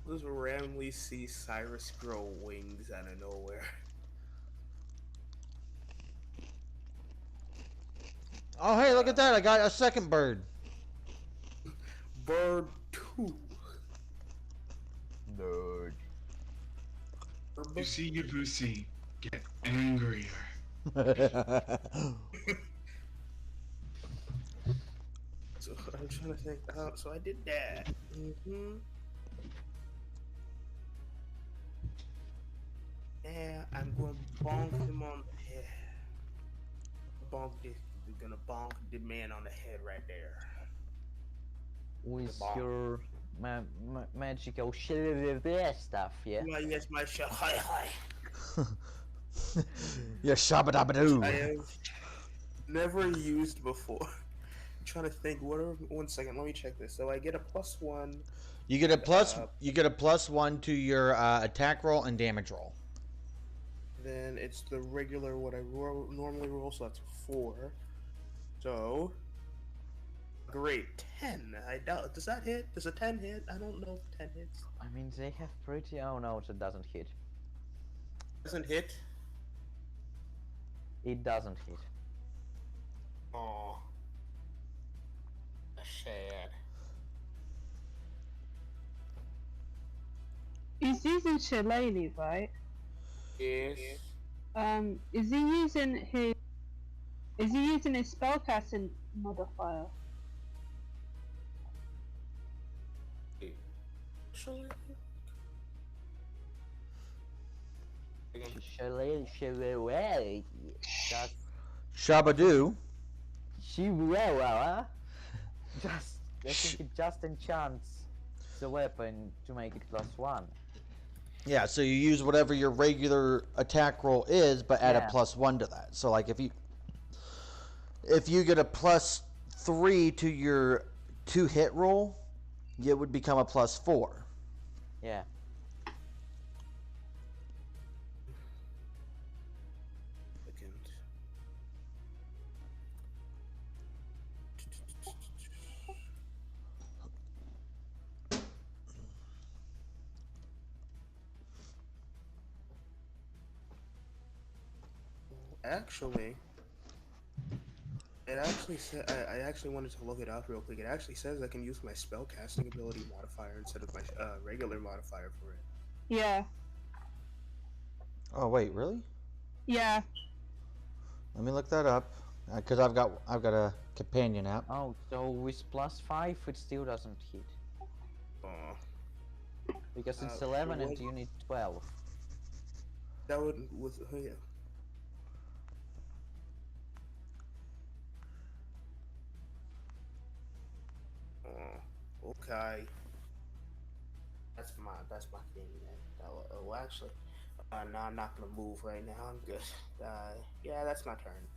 just randomly see Cyrus grow wings out of nowhere. Oh, hey, look at that. I got a second bird. Bird 2. Nerd. You see your Lucy get angrier. So I'm trying to think. So I did that. Yeah, I'm going to bonk him on the head. We're gonna bonk the man on the head right there. With Bonk. your magical stuff, yeah? Well, yes, my shot. Hi. Yeah, shabba-dabba-doo. I have never used before. I'm trying to think. One second. Let me check this. So I get a +1. You get a +1 to your attack roll and damage roll. Then it's the regular what I normally roll, so that's 4. So great, 10. I doubt. Does that hit? Does a 10 hit? I don't know if 10 hits. I mean, they have pretty... Oh no, it doesn't hit. Doesn't hit. It doesn't hit. Oh, sad. He's using Shillelagh, right? Yes. Is he using his spellcasting modifier? Shillelagh, just... Shabba-doo. Chihuahua. Just... I think it just enchants the weapon to make it +1. Yeah, so you use whatever your regular attack roll is, but add a +1 to that. So, like, if you get a +3 to your 2 hit roll, it would become a +4. Yeah. Actually, it actually said I actually wanted to look it up real quick. It actually says I can use my spell casting ability modifier instead of my regular modifier for it. Yeah. Oh wait, really? Yeah. Let me look that up, because I've got a companion app. Oh, so with +5 it still doesn't hit. Because it's 11 and you need 12. That would yeah. Okay. That's my thing then. Well, actually, no, I'm not gonna move right now. I'm good. Yeah, that's my turn.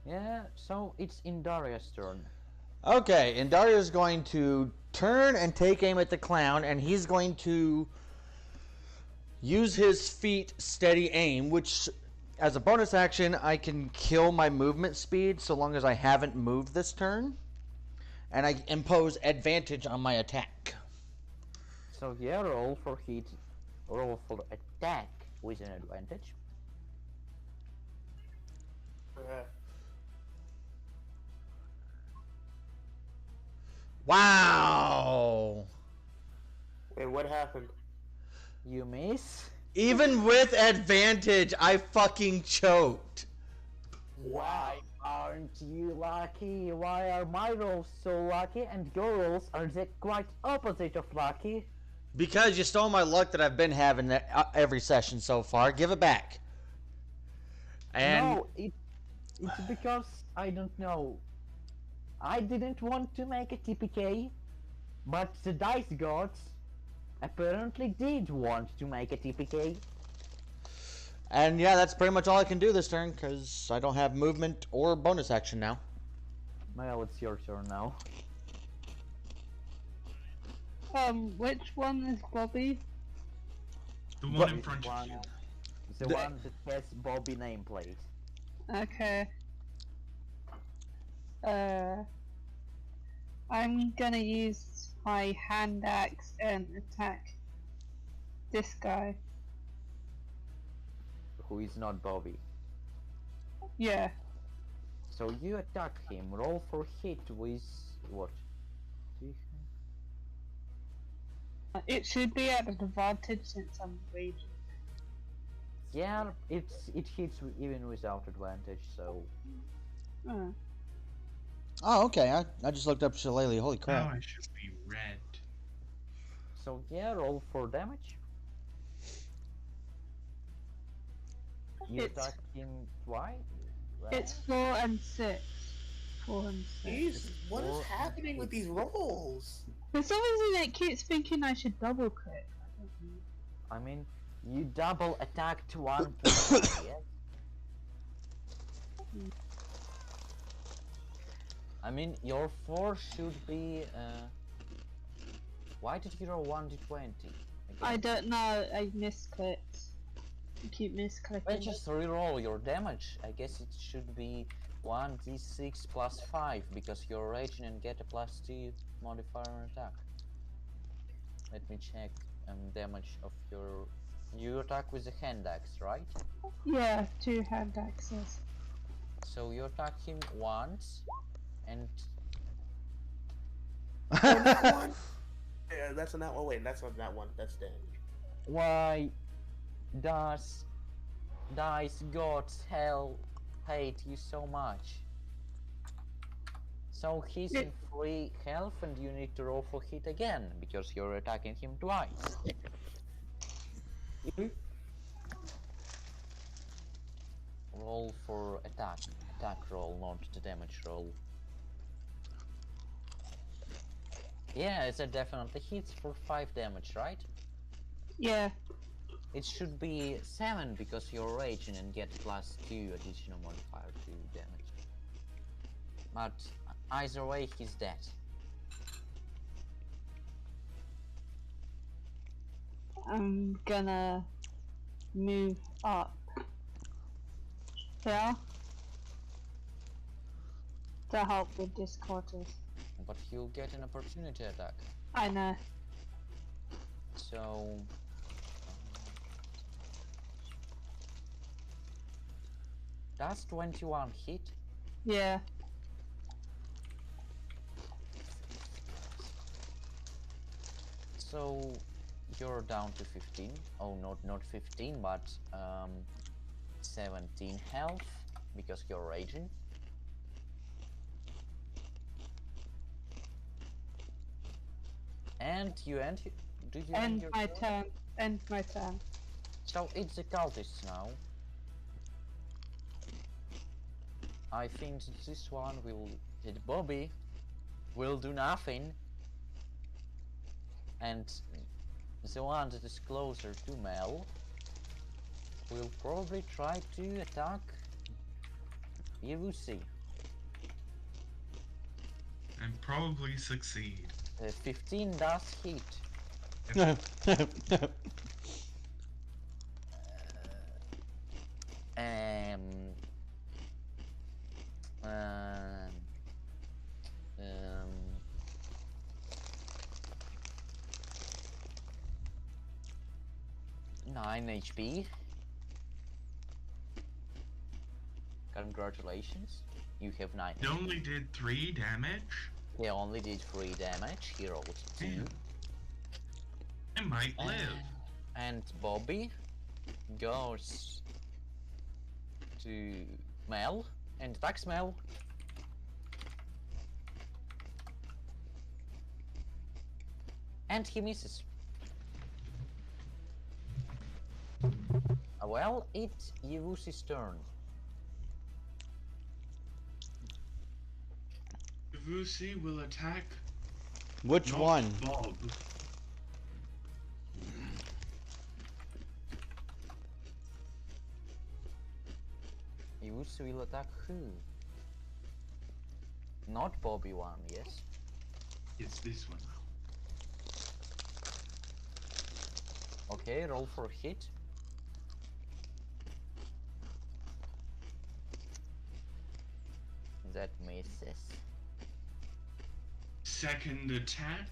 Yeah, so it's Indaria's turn. Okay, and Daria's going to turn and take aim at the clown, and he's going to use his feet steady aim, which, as a bonus action, I can kill my movement speed so long as I haven't moved this turn. And I impose advantage on my attack. So yeah, roll for hit, roll for attack with an advantage. Wow! Wait, what happened? You miss? Even with advantage, I fucking choked. Why aren't you lucky? Why are my rolls so lucky and your rolls are the quite opposite of lucky? Because you stole my luck that I've been having every session so far. Give it back. And no, it's because I don't know. I didn't want to make a TPK, but the dice gods apparently did want to make a TPK. And yeah, that's pretty much all I can do this turn, because I don't have movement or bonus action now. Well, it's your turn now. Which one is Bobby? The one But- in front of you. The The- one that has Bobby nameplate. Okay. I'm gonna use my hand axe and attack this guy. Who is not Bobby. Yeah. So you attack him. Roll for hit with what? It should be at an advantage since I'm raging. Yeah, it hits even without advantage. So Oh. Oh, okay. I just looked up Shillelagh. Holy Now crap. I should be red. yeah, roll for damage. You It's- attack him twice. Right? It's 4 and 6. 4 and 6. Jeez, what is Or- happening with these rolls? For some reason it keeps thinking I should double click. I don't know. I mean, you double attacked one person. Yes. I mean, your force should be. Why did you roll 1d20? I don't know, I misclicked. I keep misclicking. Well, just re-roll your damage. I guess it should be 1d6 plus 5 because you're raging and get a plus 2 modifier on attack. Let me check damage of your. You attack with the hand axe, right? Yeah, 2 hand axes. So you attack him once, and That one? Yeah, that's on that one. Wait, that's on that one. That's damage. why does dice gods hell hate you so much? So he's in 3 health and you need to roll for hit again because you're attacking him twice. Roll for attack. Attack roll, not the damage roll. Yeah, it's a definitely hits for 5 damage, right? Yeah. It should be 7 because you're raging and get plus 2 additional modifier to damage. But either way, he's dead. I'm gonna move up here to help with this quarters. But you'll get an opportunity attack. I know. So... That's 21 hit. Yeah. So you're down to 15. Oh, not 15, but 17 health because you're raging. And you end. Do you End your my turn? turn. End my turn. So it's the cultists now. I think this one will hit Bobby. Will do nothing. And the one that is closer to Mel will probably try to attack Irusi. And probably succeed. 15 does hit. Um, um, um, 9 HP. Congratulations, you have 9. He only did 3 damage. He only did 3 damage. He rolled 2. Damn. I might live. And Bobby goes to Mel and attacks Mel. And he misses. Well, it's Yevusi's turn. Vusi will attack. Which not one? Bob. Yevusi will attack who? Not Bobby one, yes? It's this one. Okay, roll for hit. That misses. Second attack.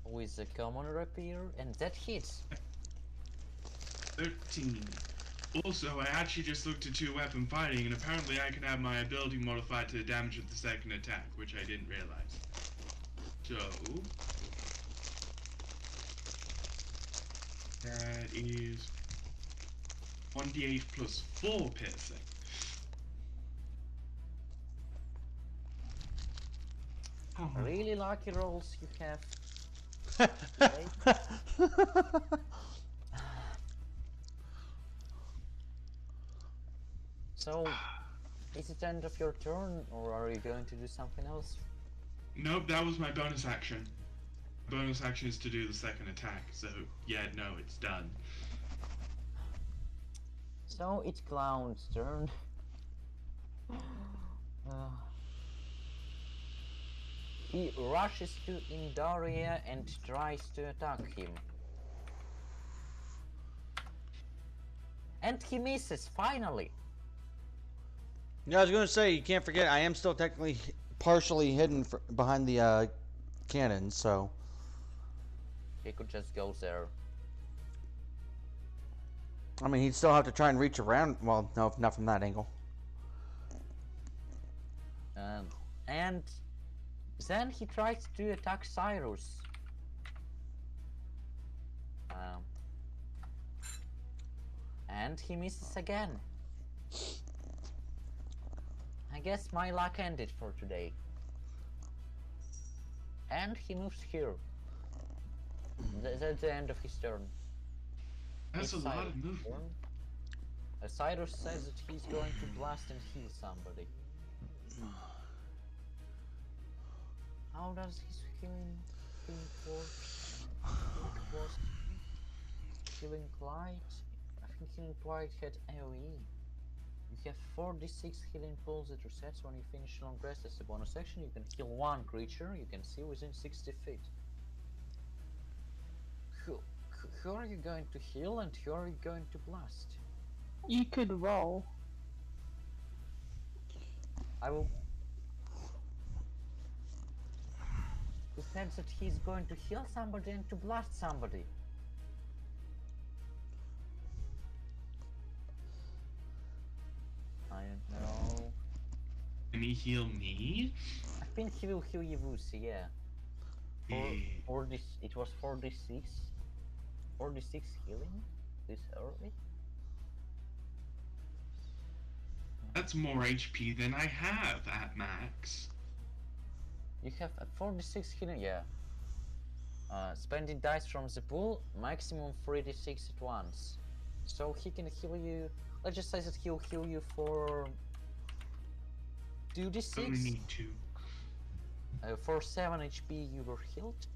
With a common rapier, and that hits. 13. Also, I actually just looked at two weapon fighting, and apparently I can have my ability modified to the damage of the second attack, which I didn't realize. So that is 1d8 plus 4 piercing. Oh, Really lucky rolls you have. So, is it end of your turn, or are you going to do something else? nope, that was my bonus action. Bonus action is to do the second attack, so yeah, no, it's done. So, it's Clown's turn. He rushes to Indaria and tries to attack him. And he misses, finally! Yeah, I was gonna say, you can't forget, I am still technically partially hidden behind the cannon, so. He could just go there. I mean, he'd still have to try and reach around. Well, no, not from that angle. And then he tries to attack Cyrus. And he misses again. I guess my luck ended for today. And he moves here. That's the end of his turn. That's It's a lot Cyrus' of movement. turn. Cyrus says that he's going to blast and heal somebody. How does his healing work? It was healing Clyde. I think healing Clyde had AoE. You have 4d6 healing pulse that resets when you finish a long rest. As a bonus action, you can heal one creature you can see within 60 feet. Who are you going to heal and who are you going to blast? You could roll. I will. He said that he's going to heal somebody and to blast somebody. I don't know. Can he heal me? I think he will heal Yavusi, yeah. It was 4d6. 4d6 healing? This early? That's more HP than I have at max. You have a 4d6 healing, yeah. Spending dice from the pool, maximum 3d6 at once. So he can heal you. Let's just say that he'll heal you for 2d6. Only need 2. For 7 HP you were healed.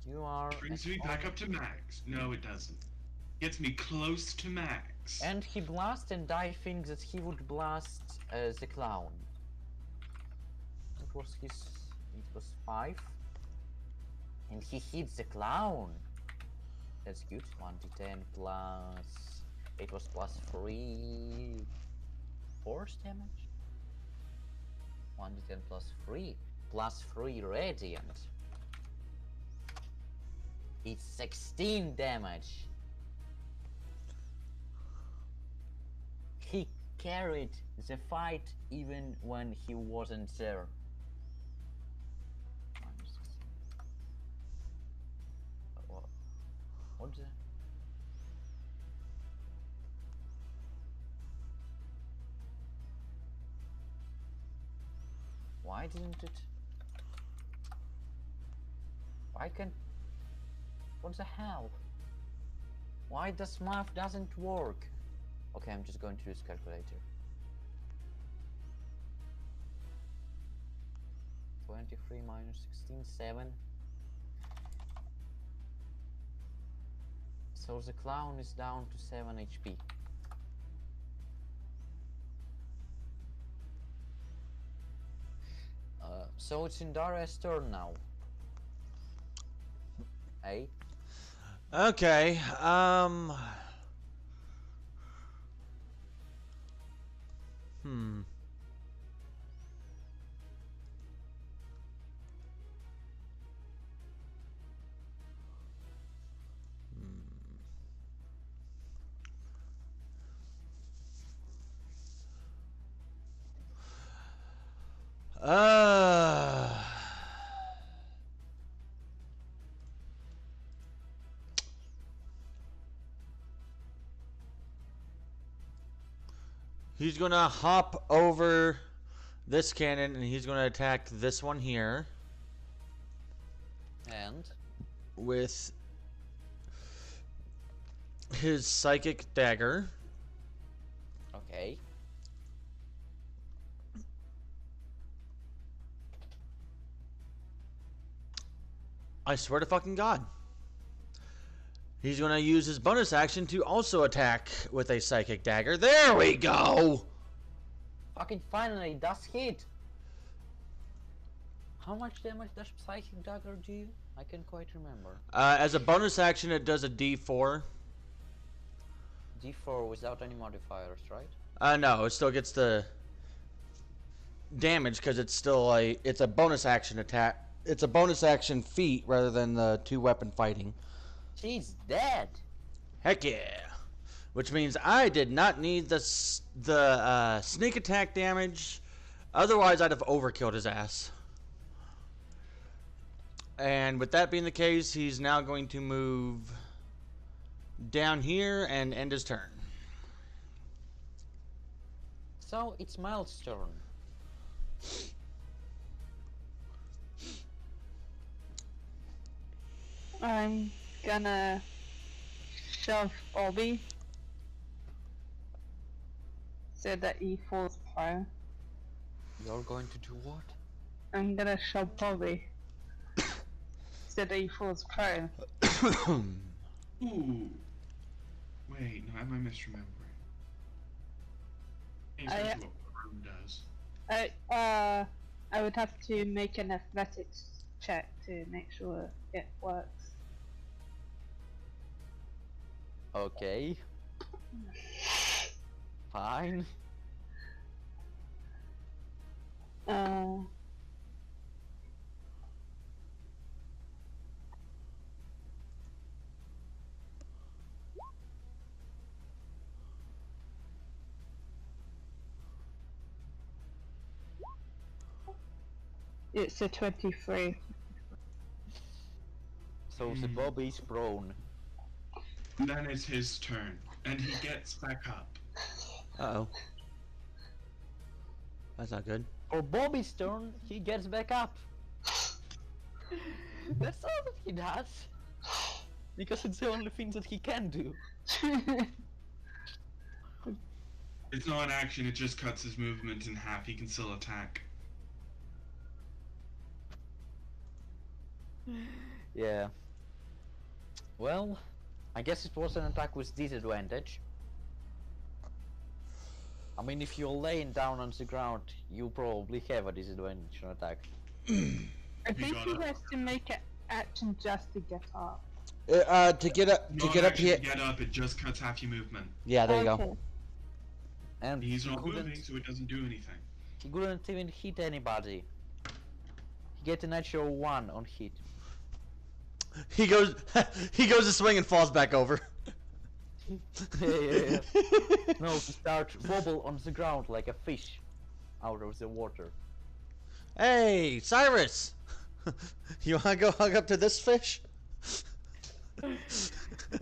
You are. Brings me back up to max. No, it doesn't. Gets me close to max. And he blasts, and I think that he would blast the clown. It was 5. And he hits the clown. That's good. 1d10 plus. It was plus 3 force damage. 1d10 plus 3. Plus 3 radiant. It's 16 damage. He carried the fight even when he wasn't there. What's that? Why didn't it? Why can't? What the hell? Why does math doesn't work? Okay, I'm just going to use calculator. 23 minus 16, 7. So the clown is down to 7 HP. So it's Indaria's turn now. Hey, Okay. Hmm. Uh. He's gonna hop over this cannon and he's gonna attack this one here and with his psychic dagger. okay. I swear to fucking God. He's gonna use his bonus action to also attack with a psychic dagger. There we go! Fucking finally, does hit. How much damage does Psychic Dagger do? I can't quite remember. As a bonus action, it does a D4. D4 without any modifiers, right? No, it still gets the damage because it's still it's a bonus action attack. It's a bonus action feat rather than the 2-weapon fighting. She's dead. Heck yeah! Which means I did not need the sneak attack damage. Otherwise, I'd have overkilled his ass. And with that being the case, he's now going to move down here and end his turn. So it's Miles' turn. I'm gonna shove Bobby so that he falls prone. You're going to do what? I'm gonna shove Bobby so that he falls prone. Ooh. Wait, no, am I misremembering? Ain't I- what prone does. I would have to make an athletics check to make sure it works. Okay. Fine. It's a 23. So the Bobby's prone. Then it's his turn, and he gets back up. Uh-oh. That's not good. For Bobby's turn, he gets back up. That's all that he does. Because it's the only thing that he can do. It's not an action, it just cuts his movement in half. He can still attack. Yeah. Well, I guess it was an attack with disadvantage. I mean, if you're laying down on the ground, you probably have a disadvantage on attack. I think got he it. has to make an action just to get up. To get up, Not here. to get up, it just cuts half your movement. Yeah, there you go. Okay. And He's he not couldn't, moving, so it doesn't do anything. he couldn't even hit anybody. He get a natural 1 on hit. He goes, he goes to swing and falls back over. Yeah. No, he starts wobble on the ground like a fish out of the water. Hey, Cyrus! You wanna go hug up to this fish?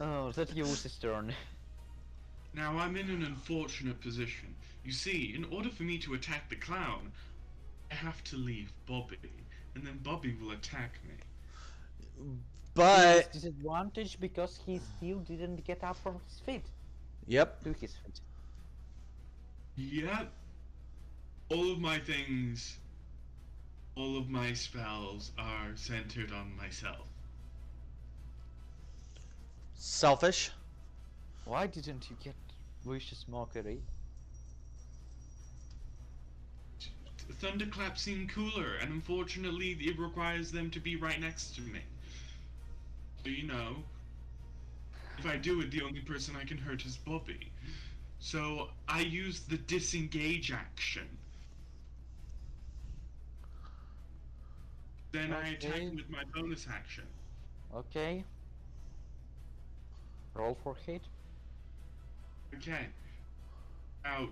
Oh, that was his turn. Now I'm in an unfortunate position. You see, in order for me to attack the clown, I have to leave Bobby, and then Bobby will attack me. But Disadvantage because he still didn't get up from his feet. yep, To his feet. Yep. All of my things, all of my spells are centered on myself. selfish. Why didn't you get Vicious Mockery? Thunderclaps seem cooler, and unfortunately it requires them to be right next to me. So you know, if I do it, the only person I can hurt is Bobby. So I use the disengage action. Then I attack Okay. him with my bonus action. Okay. Roll for hit. Okay. Now,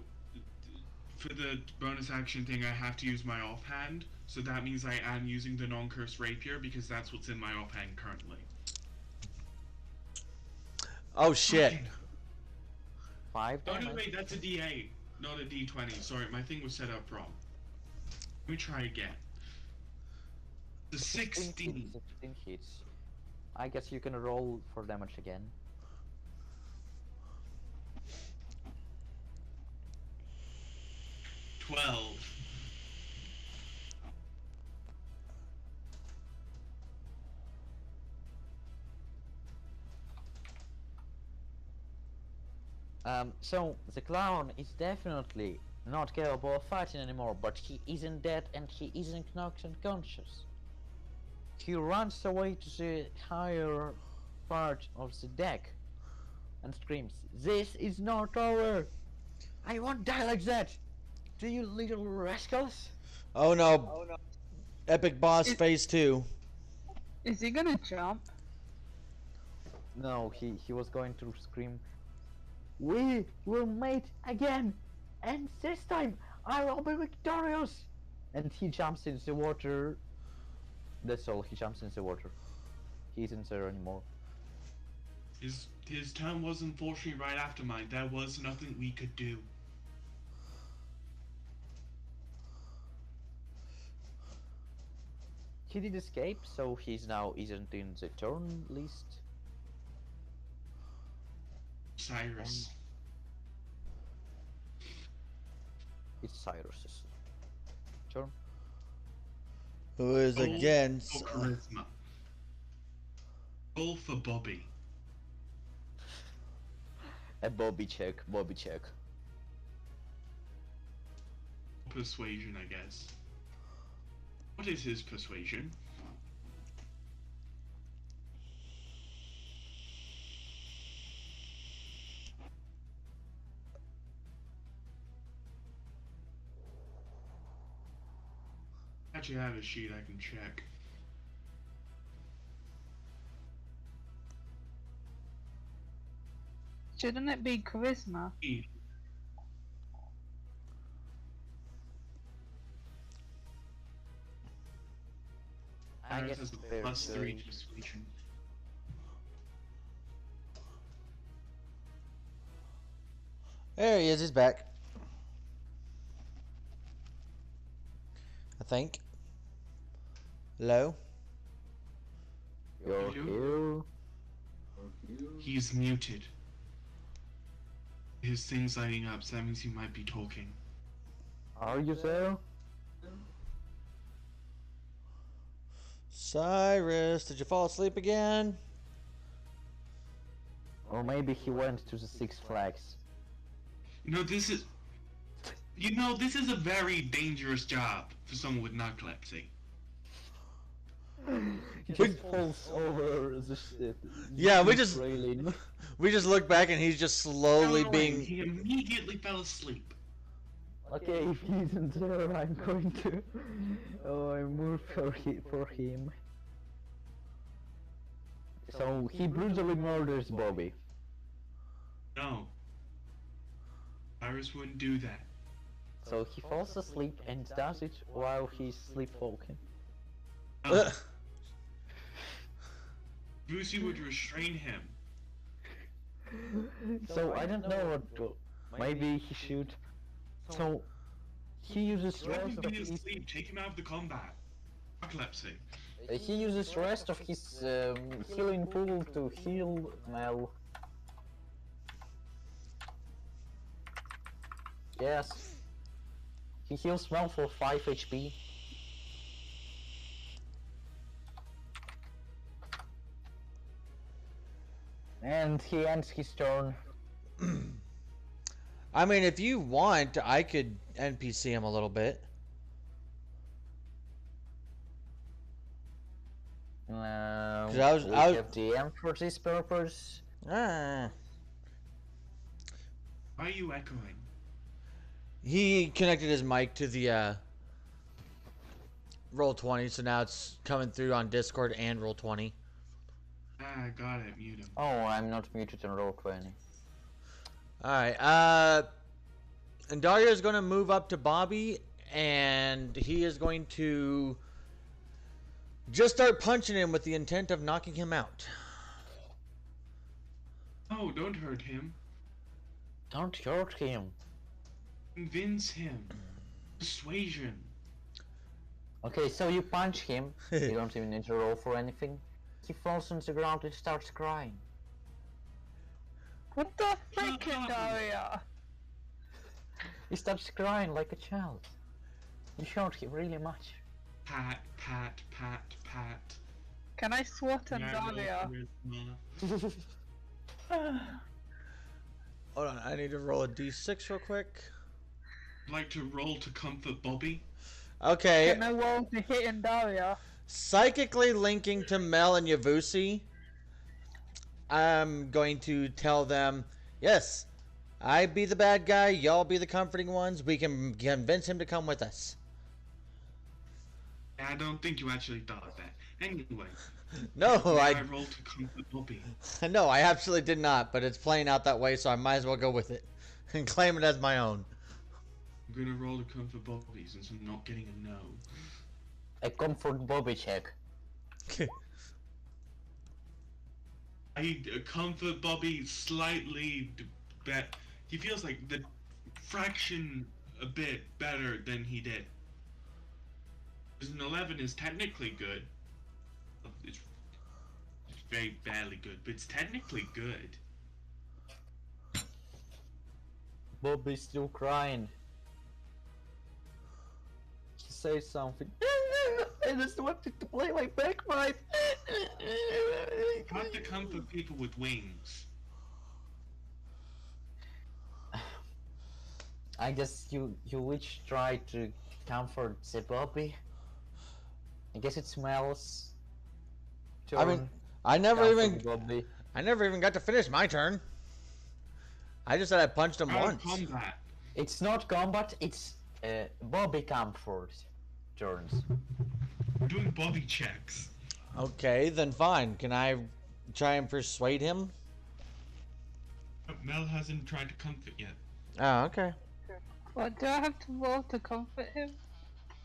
for the bonus action thing, I have to use my offhand. So that means I am using the non-cursed rapier because that's what's in my offhand currently. Oh shit. Okay. 5 Oh damage. no, wait, that's a D8, not a D20. Sorry, my thing was set up wrong. Let me try again. The 16. 16 hits. I guess you can roll for damage again. $12. So the clown is definitely not capable of fighting anymore, but he isn't dead and he isn't knocked unconscious. He runs away to the higher part of the deck and screams, "This is not over! I won't die like that! Do you little rascals?" Oh no. Epic boss phase 2. Is he gonna jump? No, he was going to scream, "We will meet again! And this time I will be victorious!" And he jumps into the water. That's all, he jumps into the water. He isn't there anymore. His turn was unfortunately right after mine. There was nothing we could do. He did escape, so he's now isn't in the turn list. Cyrus. It's Cyrus's turn. Who is Roll against for charisma. Roll for Bobby. A Bobby check, Bobby check. Persuasion, I guess. What is his persuasion? Actually, I have a sheet I can check. Shouldn't it be charisma? I Cyrus guess has a they're +3 good. persuasion. There he is, he's back. I think. Hello? You're here. He's muted. His thing's lighting up, so that means he might be talking. Are you there? Cyrus, did you fall asleep again? Or maybe he went to the Six Flags. This is a very dangerous job for someone with narcolepsy. He just falls over the shit. Yeah, we just- railing. We just look back and he's just slowly being... He immediately fell asleep. Okay, if he isn't there, I'm going to move for him. So he brutally murders Bobby. No. Cyrus wouldn't do that. So he falls asleep and does it while he's sleepwalking. No. Brucey would restrain him. So I don't know what to... Maybe he should... So he uses Let rest him of be his... asleep. Take him out of the combat. Narcolepsy. He uses rest of his healing pool to heal Mel. Yes. He heals Mel for 5 HP. And he ends his turn. I mean, if you want, I could NPC him a little bit. We have DM for this purpose. Ah. Why are you echoing? He connected his mic to the Roll20, so now it's coming through on Discord and Roll20. Ah, got it. Mute him. Oh, I'm not muted on Roll20. Alright, and Dario is going to move up to Bobby, and he is going to just start punching him with the intent of knocking him out. Oh, don't hurt him. Don't hurt him. Convince him. Persuasion. Okay, so you punch him. You don't even need to roll for anything. He falls on the ground and starts crying. What the frickin' Daria? He starts crying like a child. You hurt him really much. Pat, pat, pat, pat. Can I swat on Can I roll Daria? charisma? Hold on, I need to roll a d6 real quick. Like to roll to comfort Bobby? Okay, Can I roll to hit in Daria? psychically linking to Mel and Yavusi, I'm going to tell them, yes, I be the bad guy, y'all be the comforting ones, we can convince him to come with us. I don't think you actually thought of that. Anyway, No, I roll to comfort Bobby. no, I absolutely did not, but it's playing out that way, so I might as well go with it and claim it as my own. I'm gonna roll to comfort Bobby since I'm not getting a no. A comfort Bobby check. I comfort Bobby slightly bet. He feels like the fraction a bit better than he did. Because an 11 is technically good. It's very badly good, but it's technically good. Bobby's still crying. He says something. I just wanted to play my bagpipe. How to comfort people with wings? I guess you each try to comfort the Bobby. I guess it smells. I mean, I never Comfort Bobby. even got to finish my turn. I just said I punched him Out once. of combat. It's not combat. It's Bobby comfort turns. We're doing Bobby checks. Okay, then fine. Can I try and persuade him? Mel hasn't tried to comfort yet. Oh, okay. What do I have to roll to comfort him?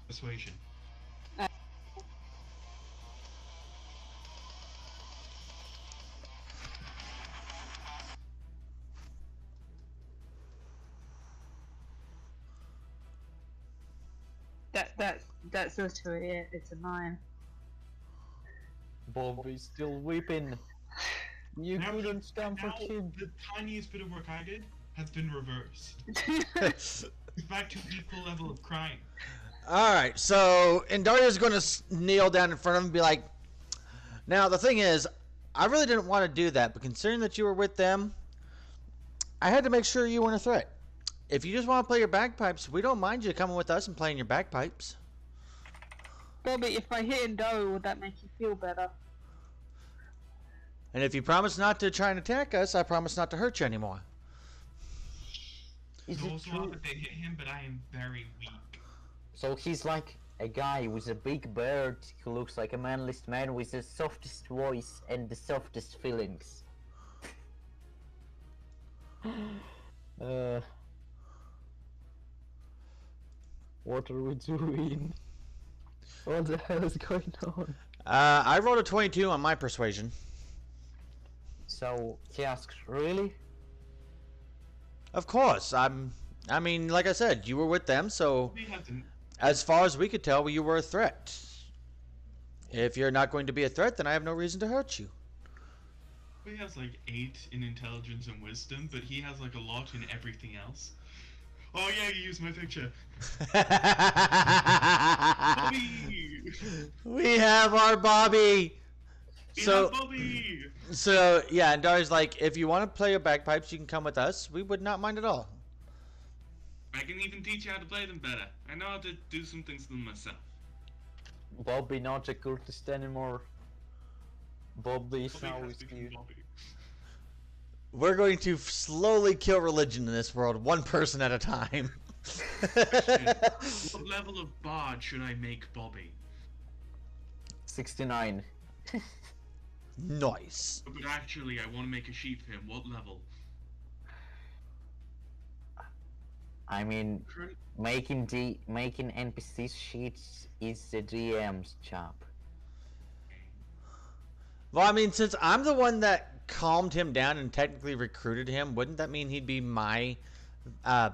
Persuasion. That's literally it. It's a 9. Bobby's still weeping. You Now couldn't comfort now him. the tiniest bit of work I did has been reversed. It's back to equal level of crying. Alright, so Indaria's going to kneel down in front of him and be like, now, the thing is, I really didn't want to do that, but considering that you were with them, I had to make sure you weren't a threat. If you just want to play your bagpipes, we don't mind you coming with us and playing your bagpipes. Bobby, if I hit in Daria, would that make you feel better? And if you promise not to try and attack us, I promise not to hurt you anymore. Is It's it also true? that they hit him, but I am very weak. So he's like a guy with a big beard who looks like a manliest man with the softest voice and the softest feelings. What are we doing? What the hell is going on? I rolled a 22 on my persuasion. So he asks, really? Of course, I mean, like I said, you were with them, so Bobby hasn't. as far as we could tell, you were a threat. If you're not going to be a threat, then I have no reason to hurt you. He has like 8 in intelligence and wisdom, but he has like a lot in everything else. Oh yeah, you used my picture. Bobby! We have our Bobby. Yeah, Bobby! So yeah, and Daria's like, if you want to play your bagpipes, you can come with us. We would not mind at all. I can even teach you how to play them better. I know how to do some things to them myself. Bobby not a cultist anymore. Bobby is Bobby now has with become you. Bobby. We're going to slowly kill religion in this world, one person at a time. Question. What level of bard should I make Bobby? 69. Nice. But actually, I want to make a sheet for him. What level? I mean, Current- making NPC sheets is the DM's job. Well, I mean, since I'm the one that calmed him down and technically recruited him, wouldn't that mean he'd be my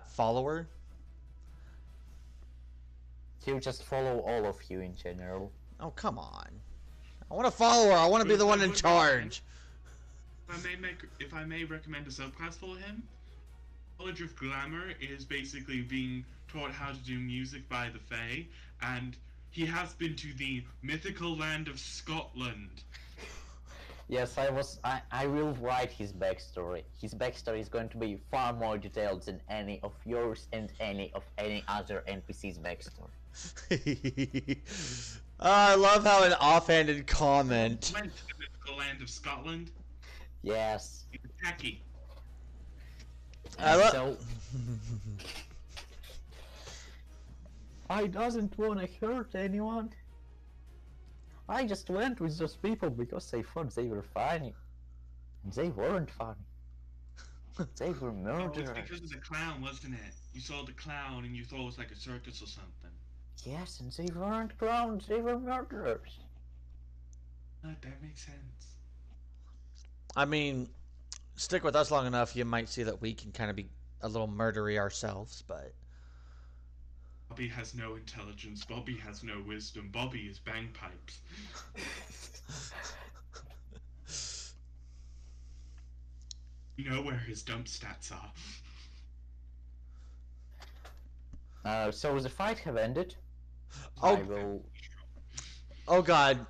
follower? He'll just follow all of you in general. Oh, come on. I want a follower. I want to be the one in charge. If I may recommend a subclass for him, College of Glamour is basically being taught how to do music by the Fae, and he has been to the mythical land of Scotland. Yes, I will write his backstory. His backstory is going to be far more detailed than any of yours and any other NPC's backstory. I love how an offhanded comment. Went to the mythical land of Scotland. Yes. Tacky. So I doesn't want to hurt anyone. I just went with those people because I thought they were funny. And they weren't funny. They were Oh, murderers. it's because of the clown, wasn't it? You saw the clown and you thought it was like a circus or something. Yes, and they weren't clowns, they were murderers. That makes sense. I mean, stick with us long enough, you might see that we can kind of be a little murdery ourselves, but... Bobby has no intelligence. Bobby has no wisdom. Bobby is bagpipes. You know where his dump stats are. So the fight have ended. Oh. I will... Oh god.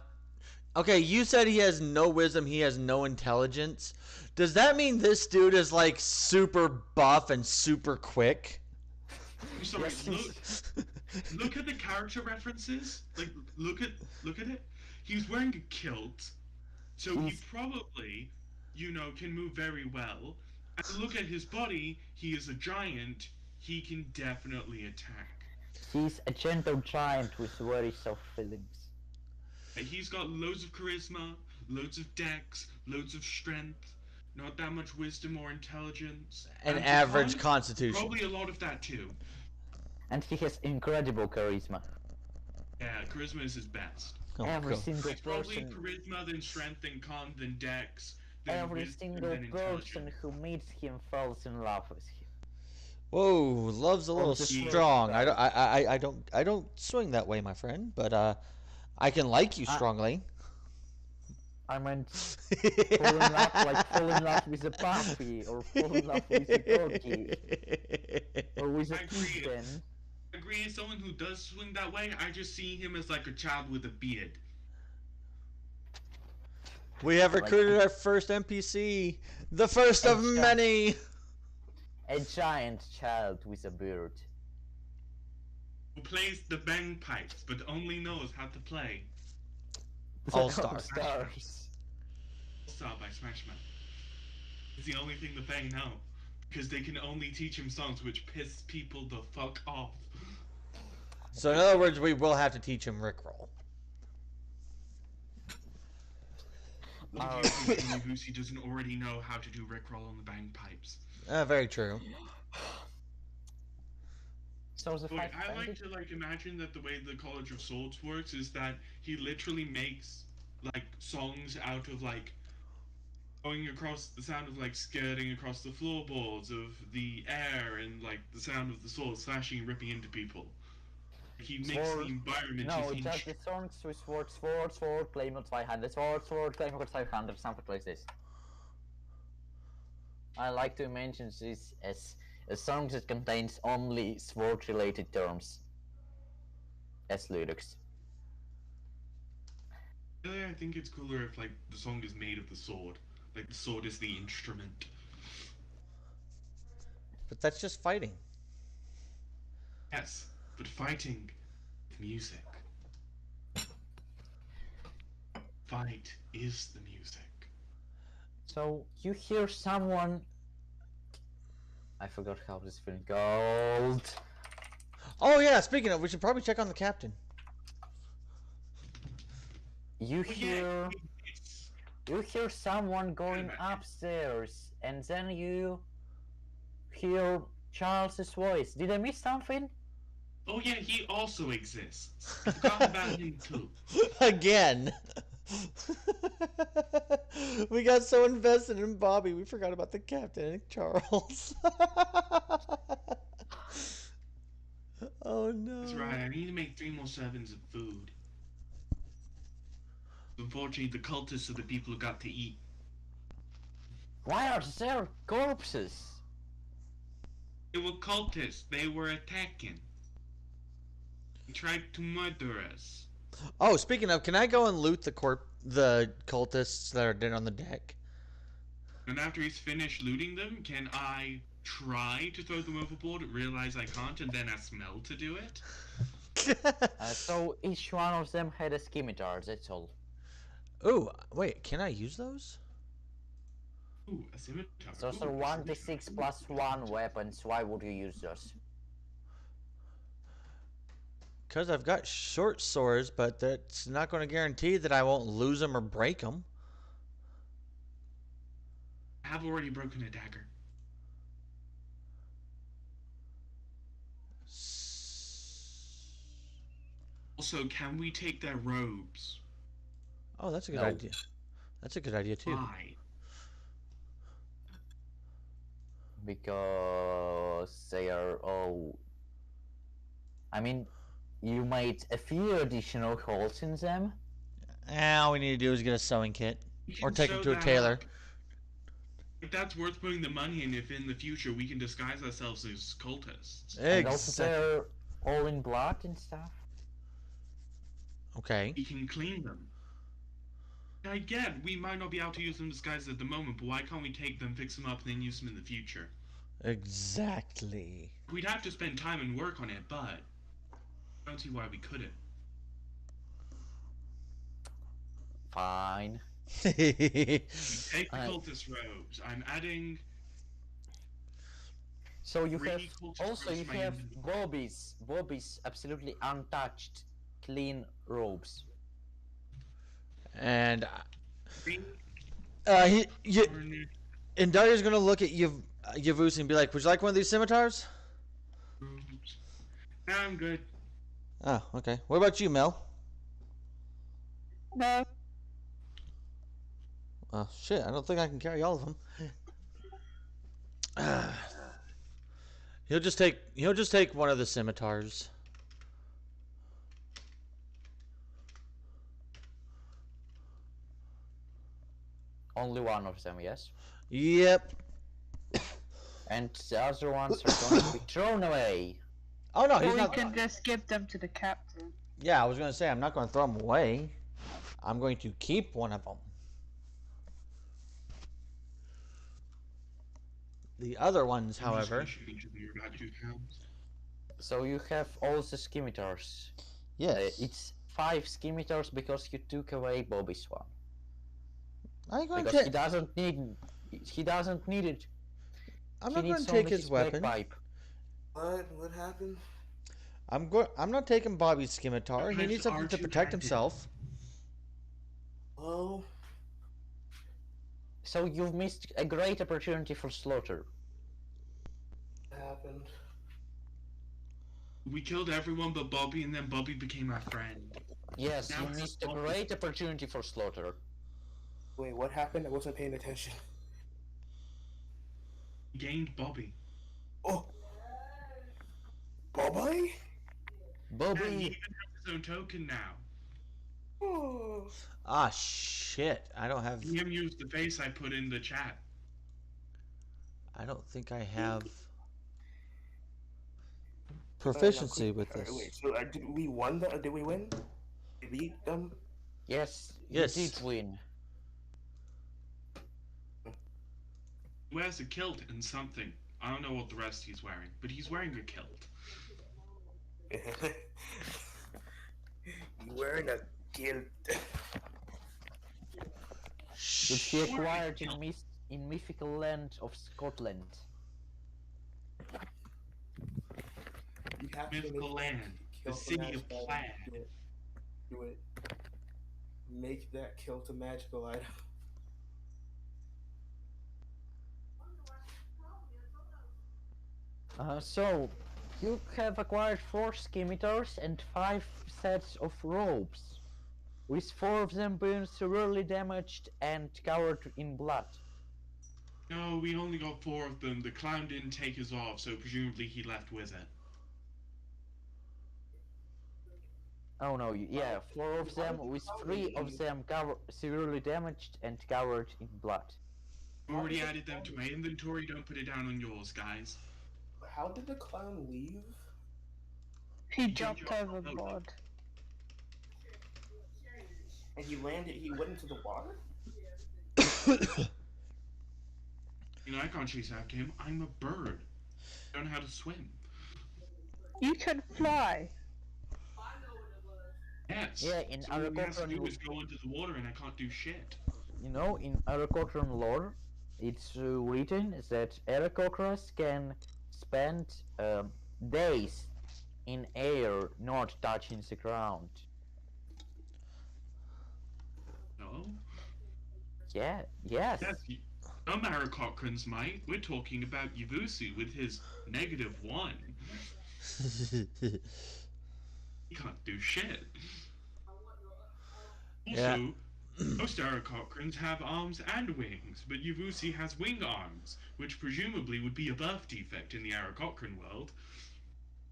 Okay, you said he has no wisdom, he has no intelligence. Does that mean this dude is like super buff and super quick? I'm sorry, Yes, look at the character references. Like, look at it. He's wearing a kilt, so he probably, can move very well. And look at his body. He is a giant. He can definitely attack. He's a gentle giant with very soft feelings. He's got loads of charisma, loads of dex, loads of strength, not that much wisdom or intelligence. An And average fun, constitution. Probably a lot of that too. And he has incredible charisma. Yeah, charisma is his best. Oh, Every cool. single It's probably person, charisma, then strength, then con, then dex, then every wisdom, single then intelligence. person who meets him falls in love with him. Whoa, love's a little the strong. first I don't swing that way, my friend, but I can like you strongly. I meant fall in love with a puppy, or fall in love with a doggy, or with a I agree. kitten. I agree, as someone who does swing that way, I just see him as like a child with a beard. We have recruited our first NPC, the first of many. A giant child with a beard. Who plays the bagpipes, but only knows how to play All Star. Stars. Star by Smash Mouth. It's the only thing the Fae know. Because they can only teach him songs which piss people the fuck off. So in other words, we will have to teach him Rickroll. What do you think Lucy doesn't already know how to do Rickroll on the bagpipes? Very true. So the But fight I like ended? to imagine that the way the College of Swords works is that he literally makes songs out of going across the sound of skirting across the floorboards of the air and the sound of the sword slashing and ripping into people. He makes Sword. the environment No, his just the songs with sword, claim not 500, sword, claim not 500, something like this. I like to mention this as a song that contains only sword-related terms as lyrics. Really, I think it's cooler if the song is made of the sword. The sword is the instrument. But that's just fighting. Yes, but fighting with music. fight is the music. So you hear someone. I forgot how this film called. Oh yeah, speaking of, we should probably check on the captain. You Well, hear. it's You hear someone going about it. upstairs, and then you hear Charles's voice. Did I miss something? Oh yeah, he also exists. I forgot about him too. Again. We got so invested in Bobby, we forgot about the captain and Charles. Oh no. That's right. I need to make 3 more servings of food. Unfortunately, the cultists are the people who got to eat. Why are there corpses? They were cultists. They were attacking. They tried to murder us. Oh, speaking of, can I go and loot the cultists that are dead on the deck? And after he's finished looting them, can I try to throw them overboard, realize I can't, and then ask Smell to do it? So each one of them had a scimitar, that's all. Ooh, wait, can I use those? Ooh, a scimitar. Those Ooh, are a 1d6 scimitar. plus 1 weapons. Why would you use those? Because I've got short swords, but that's not going to guarantee that I won't lose them or break them. I have already broken a dagger. Also, can we take their robes? Oh, that's a good No. idea. That's a good idea too. Why? Because they are all. I mean, you made a few additional holes in them. All we need to do is get a sewing kit. We Or can take sew them to a that tailor. up. If that's worth putting the money in, if in the future we can disguise ourselves as cultists. And also Exactly. they're all in blood and stuff. Okay. We can clean them. I get we might not be able to use them disguised at the moment, but why can't we take them, fix them up, and then use them in the future? Exactly. We'd have to spend time and work on it, but I don't see why we couldn't. Fine. Take the I- cultist robes. I'm adding So you have 3 cultist also robes you to my have inventory. Bobby's absolutely untouched, clean robes. And Three and Daria's gonna look at Yavuz and be like, "Would you like one of these scimitars?" robes. Nah, I'm good. Oh, okay. What about you, Mel? No. Oh shit! I don't think I can carry all of them. He'll just take one of the scimitars. Only one of them, yes. Yep. And the other ones are going to be thrown away. Oh no, Or he's we not. can just give them to the captain. Yeah, I was gonna say I'm not gonna throw them away. I'm going to keep one of them. The other ones, however, So you have all the scimitars. yes. It's 5 scimitars because you took away Bobby's one. I'm going Because to. he doesn't need it. I'm He not going needs to take only his weapon. bagpipe. What happened? I'm not taking Bobby's scimitar. He Knives needs something are to too protect active. himself. Well, So you've missed a great opportunity for slaughter. what happened? We killed everyone but Bobby, and then Bobby became our friend. Yes, Now you it's missed a Bobby. great opportunity for slaughter. Wait, what happened? I wasn't paying attention. We gained Bobby. Oh, Bobby? And he Bobby, even has his own token now. Oh. Ah, shit. I don't have. He even used the face I put in the chat. I don't think I have proficiency with this. Wait, so did we won? Did we win? Did we beat them? yes, Yes. you did win. He wears a kilt and something. I don't know what the rest he's wearing, but he's wearing a kilt. You wearing a kilt? which he acquired in mythical land of Scotland. You have to Mythical make land, the kill to city of magical Plaid. item. Do it. Make that kill to magical item. So, you have acquired 4 scimitars and 5 sets of robes, with 4 of them being severely damaged and covered in blood. No, we only got 4 of them. The clown didn't take his off, so presumably he left with it. Oh no, yeah, 4 of them, with 3 of them severely damaged and covered in blood. I already added them to my inventory. Don't put it down on yours, guys. How did the clown leave? He jumped overboard. And he landed. He went into the water. You know, I can't chase after him. I'm a bird. I don't know how to swim. You can fly. Yes. Yeah, in so all he has to do Aragorn, is go into the water and I can't do shit. you know, in Aragorn lore, it's written that Aragorns can spend days in air, not touching the ground. No? Yeah, yes. Yes, some Aarakocrans might. We're talking about Yavusi with his -1. He can't do shit. Yeah. Also, most Aarakocrans have arms and wings, but Yavusi has wing arms, which presumably would be a birth defect in the Aarakocran world.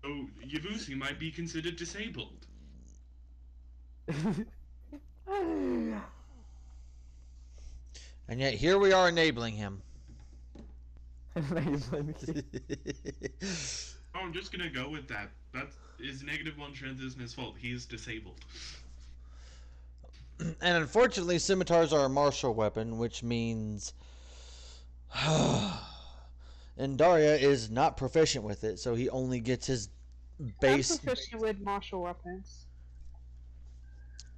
So Yavusi might be considered disabled. And yet here we are enabling him. Oh, I'm just gonna go with that. That his -1 strength isn't his fault. He is disabled. And unfortunately, scimitars are a martial weapon, which means Andaria is not proficient with it, so he only gets his base. I'm proficient with martial weapons.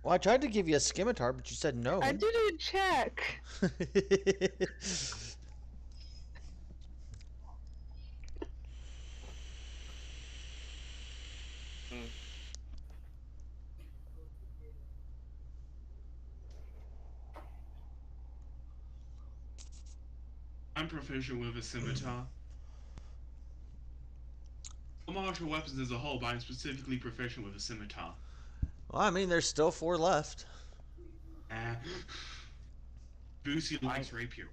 Well, I tried to give you a scimitar, but you said no. I didn't check. I'm proficient with a scimitar. All martial weapons as a whole, but I'm specifically proficient with a scimitar. Well, I mean, there's still 4 left. Boosie likes rapier.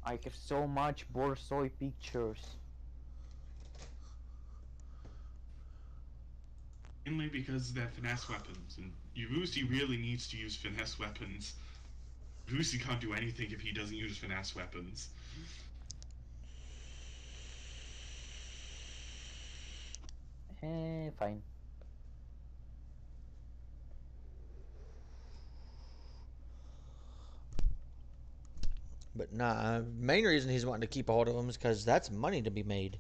I have so much borsoi pictures. Mainly because they're finesse weapons, and Yavusi really needs to use finesse weapons. Yavusi can't do anything if he doesn't use finesse weapons. Fine. But nah, main reason he's wanting to keep a hold of them is because that's money to be made.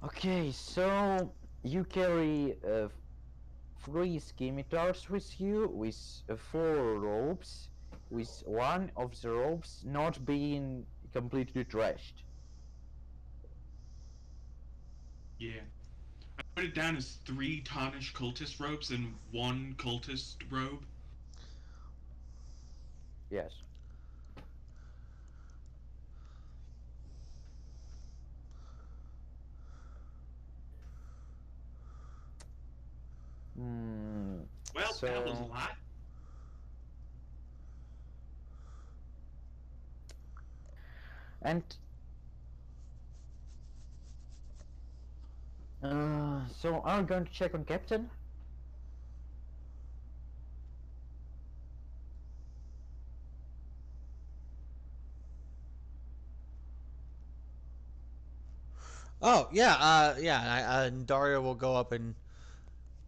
Okay, so you carry 3 scimitars with you, with 4 robes, with 1 of the robes not being completely trashed. Yeah. I put it down as 3 tarnished cultist robes and 1 cultist robe. Yes. Well, So that was a lot. and so I'm going to check on Captain. Oh, yeah, and Daria will go up and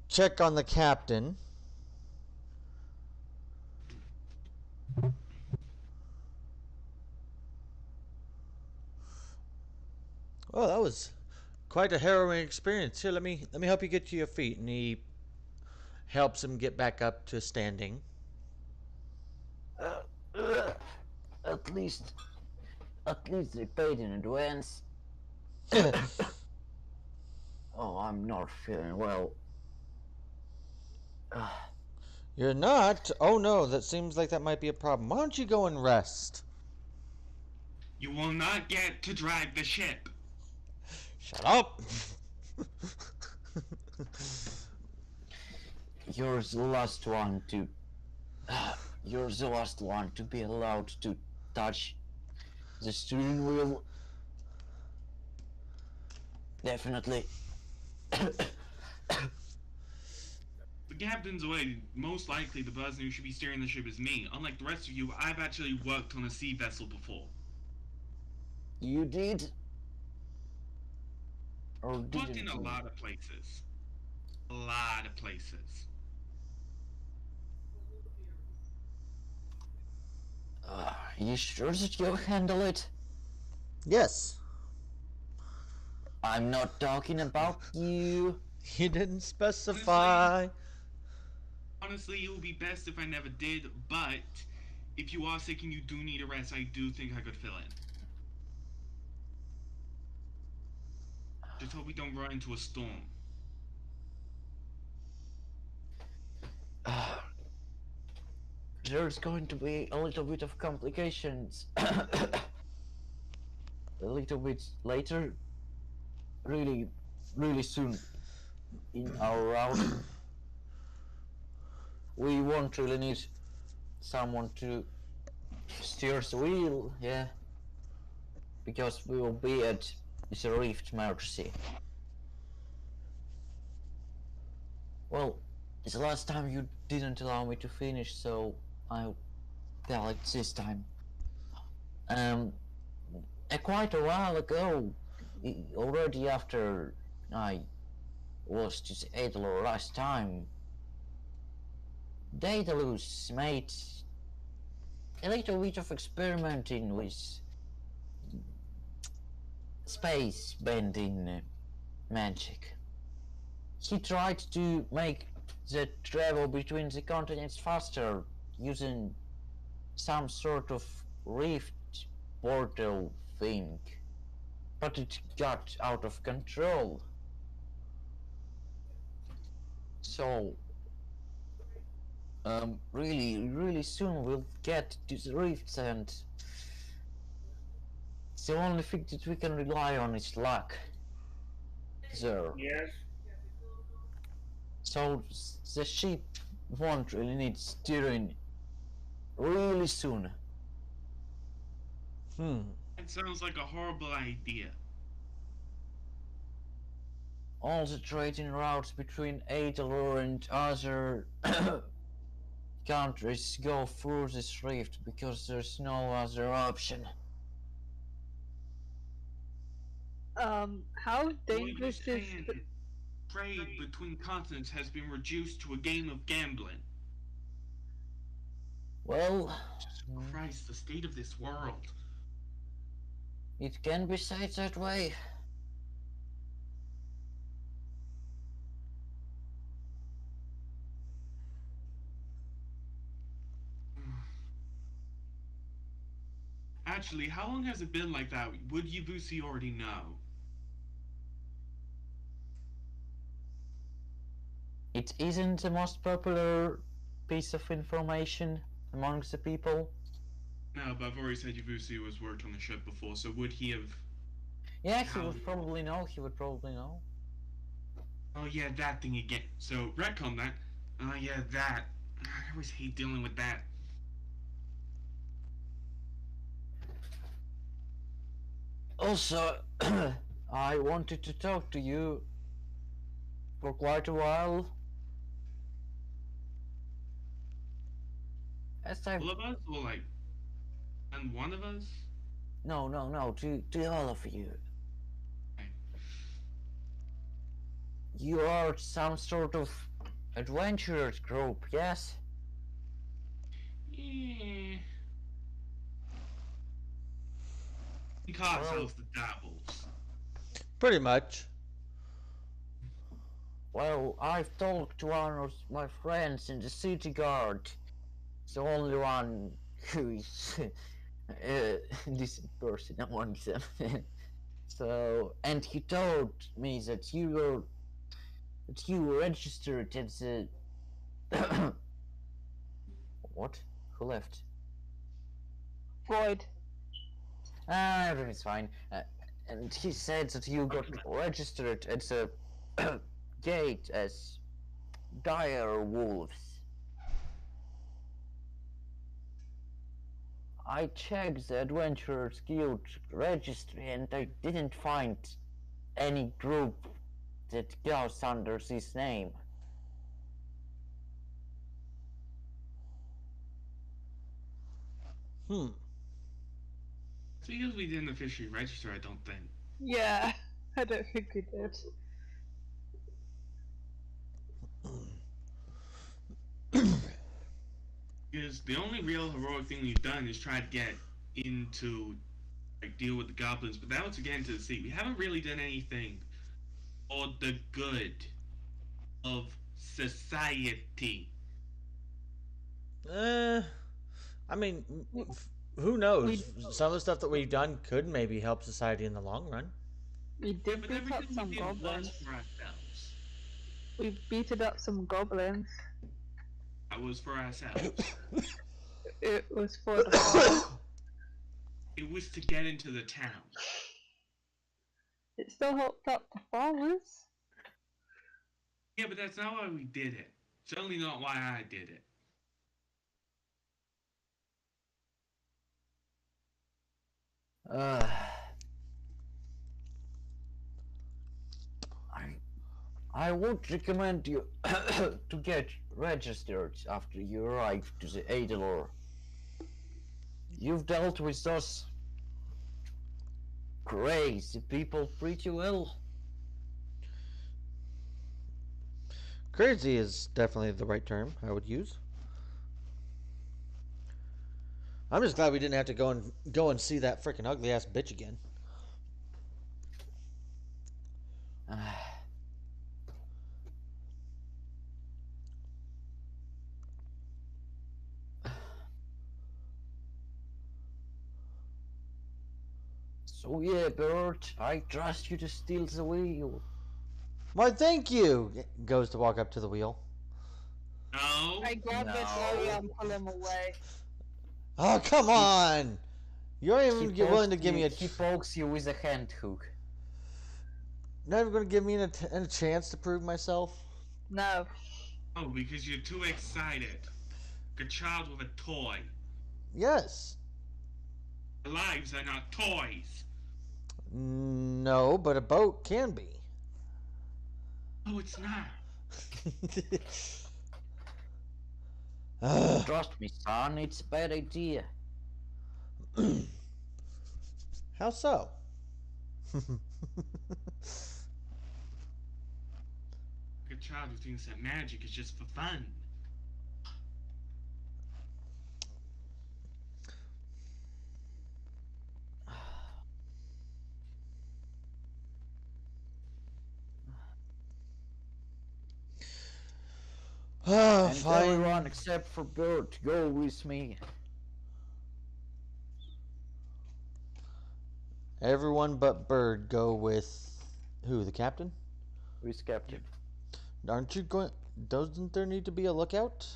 check on the captain. Oh, that was quite a harrowing experience. Here, let me help you get to your feet. And he helps him get back up to standing. At least, they paid in advance. Oh, I'm not feeling well. You're not? Oh no, that seems like that might be a problem. Why don't you go and rest? You will not get to drive the ship. Shut up! You're the last one to. You're the last one to be allowed to touch the steering wheel. Definitely. The captain's away. Most likely, the person who should be steering the ship is me. Unlike the rest of you, I've actually worked on a sea vessel before. You did? Or Worked didn't in a you? lot of places. A lot of places. You sure that you'll handle it? Yes. I'm not talking about you. He didn't specify. Honestly, it would be best if I never did, but if you are sick and you do need a rest, I do think I could fill in. Just hope we don't run into a storm. There's going to be a little bit of complications. A little bit later. Really soon in our route. We won't really need someone to steer the wheel, yeah. Because we will be at the Rift mercy. Well, it's the last time you didn't allow me to finish, so I'll tell it this time. Quite a while ago, already after I was to the Adler last time, Daedalus made a little bit of experimenting with space bending magic. He tried to make the travel between the continents faster using some sort of rift portal thing, but it got out of control. So really soon we'll get to the rifts, and the only thing that we can rely on is luck there. Yes. So the ship won't really need steering really soon. It sounds like a horrible idea. All the trading routes between Adalur and other countries go through this rift because there's no other option. How dangerous What are you is saying? Trade between continents has been reduced to a game of gambling. Well, Christ, the state of this world. it can be said that way. Actually, how long has it been like that? Would Yavusi already know? It isn't the most popular piece of information amongst the people. No, but I've already said Yavusi was worked on the ship before, so would he have... Yeah, he would probably know. Oh yeah, that thing again. So, retcon that. Oh yeah, that. I always hate dealing with that. Also, I wanted to talk to you for quite a while. As I... All of us? Or like... And one of us? No, to all of you. Okay. You are some sort of adventurers group, yes? Yeah. We call ourselves the Dabbles. Pretty much. Well, I've talked to one of my friends in the city guard. It's the only one who is decent person among them. So, and he told me that you registered as a what? Who left? Void. Everything's fine. And he said that you got registered at the gate as dire wolves. I checked the Adventurers Guild registry and I didn't find any group that goes under this name. It's because we didn't officially register, I don't think. Yeah, I don't think we did. Because the only real heroic thing we've done is try to get into, like, deal with the goblins, but that was to get into the sea. We haven't really done anything for the good of society. I mean, who knows? Some of the stuff that we've done could maybe help society in the long run. We did But beat up everything some we did was goblins. for ourselves. We beated up some goblins. That was for ourselves. It was for the farm. It was to get into the town. It still helped out the farmers. Yeah, but that's not why we did it. Certainly not why I did it. I would recommend you to get registered after you arrive to the Adelor. You've dealt with those crazy people pretty well. Crazy is definitely the right term I would use. I'm just glad we didn't have to go and see that freaking ugly ass bitch again. So yeah, Bert, I trust you to steal the wheel. Why, thank you. Goes to walk up to the wheel. No. I grabbed it earlier and pull him away. Oh, come on! You aren't even willing to give me a. He pokes you with a hand hook. Not even going to give me a chance to prove myself. No. Oh, because you're too excited. Like a child with a toy. Yes. Lives are not toys. No, but a boat can be. Oh, it's not. Trust me, son, it's a bad idea. How so? Like a child who thinks that magic is just for fun. Oh, And fine. everyone except for Bert, go with me. Everyone but Bird go with who? The captain? With Captain. Aren't you going? Doesn't there need to be a lookout?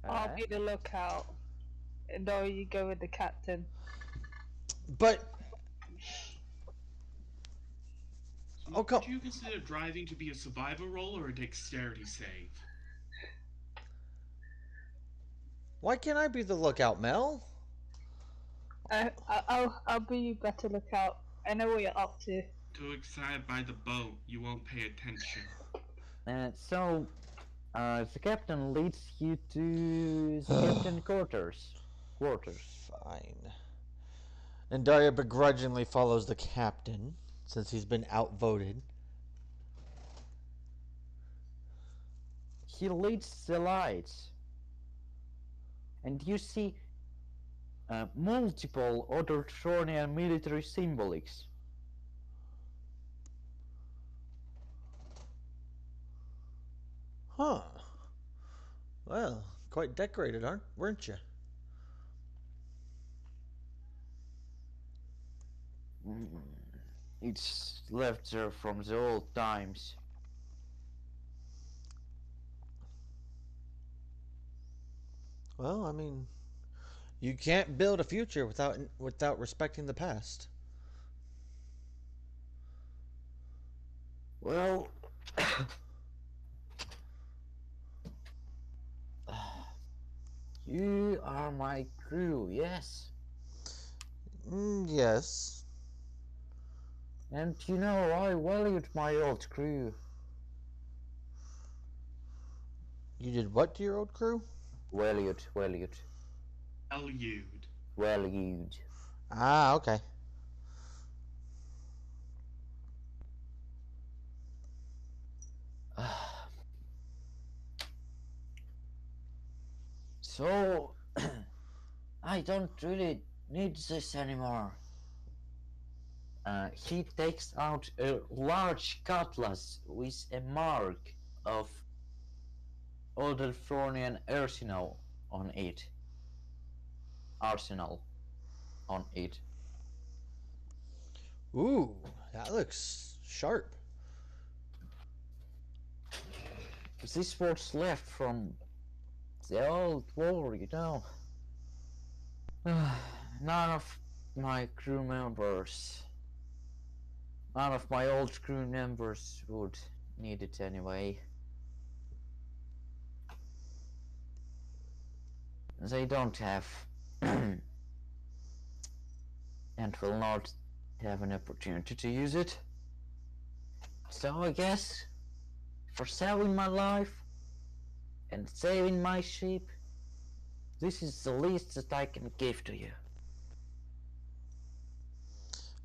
I'll be the lookout. And no, you go with the captain. But oh, come. Do you consider driving to be a survival role or a dexterity save? Why can't I be the lookout, Mel? I'll be your better lookout. I know what you're up to. Too excited by the boat, you won't pay attention. The captain leads you to the captain quarters. Fine. And Daria begrudgingly follows the captain since he's been outvoted. He leads the lights. And you see multiple other Tronian military symbolics. Huh. Well, quite decorated, weren't you? Mm, It's left there from the old times. Well, I mean, you can't build a future without respecting the past. Well, you are my crew, yes. Yes. And you know, I valued my old crew. You did what to your old crew? Valued. Valued. Valued. Ah, okay. So, I don't really need this anymore. He takes out a large cutlass with a mark of Odelfronian on it. Arsenal on it. Ooh, that looks sharp. This was left from the old war, you know. None of my crew members, none of my old crew members would need it anyway. They don't have and will not have an opportunity to use it. So I guess for saving my life and saving my sheep, this is the least that I can give to you.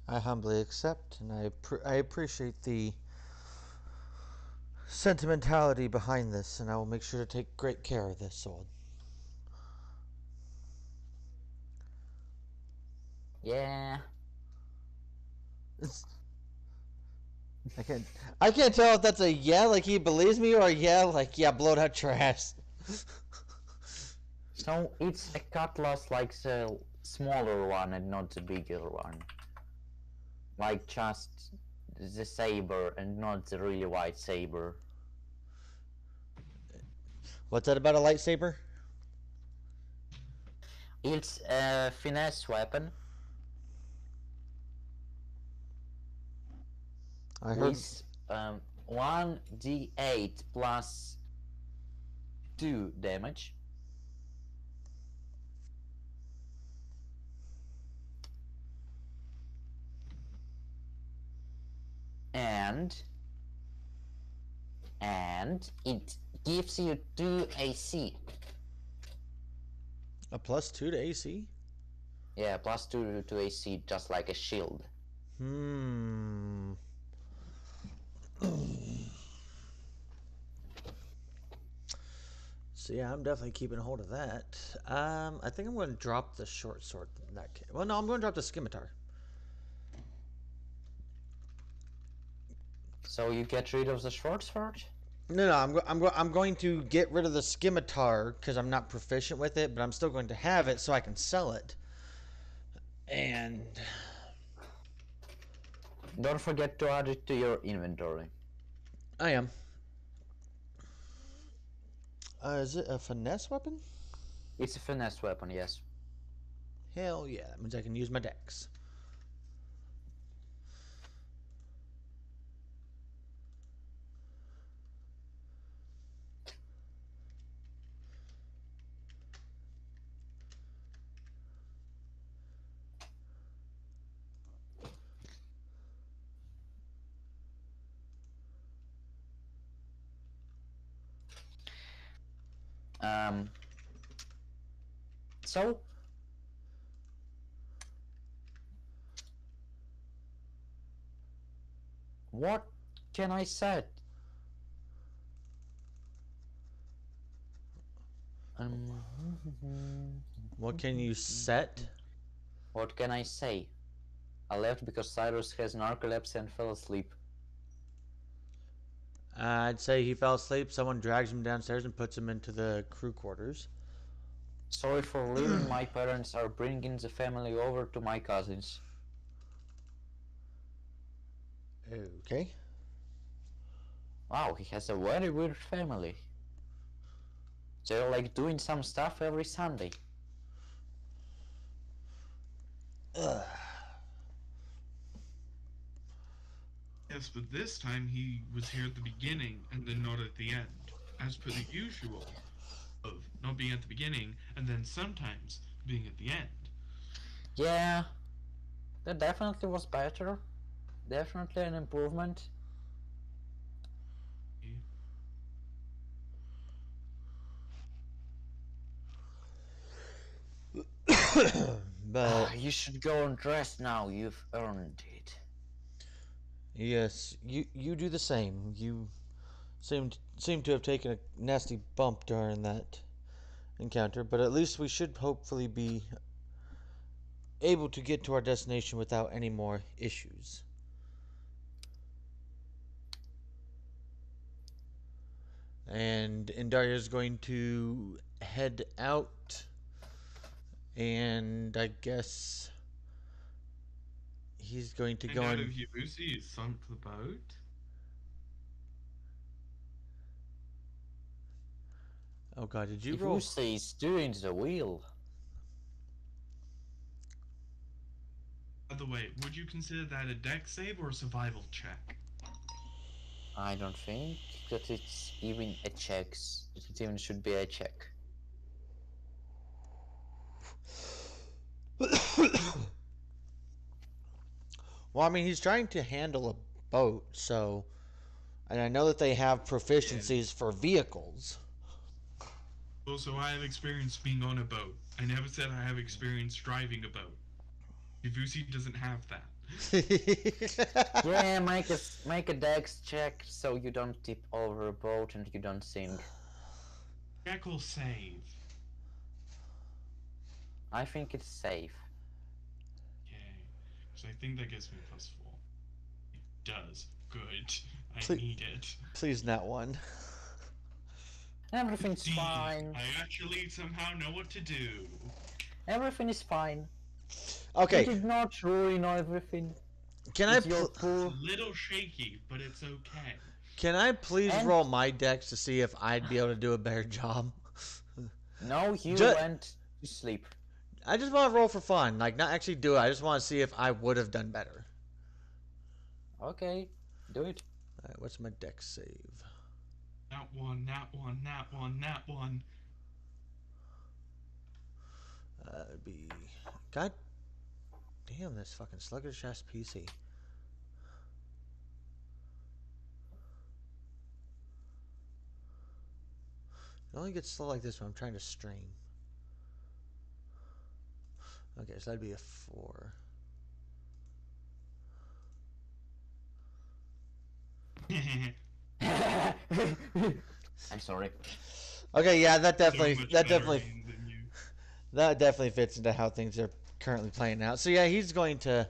I humbly accept, and I appreciate the sentimentality behind this, and I will make sure to take great care of this sword. Yeah. I can't I can't tell if that's a yeah like he believes me or a yeah like yeah blow out trash. So it's a cutlass like the smaller one and not the bigger one. Like just the saber and not the really wide saber. What's that about a lightsaber? It's a finesse weapon I heard with 1d8 plus 2 damage. And it gives you 2 AC. a +2 to AC. Yeah, plus 2 to AC, just like a shield. So yeah, I'm definitely keeping a hold of that. I think I'm going to drop the short sword in that case. Well, no, I'm going to drop the scimitar. So you get rid of the short sword? No, I'm going to get rid of the scimitar because I'm not proficient with it, but I'm still going to have it so I can sell it. And Don't forget to add it to your inventory. I am. Is it a finesse weapon? It's a finesse weapon, yes. Hell yeah, that means I can use my dex. So what can I say? Um, What can you set? what can I say? I left because Cyrus has narcolepsy and fell asleep. I'd say he fell asleep. Someone drags him downstairs and puts him into the crew quarters. Sorry for leaving. My parents are bringing the family over to my cousins. Okay. Wow, he has a very weird family. They're like doing some stuff every Sunday. Ugh. Yes, but this time he was here at the beginning and then not at the end, as per the usual of not being at the beginning and then sometimes being at the end. Yeah, that definitely was better. Definitely an improvement. But You should go and rest now. You've earned it. yes, you do the same. You seem to have taken a nasty bump during that encounter, but at least we should hopefully be able to get to our destination without any more issues. And Indaria is going to head out, and I guess he's going to And go out and of Yabusi is sunk the boat. oh god, did you If roll? you say steering the wheel, By the way, would you consider that a deck save or a survival check? I don't think that it's even a check. It even should be a check. Well, I mean, he's trying to handle a boat, so and I know that they have proficiencies for vehicles. Also, I have experience being on a boat. I never said I have experience driving a boat. Yabusi doesn't have that. Yeah, make a dex check so you don't tip over a boat and you don't sink. Check will save. I think it's safe. Yay. So I think that gives me +4. It does. Good. I Please- need it. Please, not one. Everything's D. fine. I actually somehow know what to do. Everything is fine. Okay, You did not ruin everything. can I It's your It's poor. a little shaky, but it's okay. can I please And- roll my dex to see if I'd be able to do a better job? No, you Ju- went to sleep. I just want to roll for fun, like not actually do it. I just want to see if I would have done better. Okay, do it. All right, what's my dex save? Not one, not one, not one, not one. It'd be god damn this fucking sluggish ass PC. It only gets slow like this when I'm trying to stream. Okay, so that'd be a 4. I'm sorry. Okay, yeah, that So definitely much that better definitely aim than you. that definitely fits into how things are currently playing out. So yeah, he's going to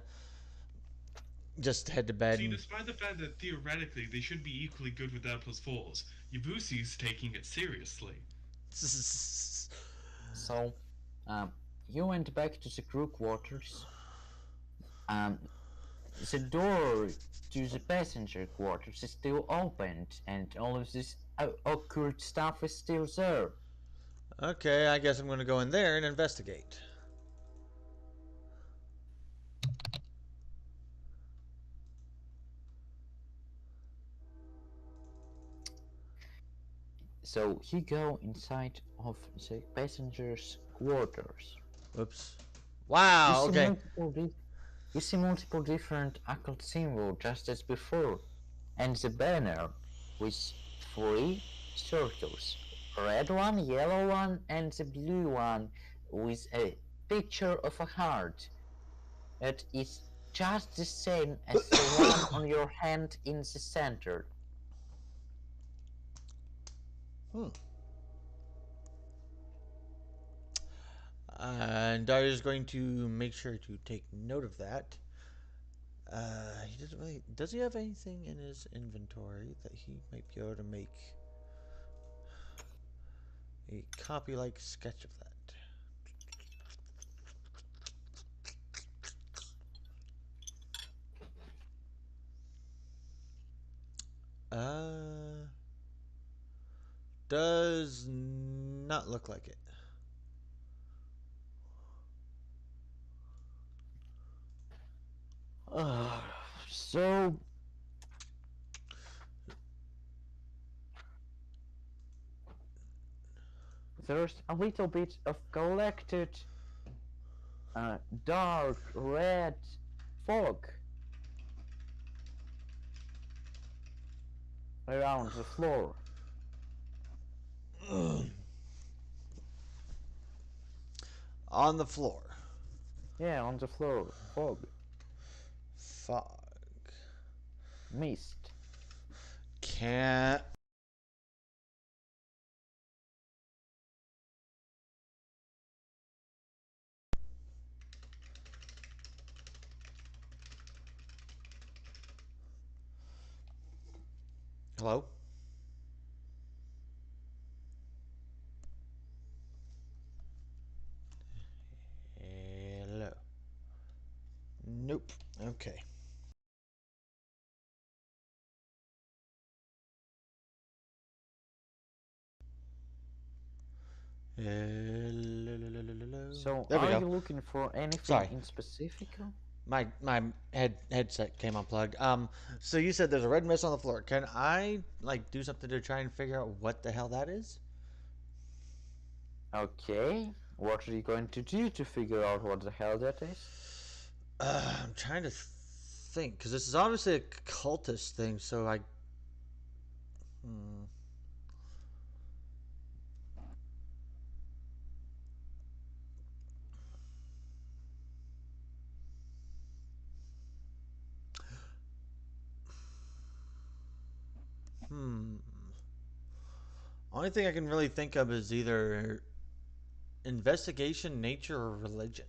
just head to bed. See, And, despite the fact that theoretically they should be equally good with their +4s, Yabusi's taking it seriously. So, you went back to the crew quarters. The door to the passenger quarters is still opened, and all of this occult stuff is still there. okay, I guess I'm going to go in there and investigate. So you go inside of the passengers' quarters. Whoops. Wow. You see Okay. you see multiple different occult symbols just as before, and the banner with 3 circles, red one, yellow one, and the blue one with a picture of a heart. It is just the same as the one on your hand in the center. And Daria's going to make sure to take note of that. He doesn't really. Does he have anything in his inventory that he might be able to make a copy-like sketch of that? Uh, does not look like it. So there's a little bit of collected dark red fog around the floor. On the floor. Yeah, on the floor. Fog. Fog. Mist. Can't. Hello? Hello. Nope. Okay. Hello. So There we are go. you looking for anything Sorry. in specific? My headset came unplugged. So you said there's a red mist on the floor. Can I like do something to try and figure out what the hell that is? Okay. What are you going to do to figure out what the hell that is? I'm trying to think because this is obviously a cultist thing. So I. Hmm. Hmm. Only thing I can really think of is either investigation, nature, or religion.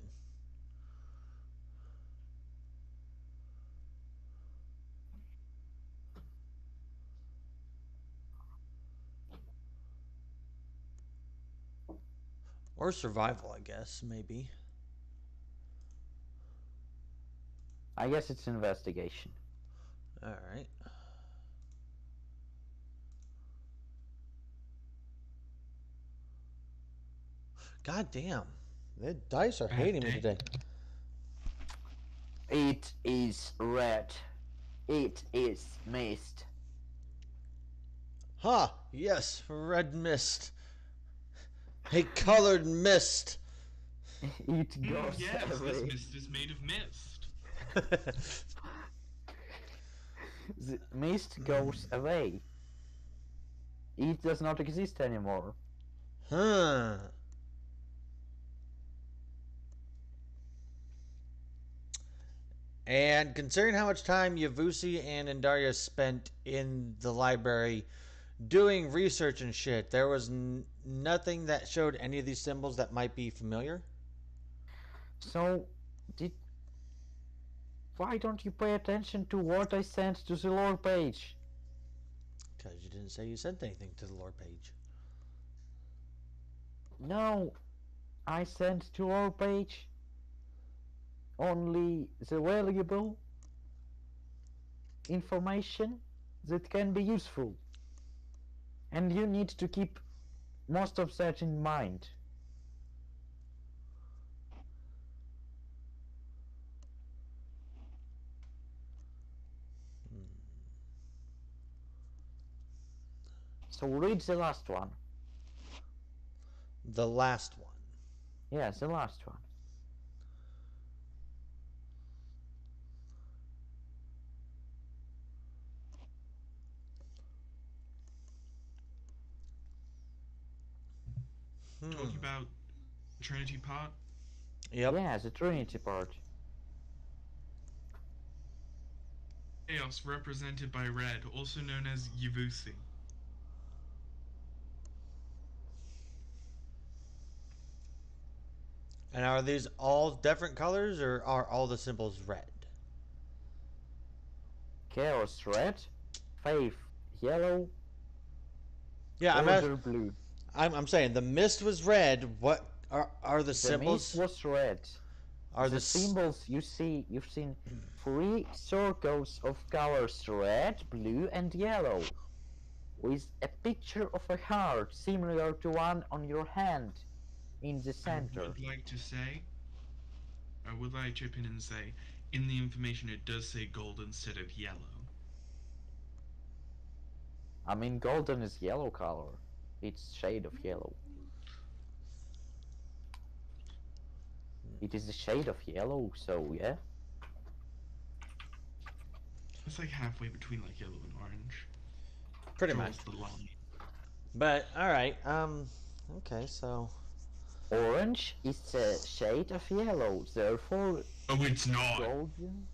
Or survival, I guess, maybe. I guess it's investigation. Alright. God damn. The dice are Bad hating me day. today. It is red. It is mist. Ha! Yes, red mist. A colored mist. It goes Yes, this away. mist is made of mist. The mist goes away. It does not exist anymore. Huh. And considering how much time Yavusi and Indaria spent in the library doing research and shit, there was nothing that showed any of these symbols that might be familiar. So, did why don't you pay attention to what I sent to the lore page? Because you didn't say you sent anything to the lore page. No, I sent to lore page only the valuable information that can be useful. And you need to keep most of that in mind. So read the last one. The last one. Yeah, the last one. Talking about Trinity Pot. Yep. Yeah, the Trinity part. Chaos represented by red, also known as Yavusi. And are these all different colors or are all the symbols red? Chaos red, Faith yellow, Yeah, Order blue. I'm saying the mist was red. What are the The symbols? mist was red. Are The the symbols you've seen three circles of colors red, blue, and yellow, with a picture of a heart similar to one on your hand in the I center. would like to say, I would like to chip in and say, in the information it does say gold instead of yellow. I mean, golden is yellow color. It's shade of yellow. It is a shade of yellow, so yeah. It's like halfway between like yellow and orange. pretty Draws much? the line. But all right. Okay, so Orange is a shade of yellow, therefore Oh, it's not. golden.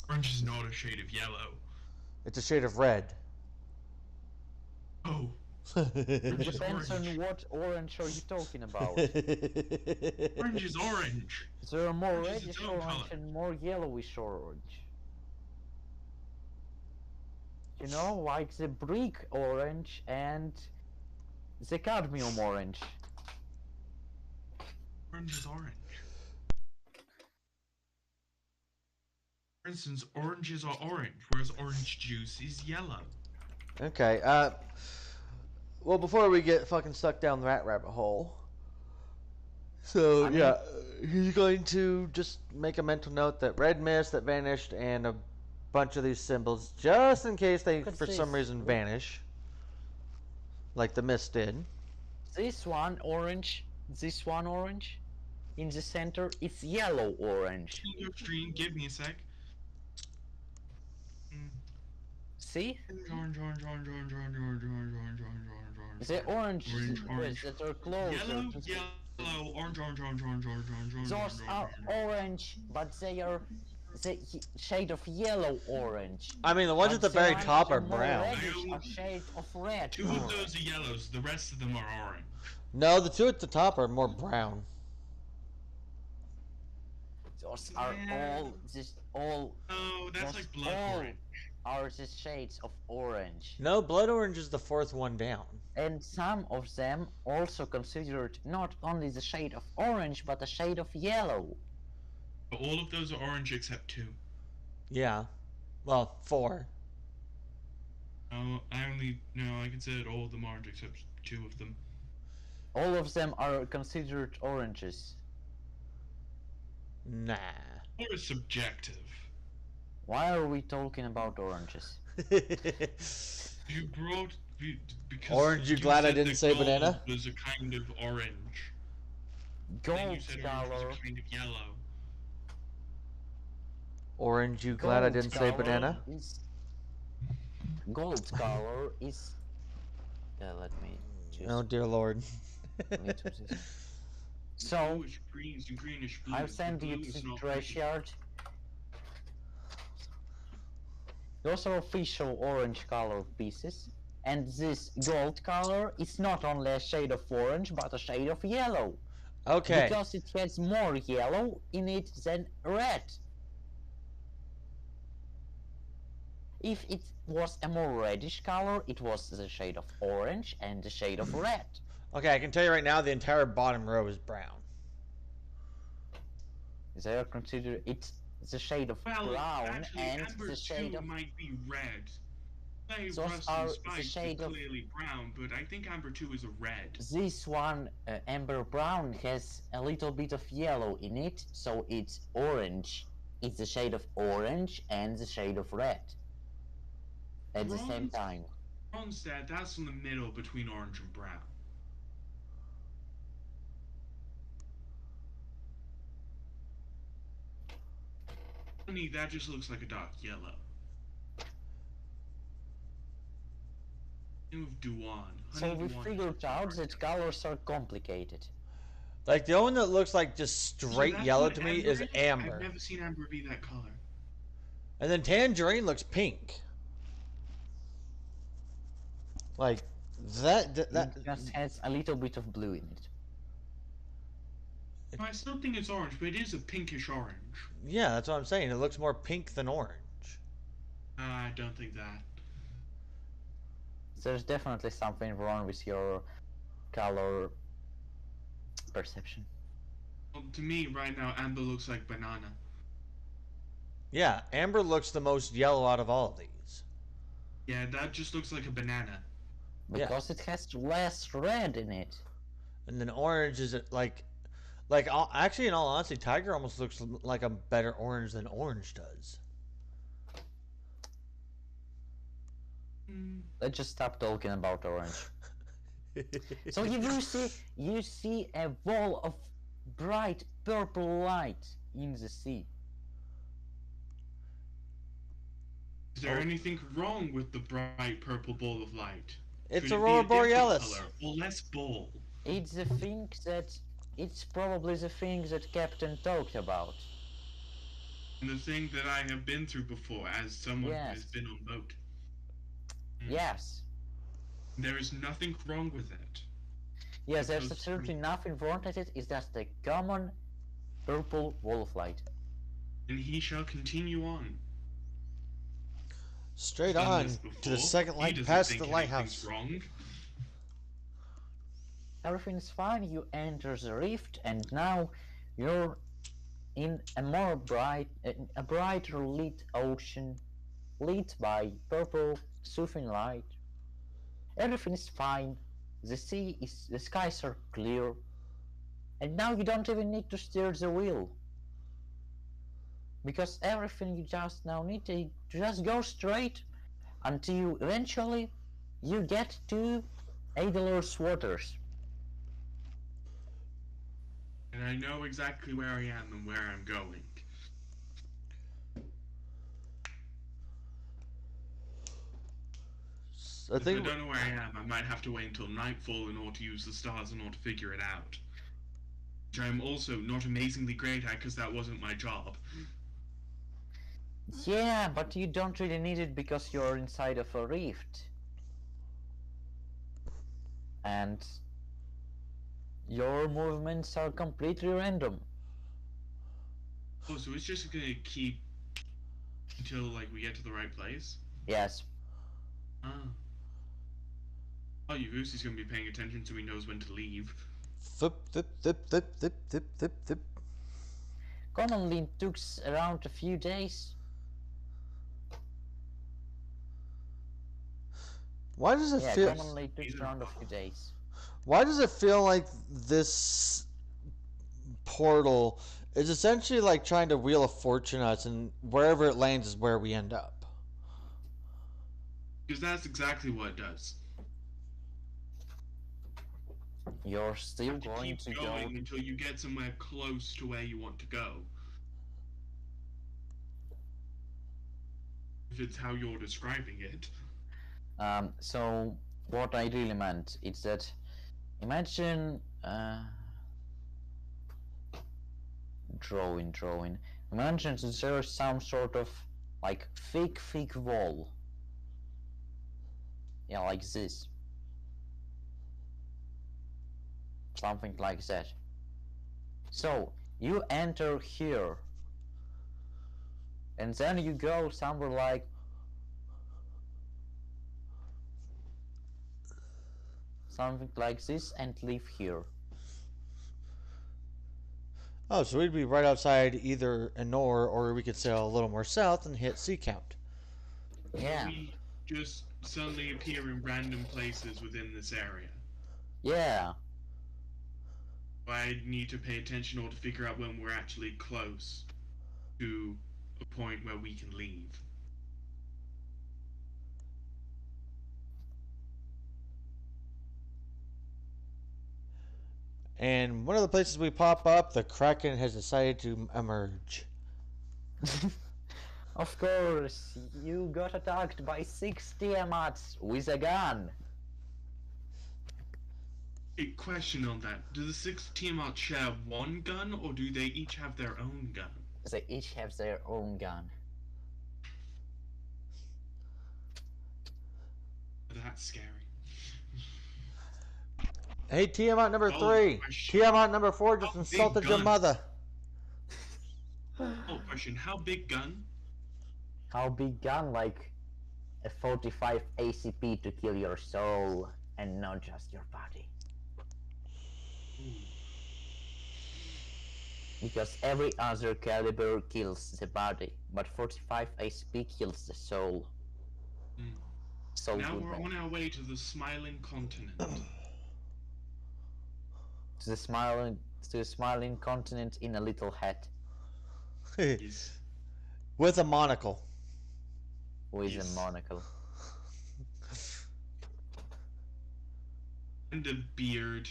Orange is not a shade of yellow. it's a shade of red. Oh, It Which is depends on orange. what orange are you talking about. orange is orange. There are more Orange is its reddish own orange color. and more yellowish orange. You know, like the brick orange and the cadmium orange. Orange is orange. For instance, oranges are orange, whereas orange juice is yellow. Okay. Well, before we get fucking stuck down that rabbit hole, so I mean- yeah, he's going to just make a mental note that red mist that vanished and a bunch of these symbols, just in case they Look at for some this. reason vanish, like the mist did. This one orange, in the center, it's yellow orange. Your stream, give me a sec. See? Orange, orange, orange, orange, orange, orange, orange, orange, orange, orange, orange. The orange Orange, squares orange. that are closer Yellow, to yellow, orange, orange, orange, orange, orange, orange, orange, those are orange, but they are the shade of yellow orange. I mean, the ones But at the the very ones top that are more brown. reddish are shade of red. Two of those are yellows, the rest of them are orange. No, the two at the top are more brown. Those are Yeah. all Oh, that's those like blood all orange. are the shades of orange. No, blood orange is the fourth one down. And some of them also considered not only the shade of orange, but a shade of yellow. But all of those are orange except two. Yeah. Well, four. Oh, I considered all of them orange except two of them. All of them are considered oranges. Nah. Or is subjective. Why are we talking about oranges? You brought because Orange, you glad I said didn't that say gold banana? Was a kind of orange. Then you Gold said orange color. was a kind of yellow. Orange, you glad I Gold didn't say color banana? is- Gold color is. Let me choose. Oh dear lord. Let me choose this. So Bluish greens and greenish blues. I've sent The you blue is to not Trashyard. Those are official orange color pieces, and this gold color is not only a shade of orange but a shade of yellow. Okay. Because it has more yellow in it than red. If it was a more reddish color, it was the shade of orange and the shade of red. Okay, I can tell you right now the entire bottom row is brown. They are considered it's the shade of Well, brown actually, and Amber the shade 2 of might be red. Say Those Rust are and the Spikes shade is of- clearly brown, but I think Amber 2 is a red. this one. Amber brown has a little bit of yellow in it, so it's orange. It's the shade of orange and the shade of red at the same Bronze? time. Ronstadt, that's in the middle between orange and brown. Honey, that just looks like a dark yellow. Name of Duan. So Honey we Duan figured is out dark that colors are complicated. Like the only one that looks like just So straight that's yellow what to me Amber is I've amber. never seen Amber be that color. And then tangerine looks pink. Like that It that just has a little bit of blue in it. I still think it's orange, but it is a pinkish orange. yeah, that's what I'm saying. It looks more pink than orange. I don't think that. There's definitely something wrong with your color perception. Well, to me, right now, amber looks like banana. Yeah, amber looks the most yellow out of all of these. Yeah, that just looks like a banana. Yeah. Because it has less red in it. And then orange is actually, in all honesty, tiger almost looks like a better orange than orange does. Let's just stop talking about orange. So you see a wall of bright purple light in the sea. Is there anything wrong with the bright purple ball of light? It's Could it Aurora be a different Borealis. color or less ball? It's the thing that it's probably the thing that Captain talked about. And the thing that I have been through before as someone who has Yes. been on boat. Yes. There is nothing wrung with it. Yes, there's Because- absolutely nothing wrong with it. It's just a common purple wall of light. And he shall continue on. Straight Done on this to the before. second He light doesn't past think the anything's lighthouse. wrong. Everything's fine. You enter the rift, and now you're in a brighter lit ocean, lit by purple soothing light. Everything is fine. The skies are clear, and now you don't even need to steer the wheel, because everything you just now need to just go straight until you eventually you get to Adler's waters. And I know exactly where I am and where I'm going. I If I think don't know where I am, I might have to wait until nightfall in order to use the stars in order to figure it out. Which I'm also not amazingly great at because that wasn't my job. Yeah, but you don't really need it because you're inside of a rift. And your movements are completely random. Oh, so it's just gonna keep until like we get to the right place? Yes. Ah. Oh, Yuvusi's gonna be paying attention so he knows when to leave. Flip, flip, flip, flip, flip, flip, flip, flip. Commonly it took around a few days. Why does it Yeah, feel? commonly it took around a few days. Why does it feel like this portal is essentially like trying to wheel a fortune on us, and wherever it lands is where we end up? Because that's exactly what it does. You're still You going keep to go. going until you get somewhere close to where you want to go. If it's how you're describing it. So what I really meant is that imagine drawing. Imagine that there's some sort of like thick wall. Yeah, like this. Something like that. So you enter here, and then you go somewhere like something like this and live here. Oh, so we'd be right outside either Anor, or we could sail a little more south and hit sea count. Yeah, We just suddenly appear in random places within this area. yeah. I need to pay attention or to figure out when we're actually close to a point where we can leave. And one of the places we pop up, the Kraken has decided to emerge. Of course, you got attacked by 6 Tiamats with a gun. A question on that. Do the 6 Tiamat share one gun or do they each have their own gun? They each have their own gun. That's scary. Hey, Tiamat number Oh, 3. question. Tiamat number 4 just How big insulted your gun? mother. Oh, question. How big gun? How big gun like a 45 ACP to kill your soul and not just your body? Ooh. Because every other caliber kills the body, but 45 ACP kills the soul. Mm. Soul Now would we're not. on our way to the smiling continent. To the smiling continent in a little hat Yes. With a monocle. with Yes. a monocle. And a beard.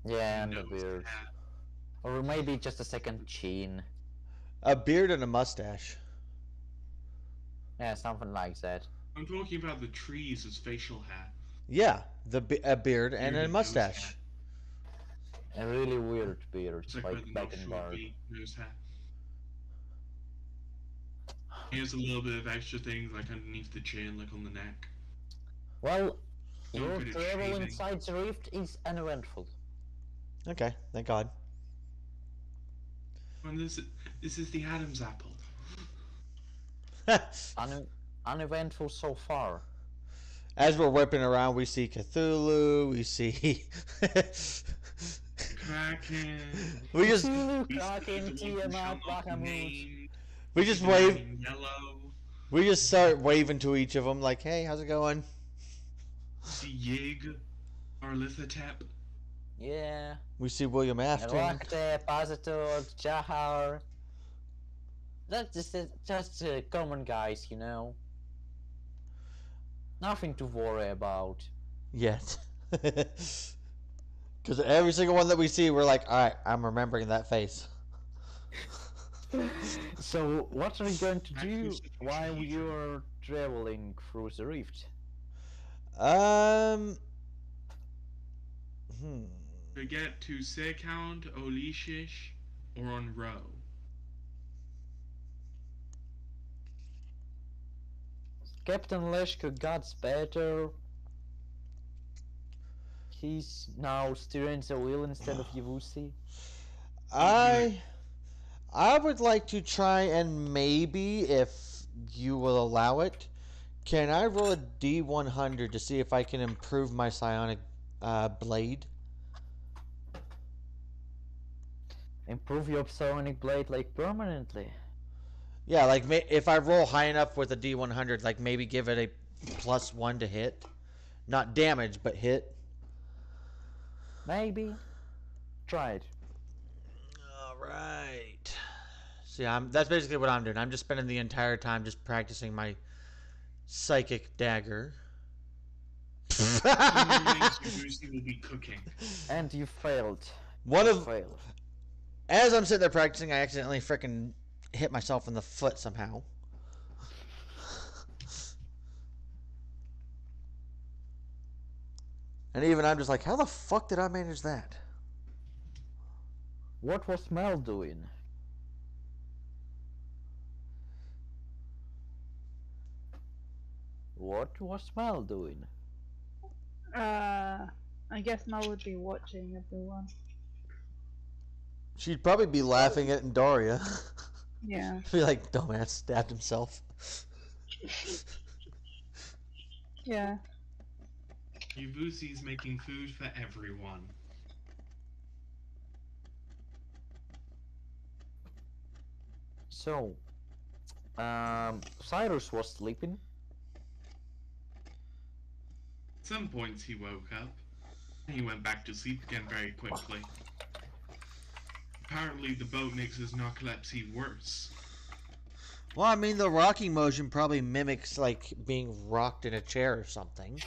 Yeah, and a nose beard. hat. Or maybe just a second chin. A beard and a mustache. Yeah, something like that. I'm talking about the trees as facial hair. Yeah, a beard and Beard a and nose mustache. A really weird beard, It's like like the back and offshore bar. V nose hair. Here's a little bit of extra things like underneath the chin, like on the neck. Well, Don't your put it travel shaving. inside the rift is uneventful. Okay, thank God. And this is the Adam's apple. Uneventful so far. As we're whipping around, we see Cthulhu. We see. Kraken. we just Cthulhu, We Kraken, see the one who shall Tiamat, not be Bahamut. named. we just The man wave. in yellow. We just start waving to each of them like, "Hey, how's it going?" See Yig, Arlithotep. Yeah. We see William Afton. Rakte, Pazator, Jahar. That's just common guys, you know. Nothing to worry about. Yet. Because every single one that we see, we're like, all right, I'm remembering that face. So, what are you going to do Accuracy while fusion. you're traveling through the rift? Hmm. To get to Sekhound, Olishish, or on Row. Captain Leshko got better. He's now steering the wheel instead of Yavusi. I would like to try and maybe, if you will allow it, can I roll a D100 to see if I can improve my psionic blade? Improve your psionic blade like permanently. Yeah, like if I roll high enough with a D100, like maybe give it a +1 to hit, not damage but hit. Maybe. Try it. All right. See, that's basically what I'm doing. I'm just spending the entire time just practicing my psychic dagger. In mornings, Yavusi will be cooking. And you failed. Failed. As I'm sitting there practicing, I accidentally frickin' hit myself in the foot somehow. And even I'm just like, how the fuck did I manage that? What was Mel doing? What was Mel doing? I guess Mel would be watching everyone. She'd probably be laughing at Daria. Yeah. Be like, dumbass stabbed himself. Yeah. Yavusi's making food for everyone. So, Cyrus was sleeping. At some points he woke up. He went back to sleep again very quickly. Apparently the boat makes his narcolepsy worse. Well, I mean, the rocking motion probably mimics, like, being rocked in a chair or something.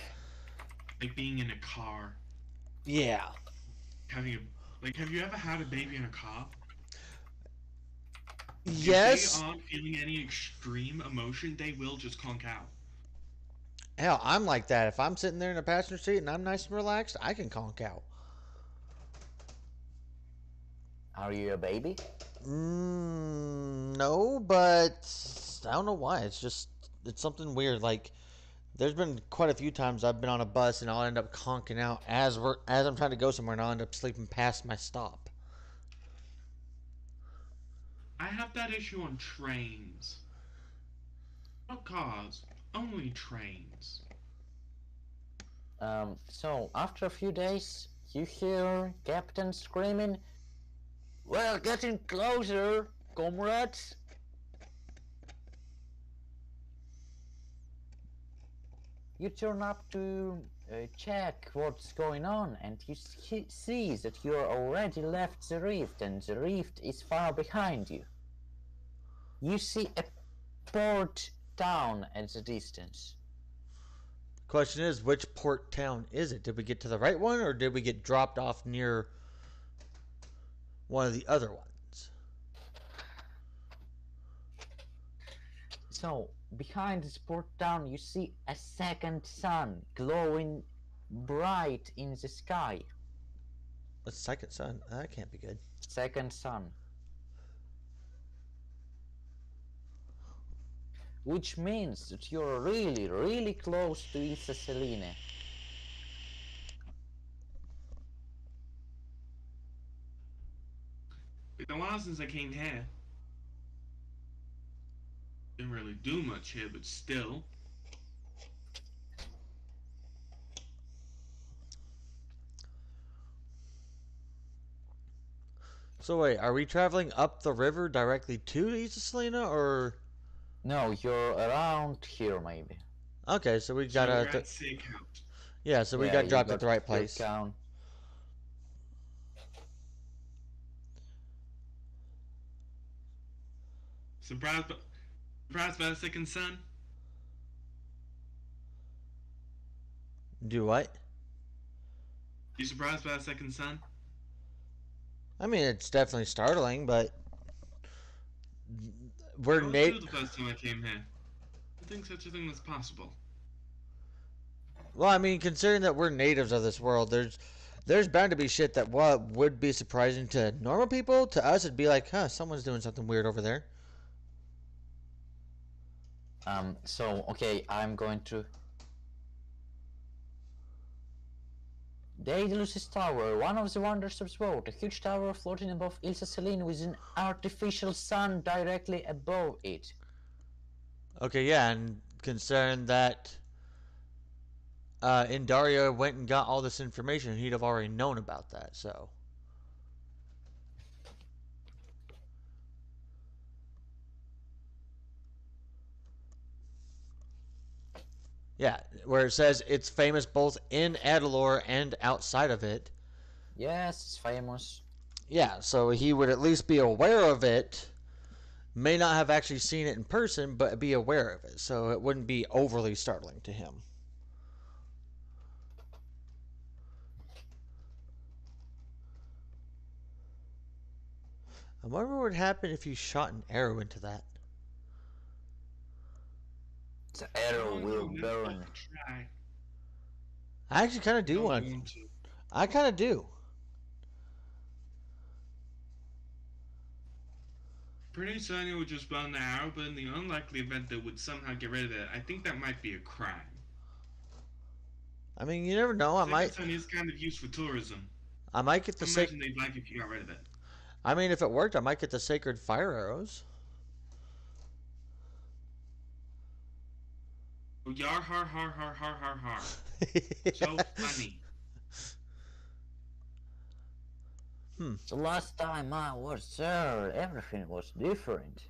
Like being in a car. Yeah. Have you ever had a baby in a car? Yes. If they aren't feeling any extreme emotion, they will just conk out. Hell, I'm like that. If I'm sitting there in a passenger seat and I'm nice and relaxed, I can conk out. Are you a baby? No, but I don't know why. It's something weird. Like, there's been quite a few times I've been on a bus and I'll end up conking out as I'm trying to go somewhere, and I'll end up sleeping past my stop. I have that issue on trains. No cars, only trains. So after a few days, you hear Captain screaming, "We're getting closer, comrades!" You turn up to check what's going on, and you see that you're already left the rift, and the rift is far behind you. You see a port town at the distance. Question is, which port town is it? Did we get to the right one, or did we get dropped off near one of the other ones? So, behind this port town, you see a second sun glowing bright in the sky. A second sun? That can't be good. Second sun. Which means that you're really, really close to Ilsa Celine. It's been a while since I came here. Didn't really do much here, but still. So wait, are we traveling up the river directly to East Selena, or? No, you're around here maybe. Okay, so we So got we're at Sick House. yeah, so we got dropped at the right place. Down. Surprised by the second sun? Do what? You surprised by the second sun? I mean, it's definitely startling, but we're I was too the first time I came here. I think such a thing was possible. Well, I mean, considering that we're natives of this world, there's bound to be shit that what would be surprising to normal people. To us, it'd be like, huh, someone's doing something weird over there. So, okay, I'm going to... Daedalus' Tower, one of the wonders of the world, a huge tower floating above Ilsa Celine with an artificial sun directly above it. Okay, yeah, and considering that Indaria went and got all this information, he'd have already known about that, so... Yeah, where it says it's famous both in Adalor and outside of it. Yes, it's famous. Yeah, so he would at least be aware of it. May not have actually seen it in person, but be aware of it, so it wouldn't be overly startling to him. I wonder what would happen if you shot an arrow into that. The arrow will burn. I actually kind of do want to. I kind of do. Pretty certain it would just burn the arrow, but in the unlikely event that would somehow get rid of it, I think that might be a crime. I mean, you never know. Second is kind of used for tourism. I might get the imagine they'd like if you got rid of it. I mean, if it worked, I might get the sacred fire arrows. Oh, yar har har har har har har. So funny. The last time I was there, everything was different.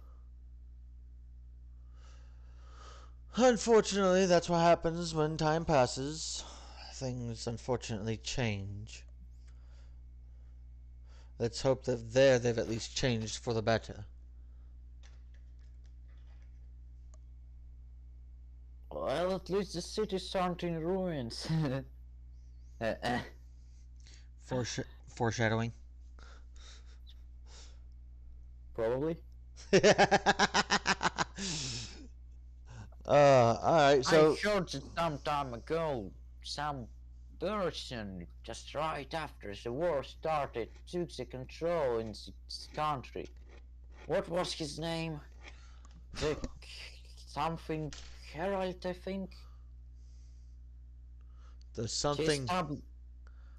Unfortunately, that's what happens when time passes. Things unfortunately change. Let's hope that they've at least changed for the better. Well, at least the cities aren't in ruins. Foreshadowing. Probably. Alright, so... I heard that some time ago, some person, just right after the war started, took the control in this country. What was his name? Something Herald, I think? The something...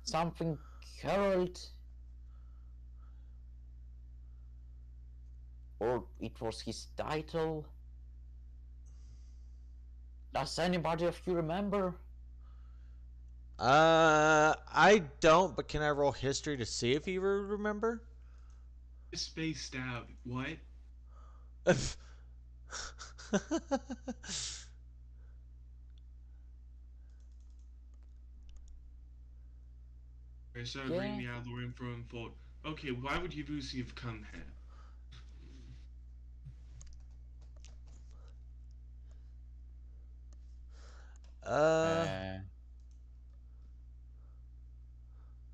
Something Herald? Or it was his title? Does anybody of you remember? I don't, but can I roll history to see if you remember? Spaced out. What? I started reading Yeah. the out of the info and thought, okay, why would Yabusi have come here? uh, Uh,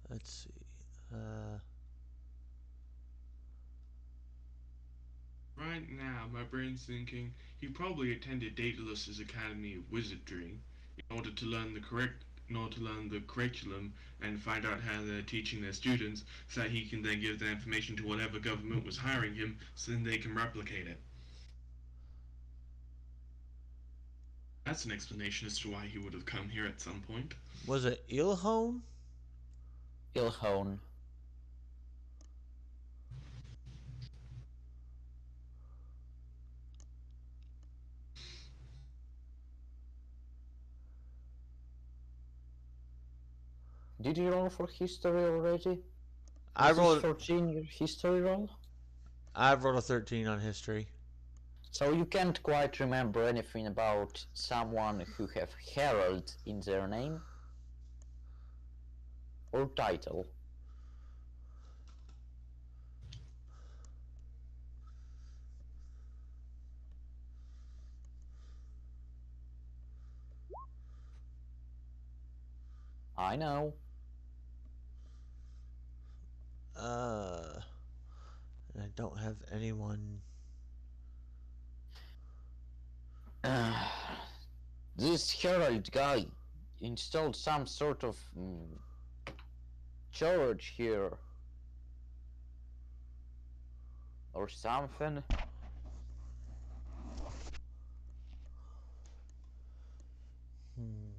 let's see. Uh, Right now, my brain's thinking he probably attended Daedalus's Academy of Wizardry in order to learn the curriculum and find out how they're teaching their students, so that he can then give that information to whatever government was hiring him, so then they can replicate it. That's an explanation as to why he would have come here at some point. was it Ilhone? Ilhone. Did you roll for history already? I Is this rolled. for junior history roll? I rolled a 13 on history. So you can't quite remember anything about someone who have Herald in their name? Or title? I know. I don't have anyone. This Herald guy installed some sort of church here. Or something. Hmm.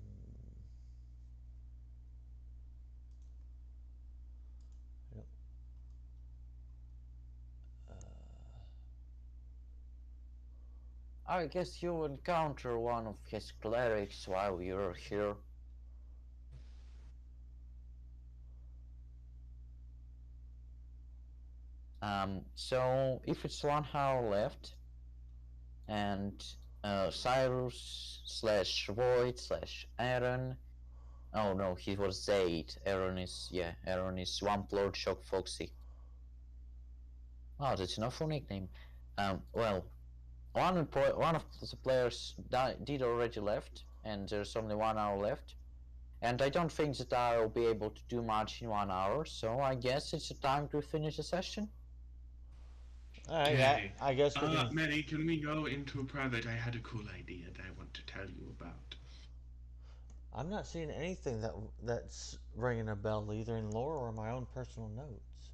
I guess you'll encounter one of his clerics while you're here. So if it's 1 hour left, and Cyrus slash Void slash Aaron. Oh no, he was Zaid. Aaron is Swamp Lord Shock Foxy. Oh, that's enough for nickname. Well, one of the players did already left, and there's only 1 hour left. And I don't think that I'll be able to do much in 1 hour, so I guess it's time to finish the session. Alright, yeah. Okay. I guess we can. Maddie, can we go into a private? I had a cool idea that I want to tell you about. I'm not seeing anything that's ringing a bell either in lore or my own personal notes.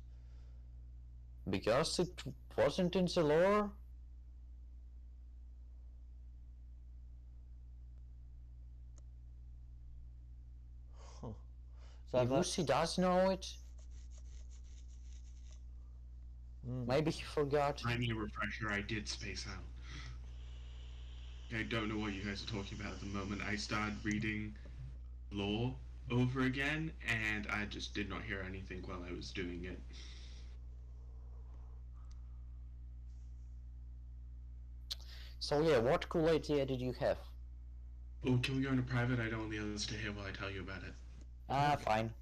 Because it wasn't in the lore? Huh. So I'm not. Ivusi does know it. Maybe he forgot. I need a refresher. I did space out. I don't know what you guys are talking about at the moment. I started reading lore over again, and I just did not hear anything while I was doing it. So yeah, what cool idea did you have? Oh, can we go into private? I don't want the others to hear while I tell you about it. Fine.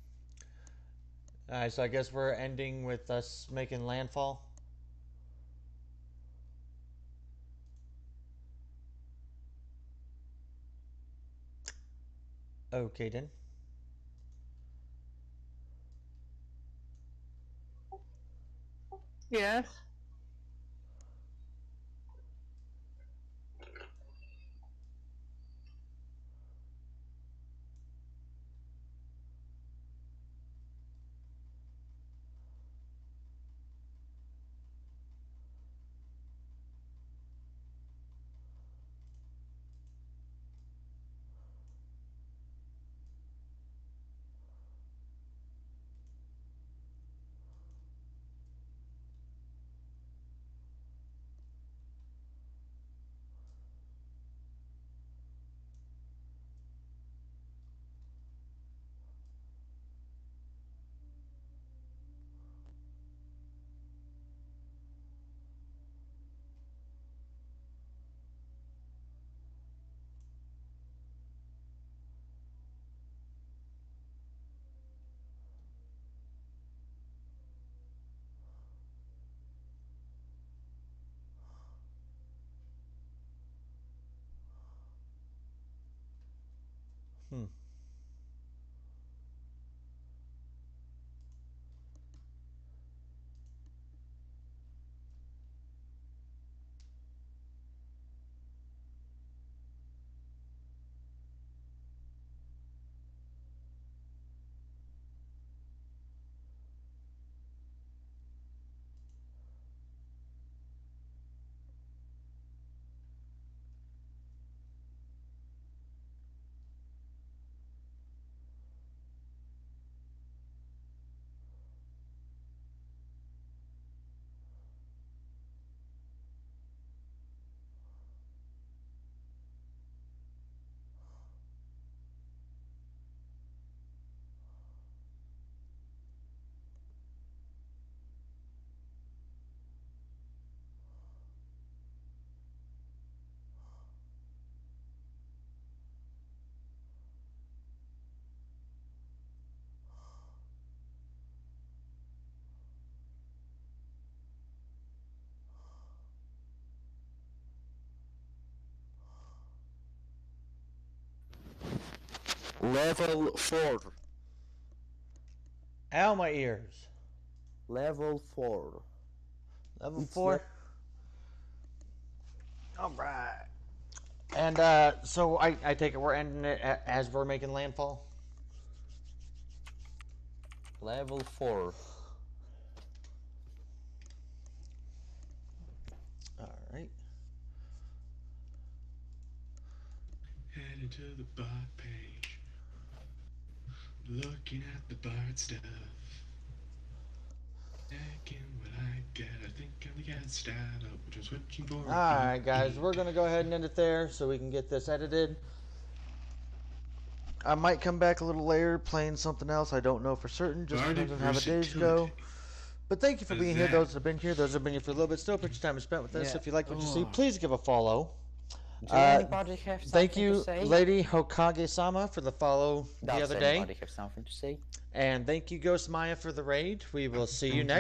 Alright, so I guess we're ending with us making landfall. Okay then. Yes. Hmm. Level 4. Ow, my ears. Level 4. Level It's 4. All right. And so I take it we're ending it as we're making landfall. Level 4. All right. Heading to the bot page. Looking at the bard stuff. Checking what I get. I think I'm the cat stat up, which I'm switching for. All right, guys. We're gonna go ahead and end it there so we can get this edited. I might come back a little later playing something else. I don't know for certain. Just depends on how the days go. But thank you for being here. Those that have been here, those that have been here for a little bit. Still, appreciate your time spent with us. Yeah. If you like what you see, please give a follow. Do anybody have something Thank to you, say? Lady Hokage-sama, for the follow the Does other day. anybody have something to say? And thank you, Ghost Maya, for the raid. We will see you Thank next